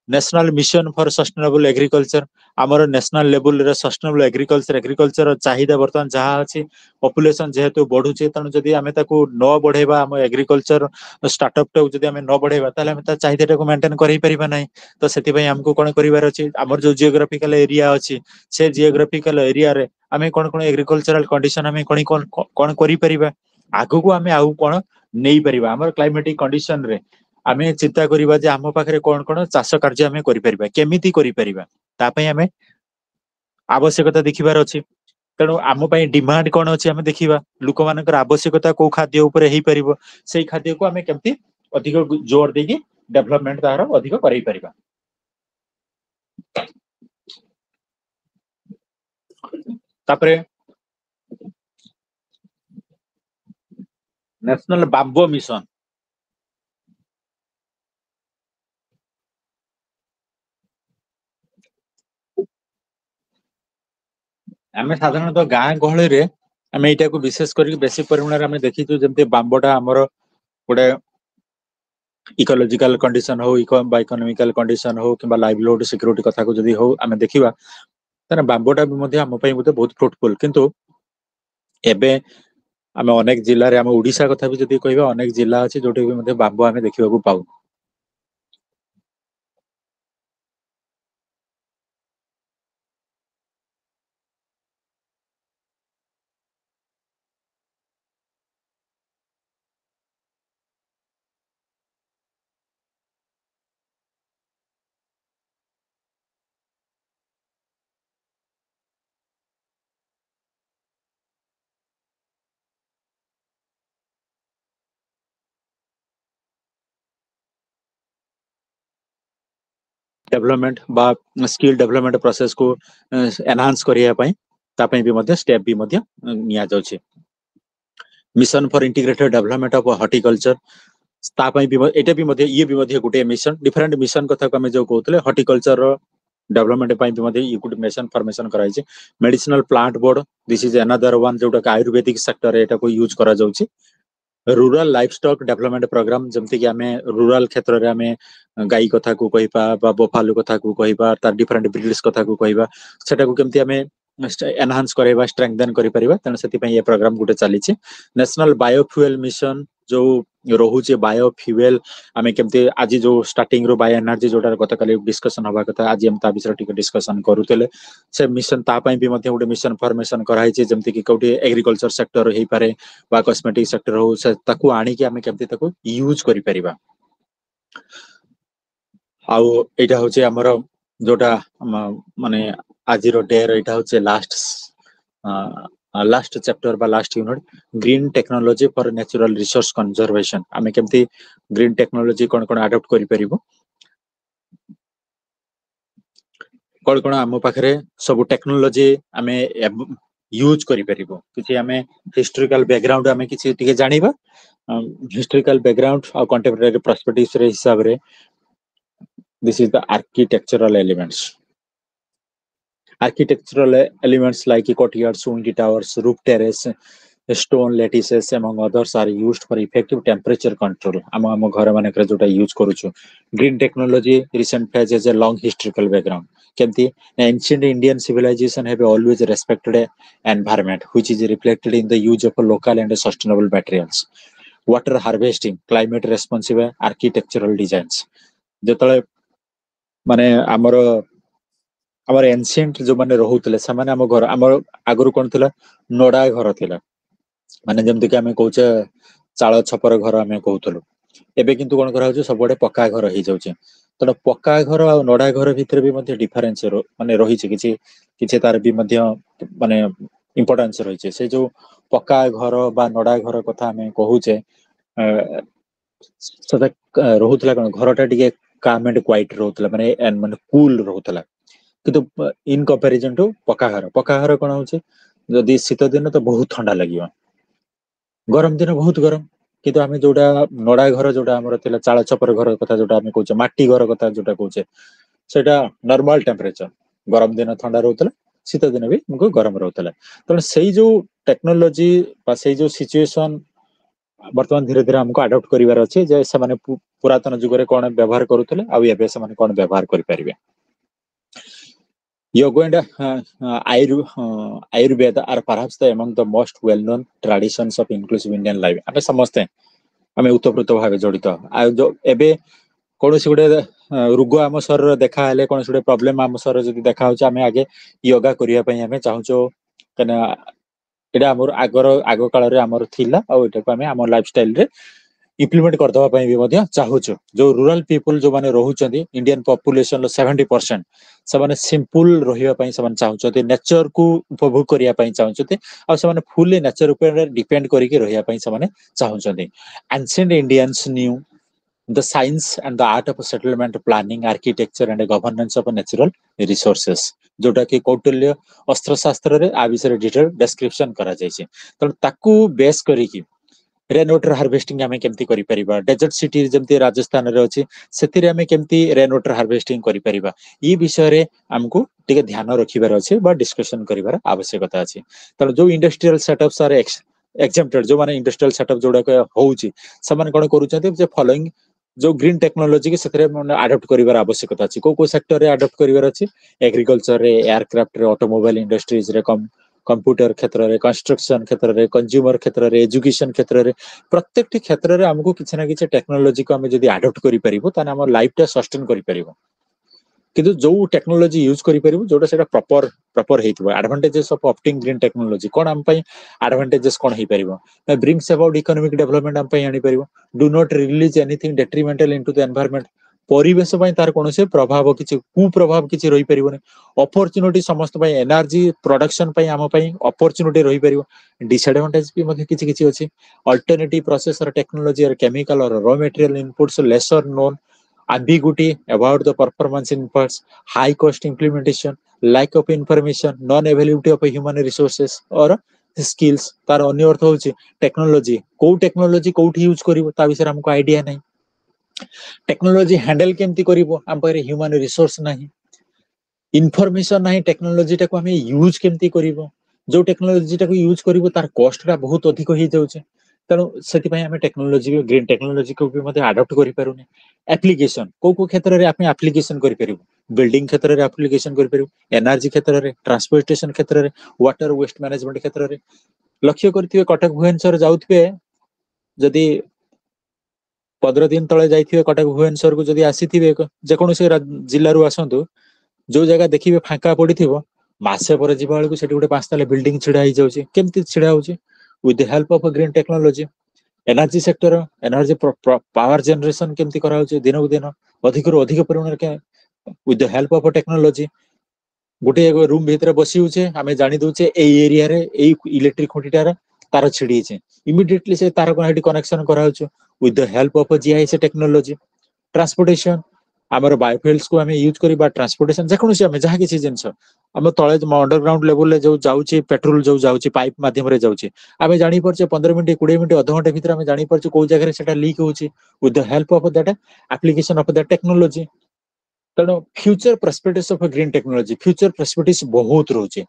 national mission for sustainable agriculture आमर नेशनल लेवल रे सस्टेनेबल एग्रीकल्चर चाहिदा वर्तमान जहाँ अच्छी पॉपुलेशन जेहेतु बढ़ुचे तेणु जदि आमे ताकू न बढ़ेबा आम एग्रीकल्चर स्टार्टअप टाकू जदि आमे न बढ़ेबा ताले आमे ता चाहिदा को मेंटेन करि परिबा नै तो सेति पई हमको कोन करिवार अछि हमर जो जियोग्राफिकल एरिया अछि से जियोग्राफिकल एरिया रे आमे कोन कोन एग्रीकल्चरल कंडीशन आमे कोन कोन करि परिबा आगु को आमे आउ कोन नै परिबा हमर क्लाइमेटिक कंडीशन रे आमे चिंता करिबा जे आम पाखरे कोन कोन चाष कार्य आमे करि परिबा केमिति करि परिबा ता पई आमे आवश्यकता देखिबार अछि तेणु आम डिमांड कौन अच्छी आम देखा लोक मान आवश्यकता कौ खाद्य उपरे हो पार से खाद्य को आम केमती अधिक जोर देकी डेवलपमेंट तार अधिक कराई परिबा तापरे नेशनल बांबो मिशन आम साधारणतः गाँ गहली रे आम एटा को विशेष करके बेसी परिमाण आम देखीचु जमती बांबोटा आमर गोटे इकोलॉजिकल कंडीशन हो इकोनॉमिकल कंडीशन हो कि लाइवलीहुड सिक्योरिटी कथा को जदी हो आम देखिबा ताने बांबोटा भी मध्य आम पई बहुत फ्रुटफुल किंतु एबे आम अनेक जिले में आम ओडिशा कथा भी जदी कहबा अनेक जिला अछि जोटे भी मध्य बांबो आम देखिबा को पाउ डेवलपमेंट बा स्किल डेवलपमेंट प्रोसेस को एनहांस करिया पई तापई भी मध्य स्टेप भी मध्य निया जाउछि mission for integrated development of horticulture तापई भी एटा भी मध्य ये भी मध्य गुटे मिशन डिफरेंट मिशन कथा को हम जो कहतले हॉर्टिकल्चर डेवलपमेंट पई भी मध्य ये गुटे मिशन फॉर्मेशन कराई छै medicinal plant board this is another one जोटा आयुर्वेदिक सेक्टर एटा को यूज करा जाउछि rural livestock development programme जमती कि आम रूरल क्षेत्र में आम गाई कथा को कहबा बोफालू कथा को कहबा तार डिफरेंट ब्रिड्स कथा को कहबा सेटा को केमती आम एनहांस करबा स्ट्रेंथन करि परिबा तेणु सेति पई ये प्रोग्राम गुटे चली नेशनल बायोफ्यूएल मिशन जो रोचे बायोफ्यूएल आम केमती आज जो स्टार्टिंग रो बायो एनर्जी जोटा गतकाली डिस्कशन हवा कथा आज हम ता विषय टिके डिस्कशन करूतले से मिशन ता पई भी मते गुटे मिशन फॉर्मेशन कराई छै जेमती कि कोठी एग्रीकल्चर सेक्टर हेई पारे बा कॉस्मेटिक सेक्टर हो से ताकू आनी कि आमे केमती ताकू यूज करि परिबा आउ एटा होचे हमर जोटा माने आज रो डे रो एटा होचे लास्ट चैप्टर बा last unit green technology for natural resource conservation आमे केमती ग्रीन टेक्नोलॉजी कोन कोन अडॉप्ट करि परिबो कोन कोन आम पाखरे सब टेक्नोलॉजी आमे यूज करि परिबो किछि आमे हिस्टोरिकल बैकग्राउंड आमे किछि टिके जानिबा हिस्टोरिकल बैकग्राउंड और कंटेम्परेरी पर्सपेक्टिव्स रे हिसाब रे this is the architectural elements Architectural elements like courtyards, windy towers, roof terrace, stone lattices among others are used for effective temperature control. ଆମ ଘର ମାନଙ୍କରେ ଯୋଉଟା ୟୁଜ କରୁଛୁ green technology recent phase has a long historical background. କେମିତି ancient Indian civilization have always respected a environment which is reflected in the use of local and sustainable materials. Water harvesting, climate responsive architectural designs. ଯେତେବେଳେ ମାନେ ଆମର ଏନସିଏଣ୍ଟ ଯୋଉମାନେ ରହୁଥିଲେ ସେମାନେ ଆମ ଘର ଆମର ଆଗରୁ କଣ ଥିଲା ନଡା ଘର ଥିଲା ମାନେ ଯେମିତି କି ଆମେ କହୁଛେ ଚାଳ ଛପର ଘର ଆମେ କହୁଥିଲୁ ଏବେ କିନ୍ତୁ କଣ କରାହଉଛି ସବୁଆଡେ ପକ୍କା ଘର ହେଇଯାଉଛି ତେଣୁ ପକ୍କା ଘର ଆଉ ନଡା ଘର ଭିତରେ ବି ମଧ୍ୟ ଡିଫରେନ୍ସ ମାନେ ରହିଛି କିଛି କିଛି ତାର ବି ମଧ୍ୟ ମାନେ ଇମ୍ପୋର୍ଟାନ୍ସ ରହିଛି ସେ ଯୋଉ ପକ୍କା ଘର ବା ନଡା ଘର କଥା ଆମେ କହୁଛେ ସେଟା ରହୁଥିଲା କଣ ଘରଟା ଟିକେ କାମ୍ ଆଣ୍ଡ କ୍ୱାଇଟ ରହୁଥିଲା ମାନେ ମାନେ କୁଲ ରହୁଥିଲା କିନ୍ତୁ ଇନ କମ୍ପାରିଜନ ଟୁ ପକ୍କା ଘର କଣ ହଉଛି ଯଦି ଶୀତ ଦିନ ତ ବହୁତ ଥଣ୍ଡା ଲାଗିବ ଗରମ ଦିନ ବହୁତ ଗରମ କିନ୍ତୁ ଆମେ ଯୋଉଟା ନଡା ଘର ଯୋଉଟା ଆମର ଥିଲା ଚାଳ ଛପର ଘର କଥା ଯୋଉଟା ଆମେ କହୁଛେ ମାଟି ଘର କଥା ଯୋଉଟା କହୁଛେ ସେଟା ନର୍ମାଲ ଟେମ୍ପରେଚର ଗରମ ଦିନ ଥଣ୍ଡା ରହୁଥିଲା ଶୀତ ଦିନ ବି ଆମକୁ ଗରମ ରହୁଥିଲା ତେଣୁ ସେଇ ଯୋଉ ଟେକ୍ନୋଲୋଜି ବା ସେଇ ଯୋଉ ସିଚୁଏସନ ବର୍ତ୍ତମାନ ଧୀରେ ଧୀରେ ଆମକୁ ଆଡପ୍ଟ କରିବାର ଅଛି ଯେ ସେମାନେ ପୁରାତନ ଯୁଗରେ କଣ ବ୍ୟବହାର କରୁଥିଲେ ଆଉ ଏବେ ସେମାନେ କଣ ବ୍ୟବହାର କରିପାରିବେ Yoga and Ayurveda are perhaps among the most well-known traditions of inclusive Indian life. ଆମେ ସମସ୍ତେ ଆମେ ଉତପ୍ରୋତ ଭାବେ ଜଡିତ ଆଉ ଏବେ କୌଣସି ଗୋଟେ ରୋଗ ଆମ ଶରୀରରେ ଦେଖା ହେଲେ କୌଣସି ଗୋଟେ ପ୍ରୋବ୍ଲେମ ଆମ ଶରୀରରେ ଯଦି ଦେଖା ହଉଛି ଆମେ ଆଗେ ୟୋଗା କରିବା ପାଇଁ ଆମେ ଚାହୁଁଛୁ କାହିଁକିନା ଏଇଟା ଆମର ଆଗ କାଳରେ ଆମର ଥିଲା ଆଉ ଏଟାକୁ ଆମେ ଆମ ଲାଇଫଷ୍ଟାଇଲରେ ଇମ୍ପ୍ଲିମେଣ୍ଟ କରିଦେବା ପାଇଁ ବି ମଧ୍ୟ ଚାହୁଁଛୁ ଯୋଉ ରୁରାଲ ପିପୁଲ ଯୋଉମାନେ ରହୁଛନ୍ତି ଇଣ୍ଡିଆନ ପପୁଲେସନର 70% ସେମାନେ ସିମ୍ପଲ ରହିବା ପାଇଁ ସେମାନେ ଚାହୁଁଛନ୍ତି ନେଚରକୁ ଉପଭୋଗ କରିବା ପାଇଁ ଚାହୁଁଛନ୍ତି ଆଉ ସେମାନେ ଫୁଲି ନେଚର ଉପରେ ଡିପେଣ୍ଡ କରିକି ରହିବା ପାଇଁ ସେମାନେ ଚାହୁଁଛନ୍ତି ancient Indians knew the science and the art of settlement planning architecture and governance of natural resources ଯୋଉଟା କି କୌଟିଲ୍ୟ ଅସ୍ତ୍ରଶାସ୍ତ୍ରରେ ଆ ବିଷୟରେ ଡିଟେଲ ଡେସ୍କ୍ରିପସନ କରାଯାଇଛି ତେଣୁ ତାକୁ ବେସ୍ କରିକି ରେନ୍ ୱାଟର ହାର୍ଭେଷ୍ଟିଂ ଆମେ କେମିତି କରିପାରିବା ଡେଜର୍ଟ ସିଟି ଯେମିତି ରାଜସ୍ଥାନରେ ଅଛି ସେଥିରେ ଆମେ କେମିତି ରେନ୍ ୱାଟର ହାର୍ଭେଷ୍ଟିଂ କରିପାରିବା ଏ ବିଷୟରେ ଆମକୁ ଟିକେ ଧ୍ୟାନ ରଖିବାର ଅଛି ବା ଡିସ୍କସନ କରିବାର ଆବଶ୍ୟକତା ଅଛି ତେଣୁ ଯୋଉ ଇଣ୍ଡଷ୍ଟ୍ରିଆଲ ସେଟଅପ୍ସ ଆର୍ ଏକ୍ସେମ୍ପଟେଡ ଯୋଉମାନେ ଇଣ୍ଡଷ୍ଟ୍ରିଆଲ ସେଟଅପ୍ ଯୋଉଡାକ ହଉଛି ସେମାନେ କଣ କରୁଛନ୍ତି ଯେ ଫଲୋଇଂ ଯୋଉ ଗ୍ରୀନ ଟେକ୍ନୋଲୋଜି କି ସେଥିରେ ଆଡପ୍ଟ କରିବାର ଆବଶ୍ୟକତା ଅଛି କୋଉ କୋଉ ସେକ୍ଟରରେ ଆଡପ୍ଟ କରିବାର ଅଛି ଏଗ୍ରିକଲଚରରେ ଏୟାରକ୍ରାଫ୍ଟରେ ଅଟୋମୋବାଇଲ ଇଣ୍ଡଷ୍ଟ୍ରିଜରେ କମ୍ପ୍ୟୁଟର କ୍ଷେତ୍ରରେ କନଷ୍ଟ୍ରକ୍ସନ କ୍ଷେତ୍ରରେ କନଜ୍ୟୁମର କ୍ଷେତ୍ରରେ ଏଜୁକେସନ କ୍ଷେତ୍ରରେ ପ୍ରତ୍ୟେକଟି କ୍ଷେତ୍ରରେ ଆମକୁ କିଛି ନା କିଛି ଟେକ୍ନୋଲୋଜିକୁ ଆମେ ଯଦି ଆଡପ୍ଟ କରିପାରିବୁ ତାହେଲେ ଆମ ଲାଇଫଟା ସଷ୍ଟେନ କରିପାରିବ କିନ୍ତୁ ଯୋଉ ଟେକ୍ନୋଲୋଜି ୟୁଜ କରିପାରିବୁ ଯୋଉଟା ସେଟା ପ୍ରପର ହେଇଥିବ ଆଡଭାଣ୍ଟେଜେସ୍ ଅଫ ଅପ୍ଟିଂ ଗ୍ରୀନ ଟେକ୍ନୋଲୋଜି କଣ ଆମ ପାଇଁ ଆଡଭାଣ୍ଟେଜେସ୍ କଣ ହେଇପାରିବ ବ୍ରିଙ୍ଗସ୍ ଆବାଉଟ ଇକୋନୋମିକ ଡେଭଲପମେଣ୍ଟ ଆମ ପାଇଁ ଆଣିପାରିବ do not release anything detrimental into the environment ପରିବେଶ ପାଇଁ ତାର କୌଣସି ପ୍ରଭାବ କିଛି କୁପ୍ରଭାବ କିଛି ରହିପାରିବନି ଅପରଚ୍ୟୁନିଟି ସମସ୍ତ ପାଇଁ ଏନର୍ଜି ପ୍ରଡକ୍ସନ ପାଇଁ ଆମ ପାଇଁ ଅପରଚ୍ୟୁନିଟି ରହିପାରିବ ଡିସଆଡଭାଣ୍ଟେଜ ବି ମଧ୍ୟ କିଛି କିଛି ଅଛି alternative processor technology or chemical or raw material inputs lesser known ambiguity about the performance inputs, high cost implementation, lack of information, non-availability of human resources or skills तार अन्य अर्थ होची टेक्नोलॉजी को टेक्नोलॉजी कोठी यूज करिवो ता विषय हमको idea नहीं technology handle केमती करिवो हम पारे ह्यूमन रिसोर्स नहीं इनफॉरमेशन नहीं टेक्नोलॉजी टाको हमें यूज केमती करिवो जो टेक्नोलॉजी टाको यूज करिवो तार कॉस्ट रा बहुत अधिक हो जाउचे तेणु से टेक्नोलोजी ग्रीन टेक्नोलोजी को भी आडप्ट कर एप्लिकेशन को क्षेत्र में आप एप्लिकेशन कर बिल्डिंग क्षेत्र में एप्लिकेशन कर एनर्जी क्षेत्र में ट्रांसपोर्टेशन क्षेत्र में वाटर वेस्ट मैनेजमेंट क्षेत्र में लक्ष्य करेंगे कटक भुवनेश्वर जाऊे जदि 15 दिन तले जाइए कटक भुवनेश्वर को जदि आसी जेकोसी जिलू आसतु जो जगह देखिए फांका पड़ी मसे पर जा गोटे 5 ताला बिल्डिंग छिड़ा हो जाऊँगी केमती छिड़ा हो with the help of a green technology energy sector energy power generation केमती करा दिन को दिन अधिक अधिक परिमाण with the help of technology गोटे रूम भितर बसी होचे आमे जानि दउचे ए एरिया रे ए इलेक्ट्रिक खुंटीटार तार छिड़ी छे इमीडिएटली से तार कोन कनेक्शन करा with the help of GIS technology transportation आमर बायोफ्यूल्स को आमे यूज करिबा ट्रांसपोर्टेशन जेकोसी आमे जहा किसी जिंस आम तले अंडरग्राउंड लेवल जो जाऊँचे पेट्रोल जो जाऊँचे पाइप माध्यम जाऊँचे आमे जानी परछे 15 मिनिट 20 मिनिट अध घंटे भीतर आमे जानी परछे को जगह सेटा लीक होची with the help of that application of that technology ତେଣୁ future perspectives of green technology future perspectives बहुत रोचे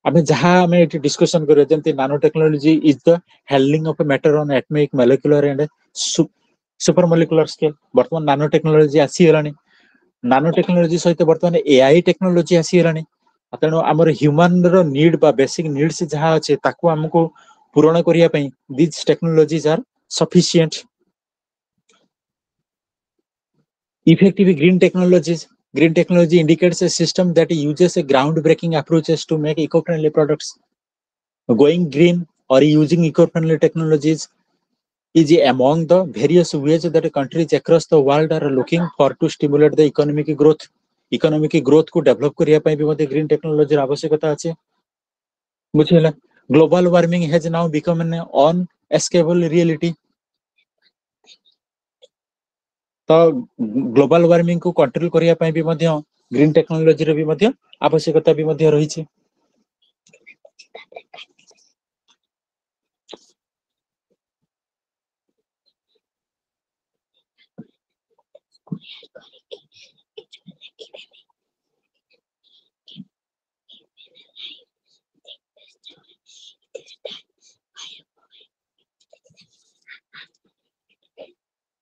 आमे जहां आमे एटी डिस्कशन करे जेंति नानो technology is the handling of a matter on atomic molecular and super molecular scale वर्तमान नानो टेक्नोलॉजी आसी गलानी नानो टेक्नोलॉजी सहित वर्तमान एआई टेक्नोलॉजी आसी गलानी तेणु आमर ह्यूमन रो नीड बा बेसिक नीड्स जहां अच्छे ताकू हमको पूरण करिया पई this technologies are sufficient effective green technology indicates a system that uses a groundbreaking approaches to make eco-friendly products going green or using eco-friendly technologies is among the various ways that countries across the world are looking for to stimulate the economic growth को develop करिया पई भी मते green technology आवश्यकता अछि बुझिला global warming has now become an unescapable reality तो global warming को control करिया पई भी मध्य ग्रीन टेक्नोलॉजी रे भी मध्य आवश्यकता भी मध्य रही छी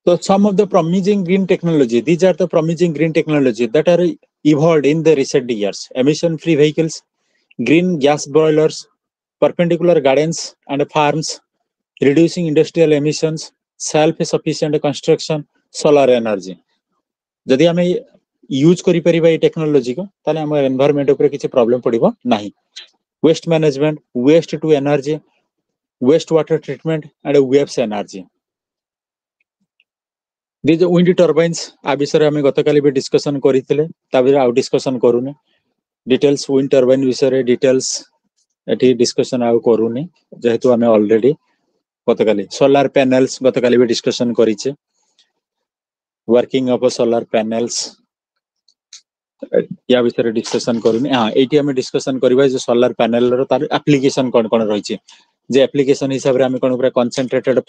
So some of the promising green technology, these are the promising green technology that are evolved in the recent years. Emission-free vehicles, green gas boilers, perpendicular gardens and farms, reducing industrial emissions, self-sufficient construction, solar energy. जदि आमे use करि परिबा ए technology को ताले हमर environment ऊपर किछि problem पड़िबो नाही waste management waste to energy waste water treatment and waves energy दे जो विंड टर्बाइन्स आ विषय आमे गतकाली भी डिस्कशन करिथिले ताबिर आउ डिस्कशन करूने डिटेल्स विंड टर्बाइन विषय डिटेल्स एठी डिस्कशन आउ करूने जेहेतु आमे ऑलरेडी गतकाली सोलर पैनल्स गतकाली भी डिस्कशन करिचे वर्किंग ऑफ सोलर पैनल्स या विषय डिस्कशन करूने हां एठी आमे डिस्कशन करबा जे सोलर पैनल रो तार एप्लीकेशन कोन कोन रहिचे जे एप्लीकेशन हिसाब रे आमे कोन पूरा concentrated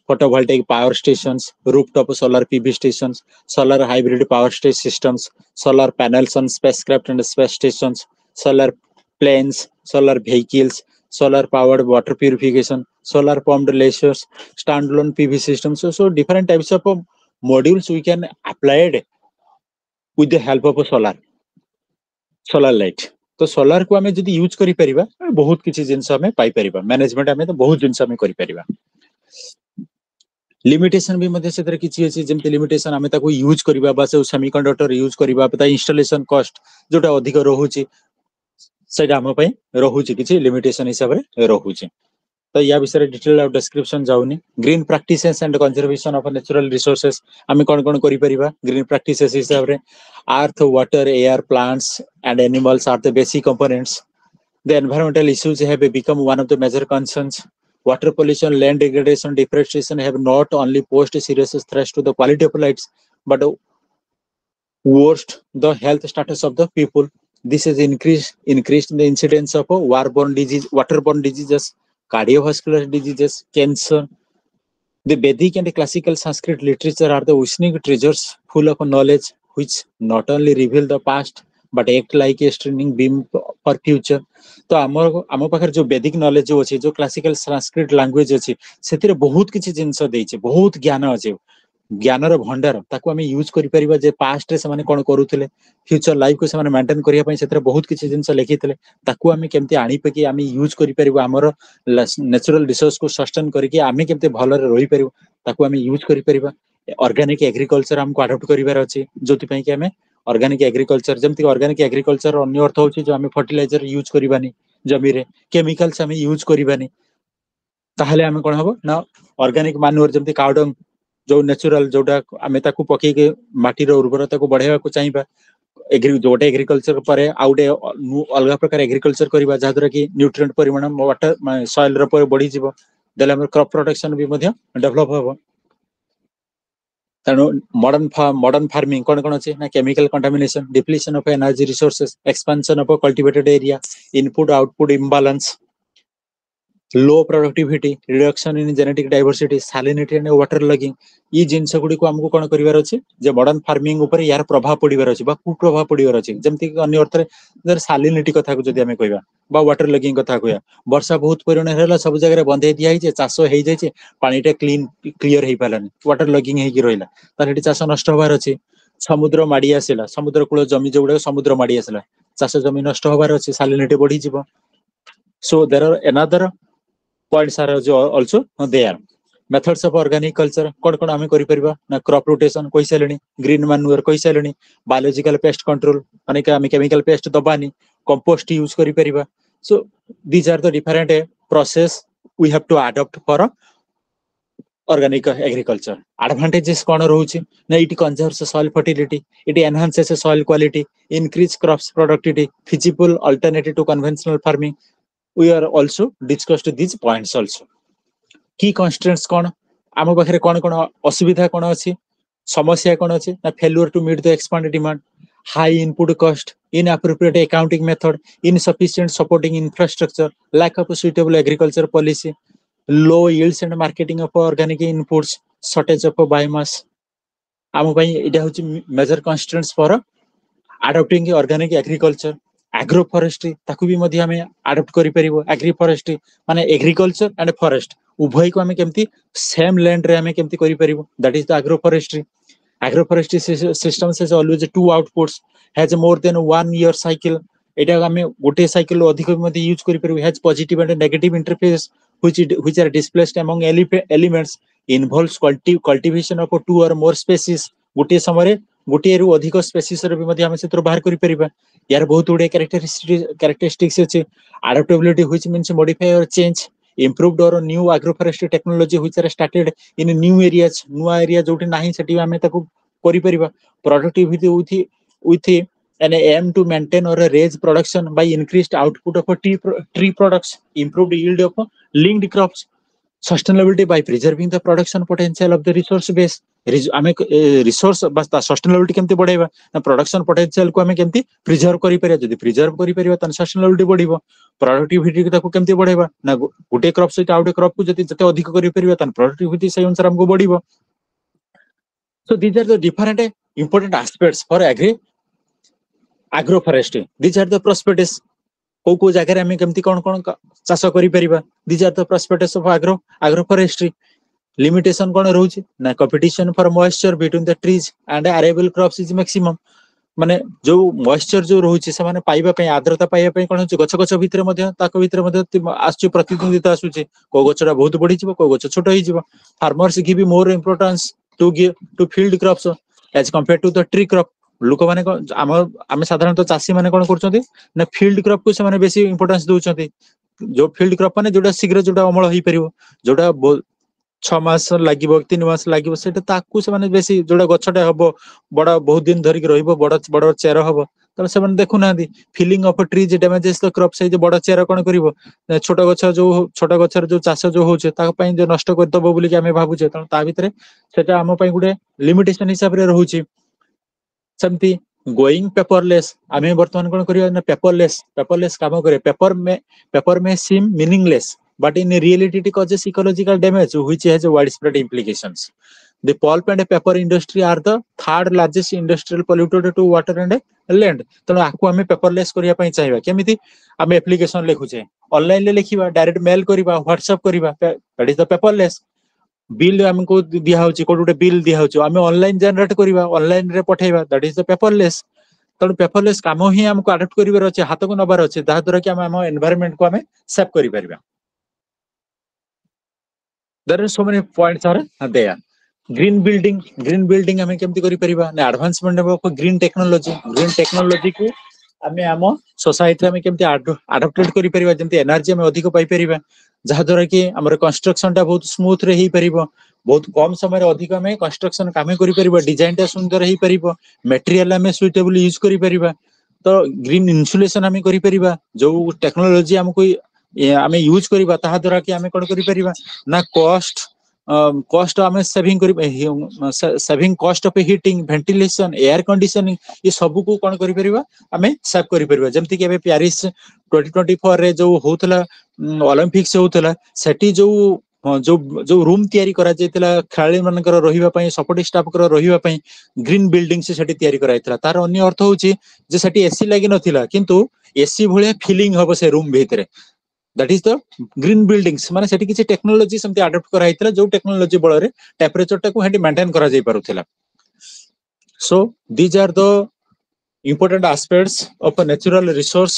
photovoltaic power stations, rooftop solar PV stations, solar hybrid power station systems, solar panels on spacecraft and space stations, solar planes, solar vehicles, solar powered water purification, solar pumped lasers, standalone PV systems. So different types of modules we can apply with the help of a solar light. तो solar को आमे जदि use करि परिबा बहुत किछि जिंस आमे पाई परिबा management आमे तो बहुत जिंस आमे करि परिबा लिमिटेशन भी मध्य से किछि अछि जेमते लिमिटेशन आमे ताको यूज करिबा बा से सेमीकंडक्टर यूज करिबा पता इंस्टॉलेशन कॉस्ट जोटा अधिक रहूची सेटा हम पई रहूची किछि लिमिटेशन हिसाब रे रहूची तो या विषय डिटेल ऑफ डिस्क्रिप्शन जाउनी green practices and conservation of natural resources आमे कोन कोन करि परिबा ग्रीन प्रैक्टिसेस हिसाब रे earth water air plants and animals are the basic components the environmental issues have become one of the major concerns. Water pollution, land degradation, deforestation have not only posed serious threats to the quality of life, but worst the health status of the people. This has increased the incidence of waterborne diseases, cardiovascular diseases, cancer. The Vedic and classical Sanskrit literature are the oceanic treasures full of knowledge, which not only reveal the past but act like a streaming beam for future. तो आम पाखर जो वैदिक knowledge जो अच्छे जो classical Sanskrit language अच्छे से बहुत किसी जिनस देइछे बहुत ज्ञान अच्छे ज्ञानर भंडार ताको आमे यूज करि परिबा जे पास्ट रे से कोन करूथिले फ्यूचर लाइफ को से मेंटेन करिया पई सेतरे बहुत किछि जिंस लिखिथिले ताको आमे केमते आनी पकी आमे यूज करि परिबा हमर नेचुरल रिसोर्स को सस्टेन करके आमे केमते भलरे रहि परिबा ताको आमे यूज करि परिबा ऑर्गेनिक एग्रीकल्चर हमको अडॉप्ट करिवार अछि जोति पई कि आमे ऑर्गेनिक एग्रीकल्चर जमती ऑर्गेनिक एग्रीकल्चर अन्य अर्थ होछि जो आमे फर्टिलाइजर यूज करिबानी जमी रे केमिकल्स आमे यूज करिबानी ताहले आमे कोन हबो ना ऑर्गेनिक मैन्योर जमती काउडंग जो नेचुरल जोटा आमे ताकू पके के माटी रो उर्वरता को बढ़ावा को चाहिबा जोटे एग्रीकल्चर परे आउटे अलगा प्रकार एग्रीकल्चर करिबा जादरा कि न्यूट्रिएंट परिमाण वाटर सॉइल रो पर बढ़ी जिवो देले हमर क्रॉप प्रोडक्शन भी मध्य डेवलप होबो तेणु मॉडर्न फार्मिंग कौन कौन अच्छे ना chemical contamination depletion of energy resources expansion of cultivated area input output imbalance low productivity, reduction in genetic diversity, salinity and water logging ये जिनस गुडी को हमको कोन करिवार अछि जे मॉडर्न फार्मिंग ऊपर यार प्रभाव पडिवार अछि बा कु प्रभाव पडिवार अछि जेमति कि अन्य अर्थ रे जर salinity कथा को जदि हमें कहबा बा वाटर लगिंग कथा कहया वर्षा बहुत परिमाण हेला सब जगह रे बंधे दिया हिचे चाष हेइ जाय छे पानीटा क्लियर हेइ पालानी वाटर लगिंग हेइ कि रहिला तार हेटी चाष नष्ट होबार अछि समुद्र माडी आसेला समुद्र कूल जमी जोडा समुद्र माडी आसेला चाष जमी नष्ट होबार अछि salinity बढ़ी जिवो so there are another points are also there methods of organic culture कोन कोन आमे करि परबा ना क्रॉप रोटेशन कहि सालणी ग्रीन मैन्योर कहि सालणी बायोलॉजिकल पेस्ट कंट्रोल माने कि आमे केमिकल पेस्ट दबानी कंपोस्ट यूज करि परबा so these are the different process we have to adopt for organic agriculture advantages कोन रहउची ना it conserves soil fertility it enhances soil quality increase crops productivity feasible alternative to conventional farming we are also discussed these points also की constraints कोन आम पाखरे कोन कोन असुविधा कोन अछि समस्या कोन अछि ना failure to meet the expanded demand high input cost inappropriate accounting method insufficient supporting infrastructure lack of suitable agriculture policy low yields and marketing of organic inputs shortage of biomass आम पई इटा होची major constraints for adopting organic agriculture agroforestry ताकू भी मध्ये हमें adopt करि परिबो agroforestry माने agriculture and forest उभय को हमें केमती सेम लैंड रे हमें केमती करि परिबो that is the agroforestry system says always two outputs has more than 1 year cycle एटा हमें गोटे साइकिल अधिक मध्ये यूज करि परिबो has positive and negative interface which are displaced among elements involves cultivation of two or more species गोटे समय गोटे रु अधिक स्पेसीस रे मध्ये हम सेतर बाहर करि परिबा यार बहुत उडे कैरेक्टरिस्टिक्स अछि adaptability which means modify or change improved or new agroforestry technology which are started in new areas जोटी नाही सेटी हमें ताको करि परिबा productivity with an aim to maintain or raise production by increased output of tree products improved yield of linked crops sustainability by preserving the production potential of the resource base आमे resource बस sustainability केमती बढ़ाइबा ना production potential को आमे केमती preserve करि परिया जदि प्रिजर्व करि परिबा तन सस्टेनेबिलिटी बढ़िबो प्रोडक्टिविटी को ताको केमती बढ़ाइबा ना गुटे क्रॉप सहित आउटे क्रॉप को जदि जते अधिक करि परिबा तन प्रोडक्टिविटी से अनुसार हमको बढ़िबो so these are the different important aspects for agroforestry these are the prospects को जगह रे हमें केमती कोन कोन चाष करि परिबा these are the prospects of agroforestry limitation कोन रहउची ना competition for moisture between the trees and arable crops is maximum माने जो मॉइस्चर जो रहउची से माने पाइबा पय आर्द्रता पाइबा पय कोन होची गछ गछ भितर मध्ये ताको भितर मध्ये आसुची प्रतिद्वंदिता आसुची को गछरा बहुत बढ़ी जिवो को गछ छोट होई जिवो farmers give more importance to field crops as compare to the tree crop लोक माने आमे साधारणतः चासी माने कोन करचोंती ना फील्ड क्रॉप को से माने बेसी इंपोर्टेंस दोचोंती जो फील्ड क्रॉप माने जोडा शीघ्र जोडा अमल होई परिबो जोडा 6 मास लागिबो 3 मास लागिबो सेटा ताकू से माने बेसी जोडा गछटा हबो बडा बहुत दिन धरि रहिबो बडा बडा चेर हबो त से माने देखु नांदी felling of trees damages the crop size बडा चेर कोन करिवो छोटा गछर जो चाष जो होचे ता पई जो नष्ट कर दबो बोली कि हमें भाबुचे त ता भितरे सेटा हम पई गुडे लिमिटेशन हिसाब रे रहउची समती गोइंग पेपरलेस आमे वर्तमान कोन करिया ना पेपरलेस काम करे पेपर में सीम meaningless but in reality it causes ecological damage which has widespread implications the pulp and paper industry are the third largest industrial polluter to water and land तनो आकु हमें paperless करिया पई चाहिबा केमिति हमें एप्लीकेशन लिखुचे ऑनलाइन ले लिखिबा direct mail करिबा WhatsApp करिबा that is the paperless bill हमको दिया होची कोडुटे बिल दिया होची हमें ऑनलाइन जनरेट करिबा ऑनलाइन रे पठाइबा दैट इज द पेपरलेस तनो पेपरलेस काम ही हमको अडॉप्ट करिबार अछि हाथ को नबार अछि ता द्वारा कि हम एनवायरनमेंट को हमें सेव करि परिबा there are so many points are there green building हमें केमती करि परिबा ना एडवांसमेंट ऑफ ग्रीन टेक्नोलॉजी को हमें आम सोसाइटी हमें केमती अडॉप्टेड करि परिबा जेमती एनर्जी हमें अधिक पाई परिबा जहा द्वारा कि हमर कंस्ट्रक्शन ता बहुत स्मूथ रे ही परिबो बहुत कम समय रे अधिक हमें कंस्ट्रक्शन काम करि परिबा डिजाइन ता सुंदर ही परिबो मटेरियल हमें सुइटेबल यूज करि परिबा तो ग्रीन इन्सुलेशन हमें करि परिबा जो टेक्नोलॉजी हमको हमें यूज करिबा ताहा द्वारा कि हमें कोन करि परिबा ना कॉस्ट कॉस्ट आम saving cost of heating ventilation air conditioning ये सब को कौन करिपरिबा आमे सेव करिपरिबा जेमति कि पेरिस 2024 रे जो होतला ओलंपिक्स होतला सेठी जो जो जो रूम तैयारी करा जेतला खेलाड़ी मानकर रहिबा पई सपोर्ट स्टाफ कर रहिबा पई ग्रीन बिल्डिंग से सेठी तैयारी कराइतला तार अन्य अर्थ होची जे सेठी एसी लागि नथिला किंतु एसी भलिया फीलिंग हबो से रूम भीतर that is the green buildings माने सेठी किछि टेक्नोलॉजी समति अडॉप्ट कराइतला जो टेक्नोलॉजी बळ रे टेम्परेचर टाको हेटी मेंटेन करा जाई पारुथिला so these are the important aspects of a natural resource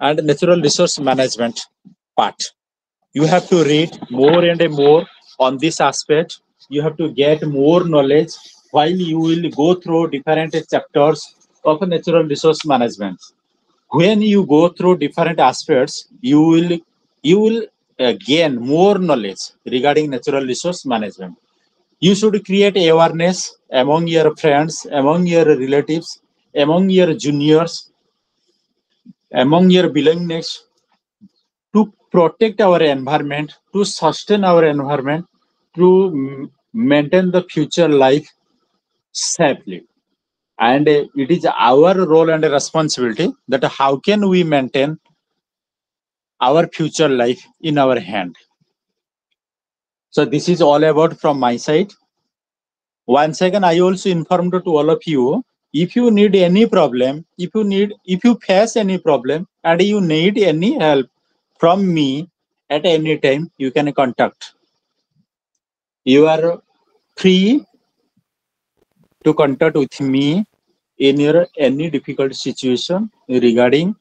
and natural resource management part. You have to read more and more on this aspect. You have to get more knowledge while you will go through different chapters of a natural resource management. When you go through different aspects, you will gain more knowledge regarding natural resource management. You should create awareness among your friends, among your relatives, among your juniors, among your belongingness to protect our environment, to sustain our environment, to maintain the future life safely. And it is our role and responsibility that how can we maintain our future life in our hand. So this is all about from my side. Once again, I also informed to all of you, if you need any problem, if you face any problem and you need any help from me at any time, you can contact. You are free to contact with me in your any difficult situation regarding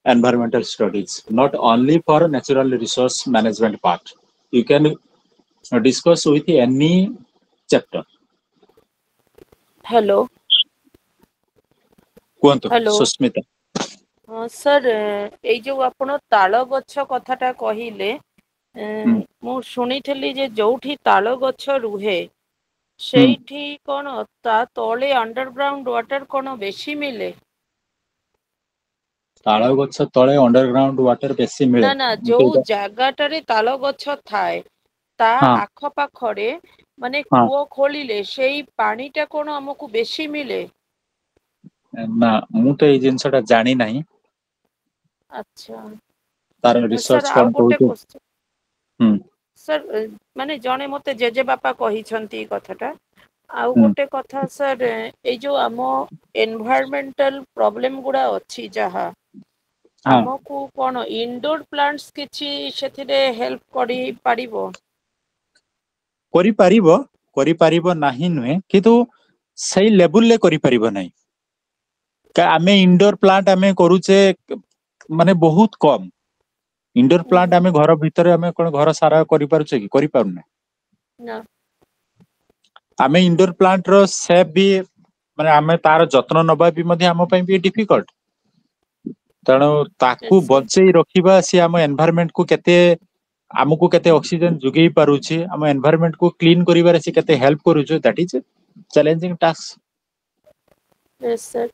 environmental studies, not only for natural resource management part. You can discuss with any chapter. Hello କୁହନ୍ତୁ hello Susmita. Sir एई जो आपण ताଳ ଗଛ କଥାଟା କହିଲେ ମୁଁ ଶୁଣିଥିଲି ଯେ ଯୋଉଠି ତାଳ ଗଛ ରୁହେ ସେଇଠି କଣ ତା ତଳେ अंडरग्राउंड वाटर କଣ ବେଶୀ ମିଳେ? ତାଳ ଗଛ ତଳେ ଅଣ୍ଡରଗ୍ରାଉଣ୍ଡ ୱାଟର ବେଶୀ ନା ମିଳେ। ନା ମୁଁ ତ ଯୋଉ ଏଇଟା ଜାଗାଟାରେ ତାଳ ଗଛ ଥାଏ ତା ହଁ ଆଖପାଖରେ ମାନେ ହଁ କୂଅ ଖୋଳିଲେ ସେଇ ପାଣିଟା କଣ ଆମକୁ ବେଶୀ ମିଳେ? ନା ମୁଁ ତ ଏଇ ଜିନିଷ ଟା ଜାଣି ନାହିଁ। ଆଚ୍ଛା ତାର ସାର୍ ରିସର୍ଚ୍ଚ ଆଉ କଣ ଗୋଟେ କହୁଛି। କ୍ୱେଶ୍ଚନ୍ ହୁଁ ସାର୍ ମାନେ ଜଣେ ମତେ ଜେଜେ ବାପା କହିଛନ୍ତି ଏଇ କଥାଟା ଆଉ ହୁଁ ଗୋଟେ କଥା ସାର୍ ଏଇ ଯୋଉ ଆମ ଏନଭାୟରମେଣ୍ଟାଲ ପ୍ରୋବ୍ଲେମ ଗୁଡା ଅଛି ଯାହା ହଁ ଆମକୁ କଣ ଇନଡୋର ପ୍ଲାଣ୍ଟସ କିଛି ସେଥିରେ ହେଲ୍ପ କରିପାରିବ? କରିପାରିବ କରିପାରିବ ନାହିଁ ନୁହେଁ କିନ୍ତୁ ସେଇ ଲେବୁଲରେ କରିପାରିବ ନାହିଁ। ଆମେ ଇନଡୋର ପ୍ଲାଣ୍ଟ ଆମେ କରୁଛେ ମାନେ ବହୁତ କମ। ଇନଡୋର ପ୍ଲାଣ୍ଟ ଆମେ ଘର ଭିତରେ ଆମେ କଣ ଘର ସାରା କରିପାରୁଛେ କି କରିପାରୁନେ। ନା ଆମେ ଇନଡୋର ପ୍ଲାଣ୍ଟ ର ସେପ୍ ବି ମାନେ ଆମେ ତାର ଯତ୍ନ ନବା ବି ମଧ୍ୟ ଆମ ପାଇଁ ବି ଡିଫିକଲ୍ଟ। ତେଣୁ ତାକୁ yes sir ବଞ୍ଚେଇ ରଖିବା ସିଏ ଆମ ଏନଭାୟରମେଣ୍ଟ କୁ କେତେ ଆମକୁ କେତେ ଅକ୍ସିଜେନ ଯୋଗେଇ ପାରୁଛି ଆମ ଏନଭାୟରମେଣ୍ଟ କୁ କ୍ଲିନ କରିବାରେ ସେ କେତେ ହେଲ୍ପ କରୁଛି that is challenging task. yes sir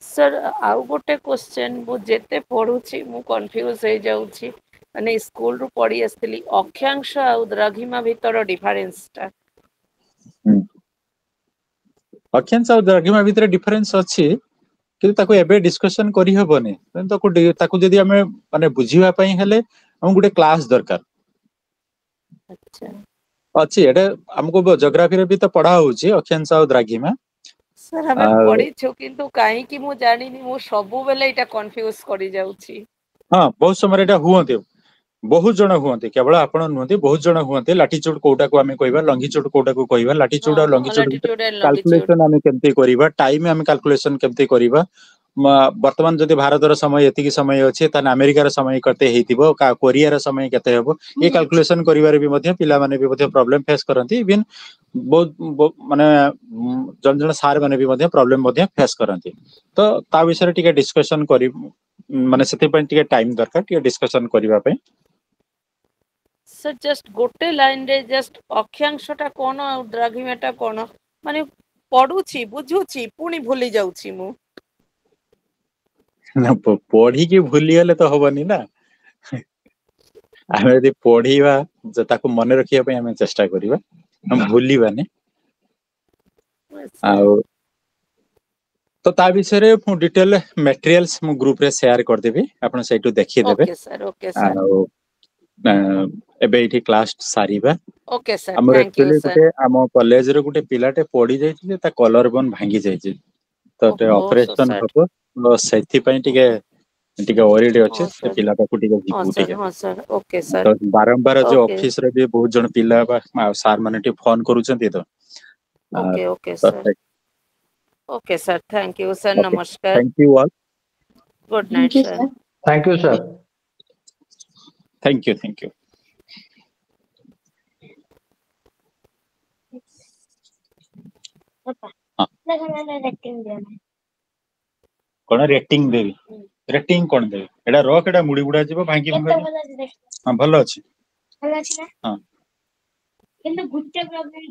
sir ଆଉ ଗୋଟେ କ୍ୱେଶ୍ଚନ ମୁଁ ଯେତେ ପଢୁଛି ମୁଁ କନଫ୍ୟୁଜ ହେଇଯାଉଛି ମାନେ ସ୍କୁଲ ରୁ ପଢି ଆସିଥିଲି ଅକ୍ଷାଂଶ ଆଉ ଦ୍ରାଘିମା ଭିତର ଡିଫରେନ୍ସ ଟା। ଅକ୍ଷାଂଶ ଆଉ ଦ୍ରାଘିମା ଭିତରେ ଡିଫରେନ୍ସ ଅଛି କିନ୍ତୁ ତାକୁ ଏବେ ଡିସକସନ କରିହବନି ତାକୁ ଯଦି ଆମେ ମାନେ ବୁଝିବା ପାଇଁ ହେଲେ ଆମକୁ ଗୋଟେ କ୍ଲାସ ଦରକାର। ଆଚ୍ଛା ଅଛି ଏଟା ଆମକୁ ଜୋଗ୍ରାଫିରେ ବି ତ ପଢା ହଉଛି ଅକ୍ଷାଂଶ ଆଉ ଦ୍ରାଘିମା। ସାର୍ ଆମେ ଆଉ ପଢିଛୁ କିନ୍ତୁ କାହିଁକି ମୁଁ ଜାଣିନି ମୁଁ ସବୁବେଳେ ଏଇଟା କନଫ୍ୟୁଜ କରି ଯାଉଛି। ହଁ ବହୁତ ସମୟରେ ଏଇଟା ହୁଅନ୍ତି ବହୁତ ଜଣ ହୁଅନ୍ତି କେବଳ ଆପଣ ନୁହନ୍ତି ବହୁତ ଜଣ ହୁଅନ୍ତି ଲାଟିଚ୍ୟୁଡ କୋଉଟାକୁ ଆମେ କହିବା ଲଙ୍ଗିଚ୍ୟୁଡ କୋଉଟାକୁ କହିବା ହଁ ଲାଟିଚ୍ୟୁଡ ଆଉ ହଁ ଲଙ୍ଗିଚ୍ୟୁଡ ଭିତରେ ଲାଟିଟ୍ୟୁଡ ଆଣ୍ଡ ଲଙ୍ଗିଟ୍ୟୁଡ କାଲକୁଲେସନ ଆମେ କେମିତି କରିବା ଟାଇମ ଆମେ କାଲକୁଲେସନ କେମିତି କରିବା। ବର୍ତ୍ତମାନ ଯଦି ଭାରତର ସମୟ ଏତିକି ସମୟ ଅଛି ତାହେଲେ ଆମେରିକାର ସମୟ କେତେ ହେଇଥିବ କୋରିଆର ସମୟ କେତେ ହବ ଏ କାଲକୁଲେସନ କରିବାରେ ବି ମଧ୍ୟ ପିଲାମାନେ ବି ମଧ୍ୟ ପ୍ରୋବ୍ଲେମ ଫେସ କରନ୍ତି ଇଭିନ ବହୁତ ମାନେ ଜଣେ ଜଣେ ସାର୍ ମାନେ ବି ମଧ୍ୟ ପ୍ରୋବ୍ଲେମ ମଧ୍ୟ ଫେସ କରନ୍ତି। ତ ତା ବିଷୟରେ ଟିକେ ଡିସକସନ ମାନେ ସେଥିପାଇଁ ଟିକେ ଟାଇମ ଦରକାର ଟିକେ ଡିସକସନ କରିବା ପାଇଁ। ସାର୍ ଜଷ୍ଟ ଗୋଟେ ଲାଇନରେ ଜଷ୍ଟ ଅକ୍ଷାଂଶ ଟା କଣ ଆଉ ଦ୍ରାଘିମା ଟା କଣ ମାନେ ପଢୁଛି ବୁଝୁଛି ପୁଣି ଭୁଲି ଯାଉଛି ମୁଁ। ନା ପଢିକି ଭୁଲିଗଲେ ତ ହବନି ନା। ଆମେ ଯଦି ପଢିବା ତାକୁ ମନେ ରଖିବା ପାଇଁ ଆମେ ଚେଷ୍ଟା କରିବା हम भूलिबानी सर आउ तो ता विषय रे मु डिटेल मटेरियल्स मु ग्रुप रे शेयर कर देबी आपण सेटू देखि देबे ओके सर आउ एबे इठी क्लास सारीबा ओके सर हमर थैंक यू एक्चुअली सर गुटे हम कॉलेज रे गुटे पिलाटे पड़ी जायछि जे ता कलर बोन भांगी जायछि तो ते ओहो सो ऑपरेशन सैड हबो तो सेथि पई टिके ओके टिके ओरिड अछि हाँ से सर पिला पाखु टिके हाँ जिबु सर टिके हाँ सर ओके सर तो बारंबार जो ओके ऑफिस रे भी बहुत जन पिला बा सार माने टी फोन करूछंती तो okay okay sir perfect okay sir thank you sir okay नमस्कार thank you all good night sir thank you sir thank you हाँ कोन रेटिंग देबी रेटिंग कोन देबी एडा रॉक एडा मुड़ी गुडा जीवो भांगी भांगी हां भलो अछि हां କିନ୍ତୁ ଗୋଟେ ପ୍ରୋବ୍ଲେम